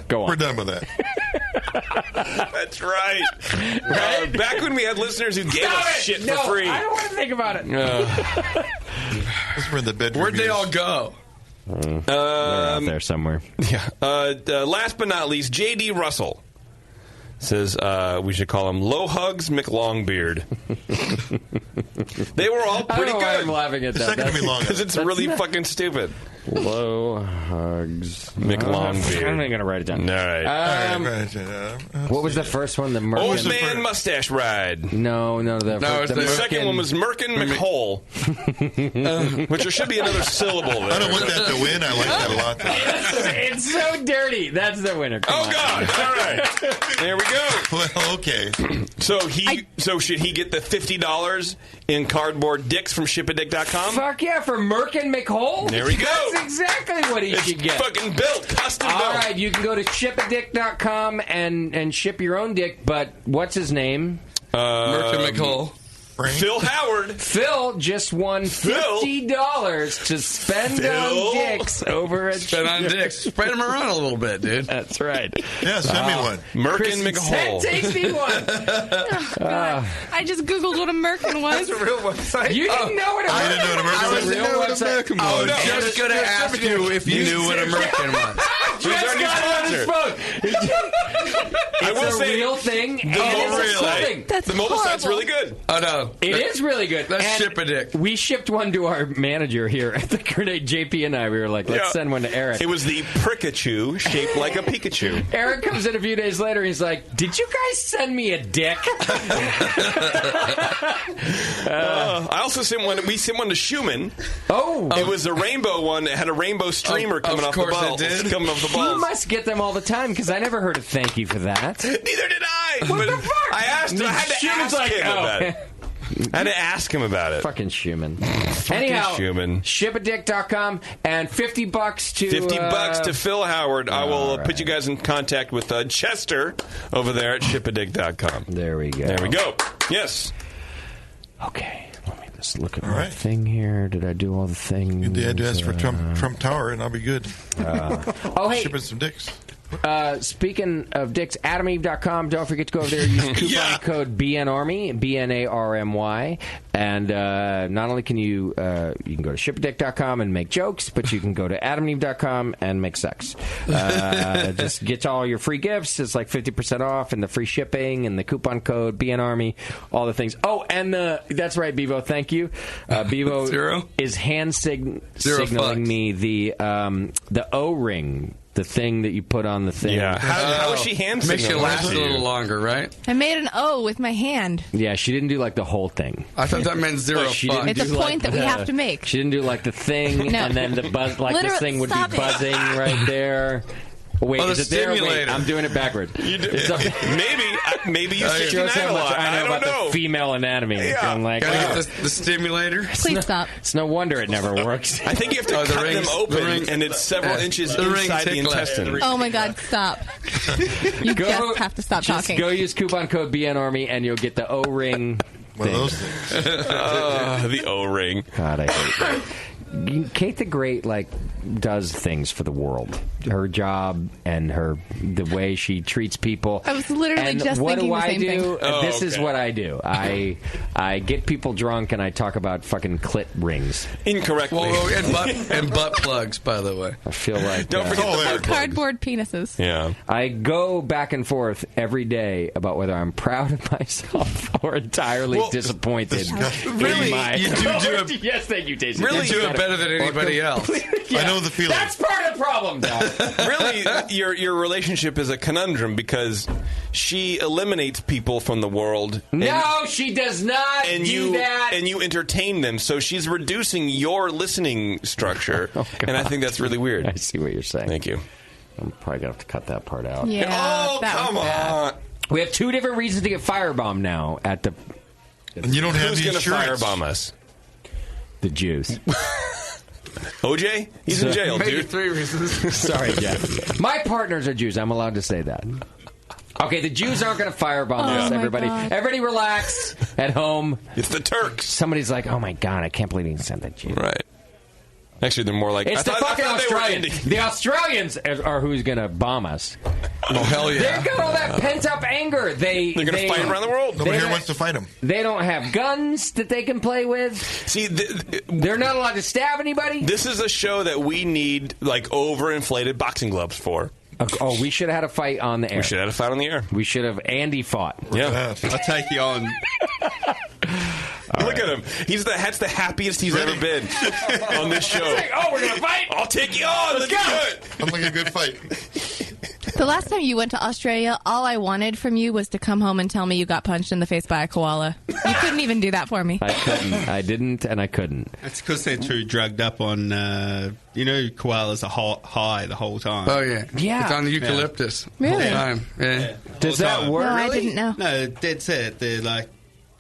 Go on. We're done with that. That's right. Back when we had listeners who gave us shit for free. I don't want to think about it. This were in the bedroom. Where'd they all go? They're out there somewhere. Yeah. Last but not least, J.D. Russell says we should call him Low Hugs McLongbeard. They were all pretty good. I'm laughing at that. It's not going to be long. Because it's really fucking stupid. Low Hugs McLongbeard. I'm not going to write it down. All right. What was the first one? The Merkin? Old Man Mustache Ride. No. The second one was Merkin McHole. Which there should be another syllable there. I don't want that to win. I like that a lot. It's so dirty. That's the winner. Come on. God! All right, there we go. Well, okay. So should he get the $50 in cardboard dicks from shipadick.com? Fuck yeah, for Merkin McHole. There we go. That's exactly what he should get. Fucking built, custom built. All right, you can go to shipadick.com and ship your own dick. But what's his name? Merkin McHole. Phil Howard. Phil just won $50 to spend on dicks over at Spend on dicks. Spread them around a little bit, dude. That's right. Yeah, send me one. Merkin McHole. Takes me one. I just Googled what a Merkin was. That's a real website. You didn't know what a I didn't know what a Merkin was. I didn't know what a Merkin was. I was just going to ask you if you knew what a Merkin was. Who's our new sponsor? It's a real thing. The mobile site's really good. That's the mobile site's horrible. really good. Oh, no. go. It is really good. Let's And ship a dick. We shipped one to our manager here at the Grenade. JP and I, we were like, let's send one to Eric. It was the Prikachu shaped like a Pikachu. Eric comes in a few days later. He's like, "Did you guys send me a dick?" I also sent one. We sent one to Schumann. Oh, it was a rainbow one. It had a rainbow streamer coming off the balls. Coming off the balls. You must get them all the time because I never heard a thank you for that. Neither did I. What the fuck? I asked him. I had to Schumann's ask him about it. I had to ask him about it. Fucking Schumann. Anyhow, Schumann. Shipadick.com and $50 to $50 to Phil Howard. I will put you guys in contact with Chester over there at shipadick.com. There we go. There we go. Yes. Okay. Let me just look at my thing here. Did I do all the things? Get the address for Trump Tower, and I'll be good. Oh, hey. Shipping some dicks. Speaking of dicks, AdamEve.com. Don't forget to go over there and use coupon code BNARMY, BNARMY. And not only can you can go to shipadick.com and make jokes, but you can go to AdamEve.com and make sex. Just get all your free gifts. It's like 50% off and the free shipping and the coupon code BNARMY, all the things. Oh, and that's right, Bevo. Thank you. Bevo is signaling me the O-ring. The thing that you put on the thing. Yeah. How is she hand Makes you signaling last a to you? little longer, right? I made an O with my hand. Yeah, she didn't do like the whole thing. I thought that meant zero She fuck. didn't It's do a point that we have to make. She didn't do like the thing No. and then the buzz, like this Literally, thing would be stop it. buzzing right there. Wait, Oh, the is it there? Wait, stimulator. I'm doing it backward. Maybe you Shows 69 how a much lot. I know about the female anatomy. Yeah. I'm like, Gotta oh. get the stimulator. Please stop. It's no wonder it never works. I think you have to Oh, the cut rings- them open, the rings- and it's several inches the ring inside the tickler. intestine. Oh my God, stop. You just have to stop Just talking. go use coupon code BNARMY and you'll get the O-ring One of thing. those things. The O-ring. God, I hate that. Kate the Great does things for the world. Her job and the way she treats people. I was literally and just what thinking do the I same do? thing. This is what I do. I get people drunk and I talk about fucking clit rings. Incorrectly. Well, and butt plugs, by the way. I feel like Don't forget the butt plug. Cardboard penises. Yeah. I go back and forth every day about whether I'm proud of myself or entirely disappointed. Really? You do it. Yes, thank you, Jason. Really do it better than anybody else. Yeah, I know the feeling. That's part of the problem, Doc. Really, your relationship is a conundrum because she eliminates people from the world. No, she does not do that. And you entertain them, so she's reducing your listening structure. And I think that's really weird. I see what you're saying. Thank you. I'm probably going to have to cut that part out. Yeah. Oh, that come was bad. on. We have two different reasons to get firebombed now at the... And you don't have Who's the going to insurance. firebomb us? The Jews. OJ? He's in jail, Maybe dude. 3 reasons. Sorry, Jeff. My partners are Jews. I'm allowed to say that. Okay, the Jews aren't going to firebomb us, my everybody. God. Everybody relax at home. It's the Turks. Somebody's like, oh my God, I can't believe he sent that Jew. Right. Actually, they're more like... It's the fucking they were Australians. Indian. The Australians are who's going to bomb us. Oh, hell yeah. They've got all that pent-up anger. They're They're going to fight around the world. Nobody here wants to fight them. They don't have guns that they can play with. See, They're not allowed to stab anybody. this is a show that we need, overinflated boxing gloves for. Oh, we should have had a fight on the air. We should have had a fight on the air. We should have. Andy fought. Yeah. I'll take you on. Look at him. That's the happiest he's ever been on this show. It's like, oh, we're going to fight? I'll take you on. Let's go. do it. I'm like a good fight. The last time you went to Australia, all I wanted from you was to come home and tell me you got punched in the face by a koala. You couldn't even do that for me. I couldn't. I didn't, and I couldn't. It's because they're too drugged up on, koalas are high the whole time. Oh, yeah. Yeah. It's on the eucalyptus. Really? The whole time. Yeah. Does that work? No, I didn't know. No, dead set. They're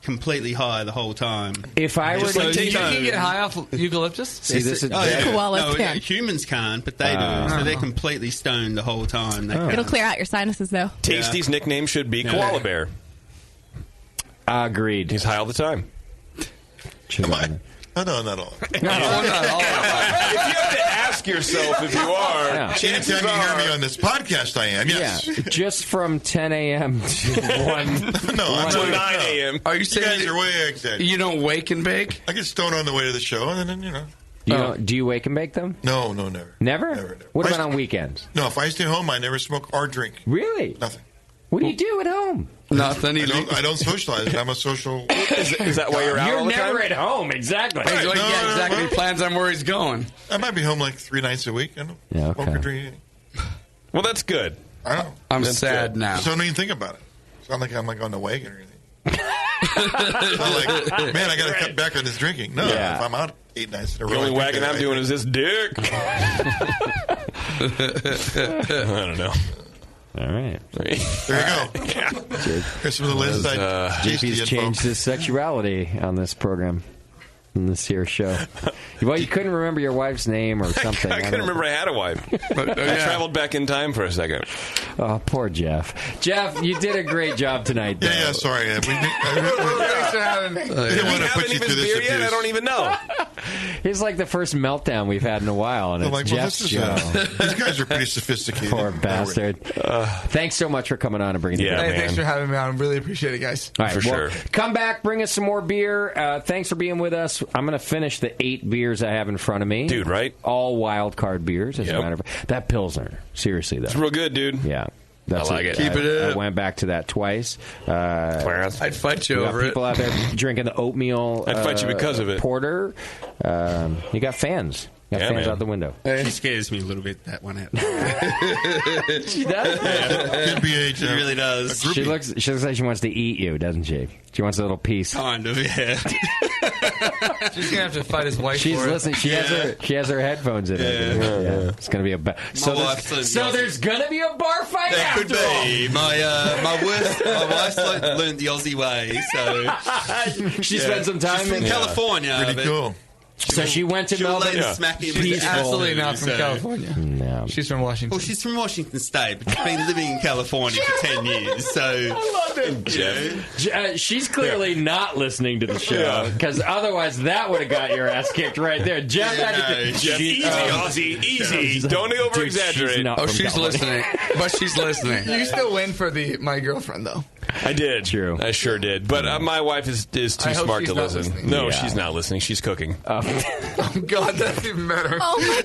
completely high the whole time. If I were Just to... like You can get high off eucalyptus? See, this is... Koalas can. Humans can't, but they do. So they're completely stoned the whole time. They It'll can't. clear out your sinuses, though. Tasty's nickname should be Koala Bear. Agreed. He's high all the time. Am I? Oh, no, not all. If you have to ask yourself if you are, Yeah. chances Anytime you hear me are... on this podcast, I am, yes. Yeah, just from 10 a.m. to 1. No, I'm Until not. 9 a.m. Are you You saying guys are way exaggerating. you don't wake and bake? I get stoned on the way to the show, and then, Do you wake and bake them? No, never. Never? Never. What If about I- on weekends? No, if I stay home, I never smoke or drink. Really? Nothing. What do you do at home? Nothing. I don't socialize. I'm a social. Is that why you're out You're all the never time? at home, exactly. Yeah, exactly. He plans on where he's going. I might be home like 3 nights a week. I don't smoke or drink. Well, that's good. I know. I'm That's sad good. now. So don't even think about it. It's not like I'm like on the wagon or anything. It's not like, man, I got to cut back on this drinking. No, Yeah. if I'm out 8 nights in a row. The only I wagon drink I'm doing is this dick. I don't know. All right. There you go. Here's some of the list. JP's changed his sexuality on this program, on this here show. Well, you couldn't remember your wife's name or something. I couldn't remember I had a wife. I traveled back in time for a second. Oh, poor Jeff. Jeff, you did a great job tonight. Though. Yeah, sorry. We didn't want to put you through this abuse. I don't even know. It's like the first meltdown we've had in a while, and it's Like, Jeff's show. these guys are pretty sophisticated. Poor bastard. Thanks so much for coming on and bringing it Hey, thanks for having me on. Really appreciate it, guys. All right, come back, bring us some more beer. Thanks for being with us. I'm going to finish the 8 beers I have in front of me. Dude, right? All Wildcard beers, as a matter of fact. That Pilsner, seriously, though. It's real good, dude. Yeah. I like it. Keep it up. I went back to that twice. I'd fight you we got over it. people out there drinking the oatmeal. I'd fight you because of it. Porter. You got fans. You got fans out the window. She scares me a little bit, that one. She does. Could be She really does. She looks like she wants to eat you, doesn't she? She wants a little piece. Kind of, yeah. She's gonna have to fight his wife. She's for listening. She has her headphones in. Yeah. It's gonna be a so there's gonna be a bar fight. There after could be. My wife's learned the Aussie way, so she spent some time She's from in California. Pretty cool. So she went to Melbourne. She's absolutely not from California. No. She's from Washington. Well, she's from Washington State, but she's been living in California for 10 years. So I love it. She's clearly not listening to the show because otherwise that would have got your ass kicked right there. Jeff, Easy, Aussie, easy. Don't over exaggerate. She's listening, but she's listening. You still win for my girlfriend, though. I did. True. I sure did. But my wife is too smart to listen. Listening. No, she's not listening. She's cooking. Oh, God, that's even better. Oh, my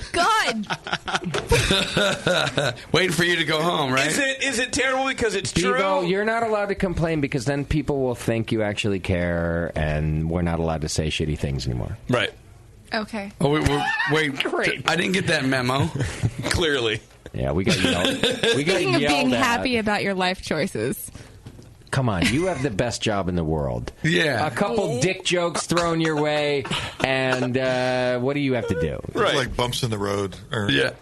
God. Waiting for you to go home, right? Is it terrible because it's Bevo, true? you're not allowed to complain because then people will think you actually care, and we're not allowed to say shitty things anymore. Right. Okay. Oh, wait. Great. I didn't get that memo. Clearly. Yeah, we got yelled. Speaking of being happy about your life choices. Come on, you have the best job in the world. Yeah. A couple dick jokes thrown your way, and what do you have to do? Right. Like bumps in the road. Or, Yeah.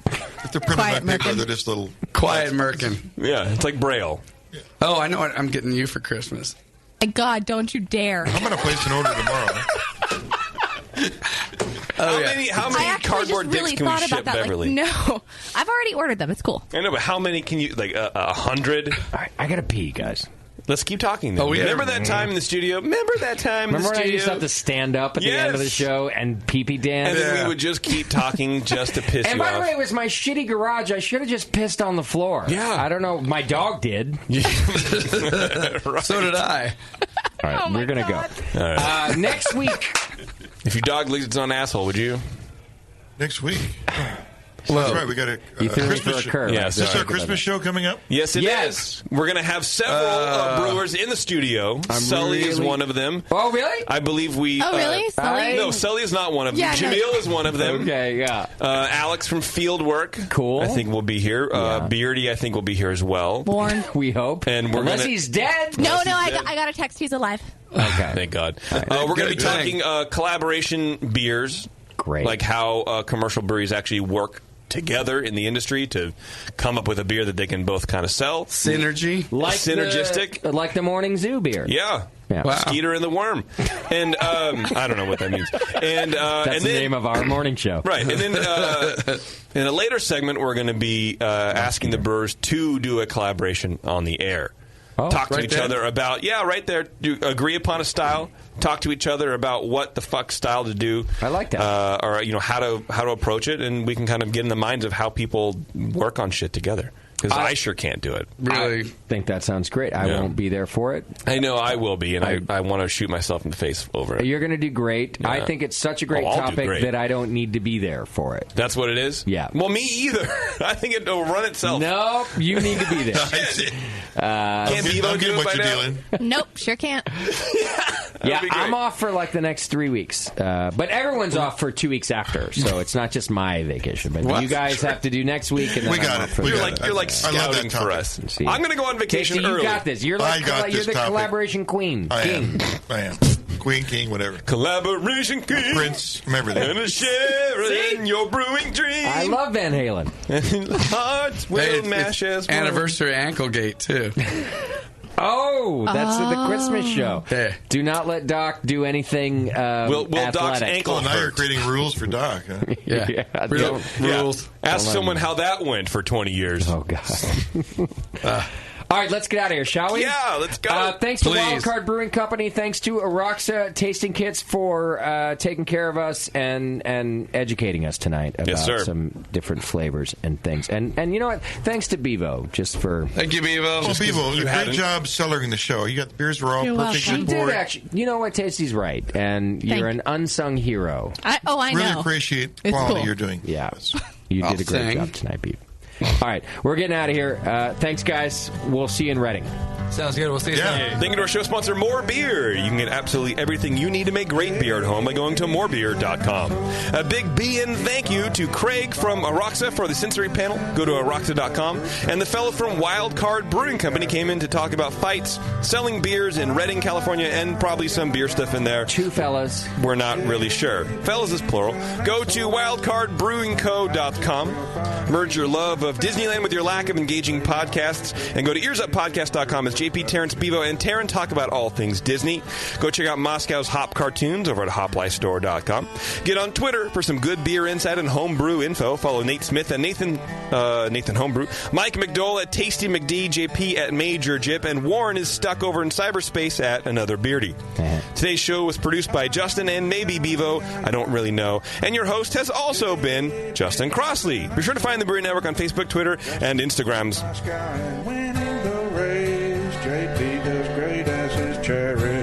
If they're printed on paper, they're just little... Quiet Merkin. Yeah, it's like Braille. Oh, I know what I'm getting you for Christmas. My God, don't you dare. I'm going to place an order tomorrow. How many I actually cardboard just really dicks can we thought ship, about that. Beverly? Like, no. I've already ordered them. It's cool. I know, but how many can you... Like 100? All right, I got to pee, guys. Let's keep talking then. Remember that time in the studio? Remember that time in the Remember when I studio? used to have to stand up at the end of the show and pee-pee dance? And then we would just keep talking just to piss And you by the off. way, it was my shitty garage. I should have just pissed on the floor. Yeah. I don't know. My dog did. Right. So did I. All right, we're going to go. All right. Next week. If your dog leaves its own asshole, would you? Next week. Well, that's right. We got a you threw me Christmas for a show. curve. Yeah, Is this sorry. our Christmas show coming up? Yes, it is. We're going to have several brewers in the studio. Sully is one of them. Oh, really? I believe we... Oh, really? Sully? No, Sully is not one of them. Yeah, no. Jamil is one of them. Okay, yeah. Alex from Fieldwork. Cool. I think will be here. Beardy, I think, will be here as well. Born. We hope. And we're Unless gonna, he's dead. No, I got a text. He's alive. Okay. Thank God. We're going to be talking collaboration beers. Great. Like how commercial breweries actually work together in the industry to come up with a beer that they can both kind of sell. Synergy. Like synergistic. Like the Morning Zoo beer. Yeah. Wow. Skeeter and the Worm. And I don't know what that means. And That's and the then, name of our morning show. Right. And then in a later segment, we're going to be asking the brewers to do a collaboration on the air. Talk to each other about, right there, agree upon a style. Talk to each other about what the fuck style to do. I like that. Or how to approach it, and we can kind of get in the minds of how people work on shit together. Because I sure can't do it. Really? I think that sounds great. I won't be there for it. I know I will be, and I want to shoot myself in the face over it. You're going to do great. Yeah. I think it's such a great I'll do topic great. that I don't need to be there for it. That's what it is? Yeah. Well, me either. I think it'll run itself. No, you need to be there. Can't Bevo do it by now? Nope, sure can't. Yeah, I'm off for like the next 3 weeks. But everyone's off for 2 weeks after, so it's not just my vacation. But you guys have to do next week, and then we got it. You're like scouting for us. I'm going to go on vacation Casey, early. You got this. You're like you're the collaboration queen. I am. Queen, king, whatever. Collaboration king. Prince, remember that. And a share in your brewing dream. I love Van Halen. Hearts will mash as one. Anniversary Anklegate, too. Oh, that's the Christmas show. Yeah. Do not let Doc do anything will athletic. Doc's ankle Oh, now you're hurt? creating rules for Doc, huh? Yeah. Rules. Ask someone how that went for 20 years. Oh, God. All right, let's get out of here, shall we? Yeah, let's go. Thanks to Wildcard Brewing Company. Thanks to Aroxa Tasting Kits for taking care of us and educating us tonight about some different flavors and things. And you know what? Thanks to Bevo, just for... Thank you, Bevo. Oh, Bevo, great job cellaring the show. You got the beers were all perfect. She did, actually. You know what? Tasty's right. And you're an unsung hero. I know. Really appreciate the quality you're doing. Yeah. You did a great job tonight, Bevo. All right, we're getting out of here. Thanks, guys. We'll see you in Reading. Sounds good. We'll see you soon. Thank you to our show sponsor, More Beer. You can get absolutely everything you need to make great beer at home by going to morebeer.com. A big B-in thank you to Craig from Aroxa for the sensory panel. Go to aroxa.com. And the fellow from Wildcard Brewing Company came in to talk about fights, selling beers in Redding, California, and probably some beer stuff in there. Two fellas. We're not really sure. Fellas is plural. Go to wildcardbrewingco.com. Merge your love of Disneyland with your lack of engaging podcasts, and go to earsuppodcast.com as JP, Terrence, Bevo, and Taryn talk about all things Disney. Go check out Moscow's Hop Cartoons over at hoplifestore.com. Get on Twitter for some good beer insight and homebrew info. Follow Nate Smith and Nathan Homebrew, Mike McDowell at Tasty McD, JP at Major Jip, and Warren is stuck over in cyberspace at Another Beardy. Today's show was produced by Justin and maybe Bevo, I don't really know, and your host has also been Justin Crossley. Be sure to find the Brewery Network on Facebook, Twitter, and Instagrams. JP does great as his cherry.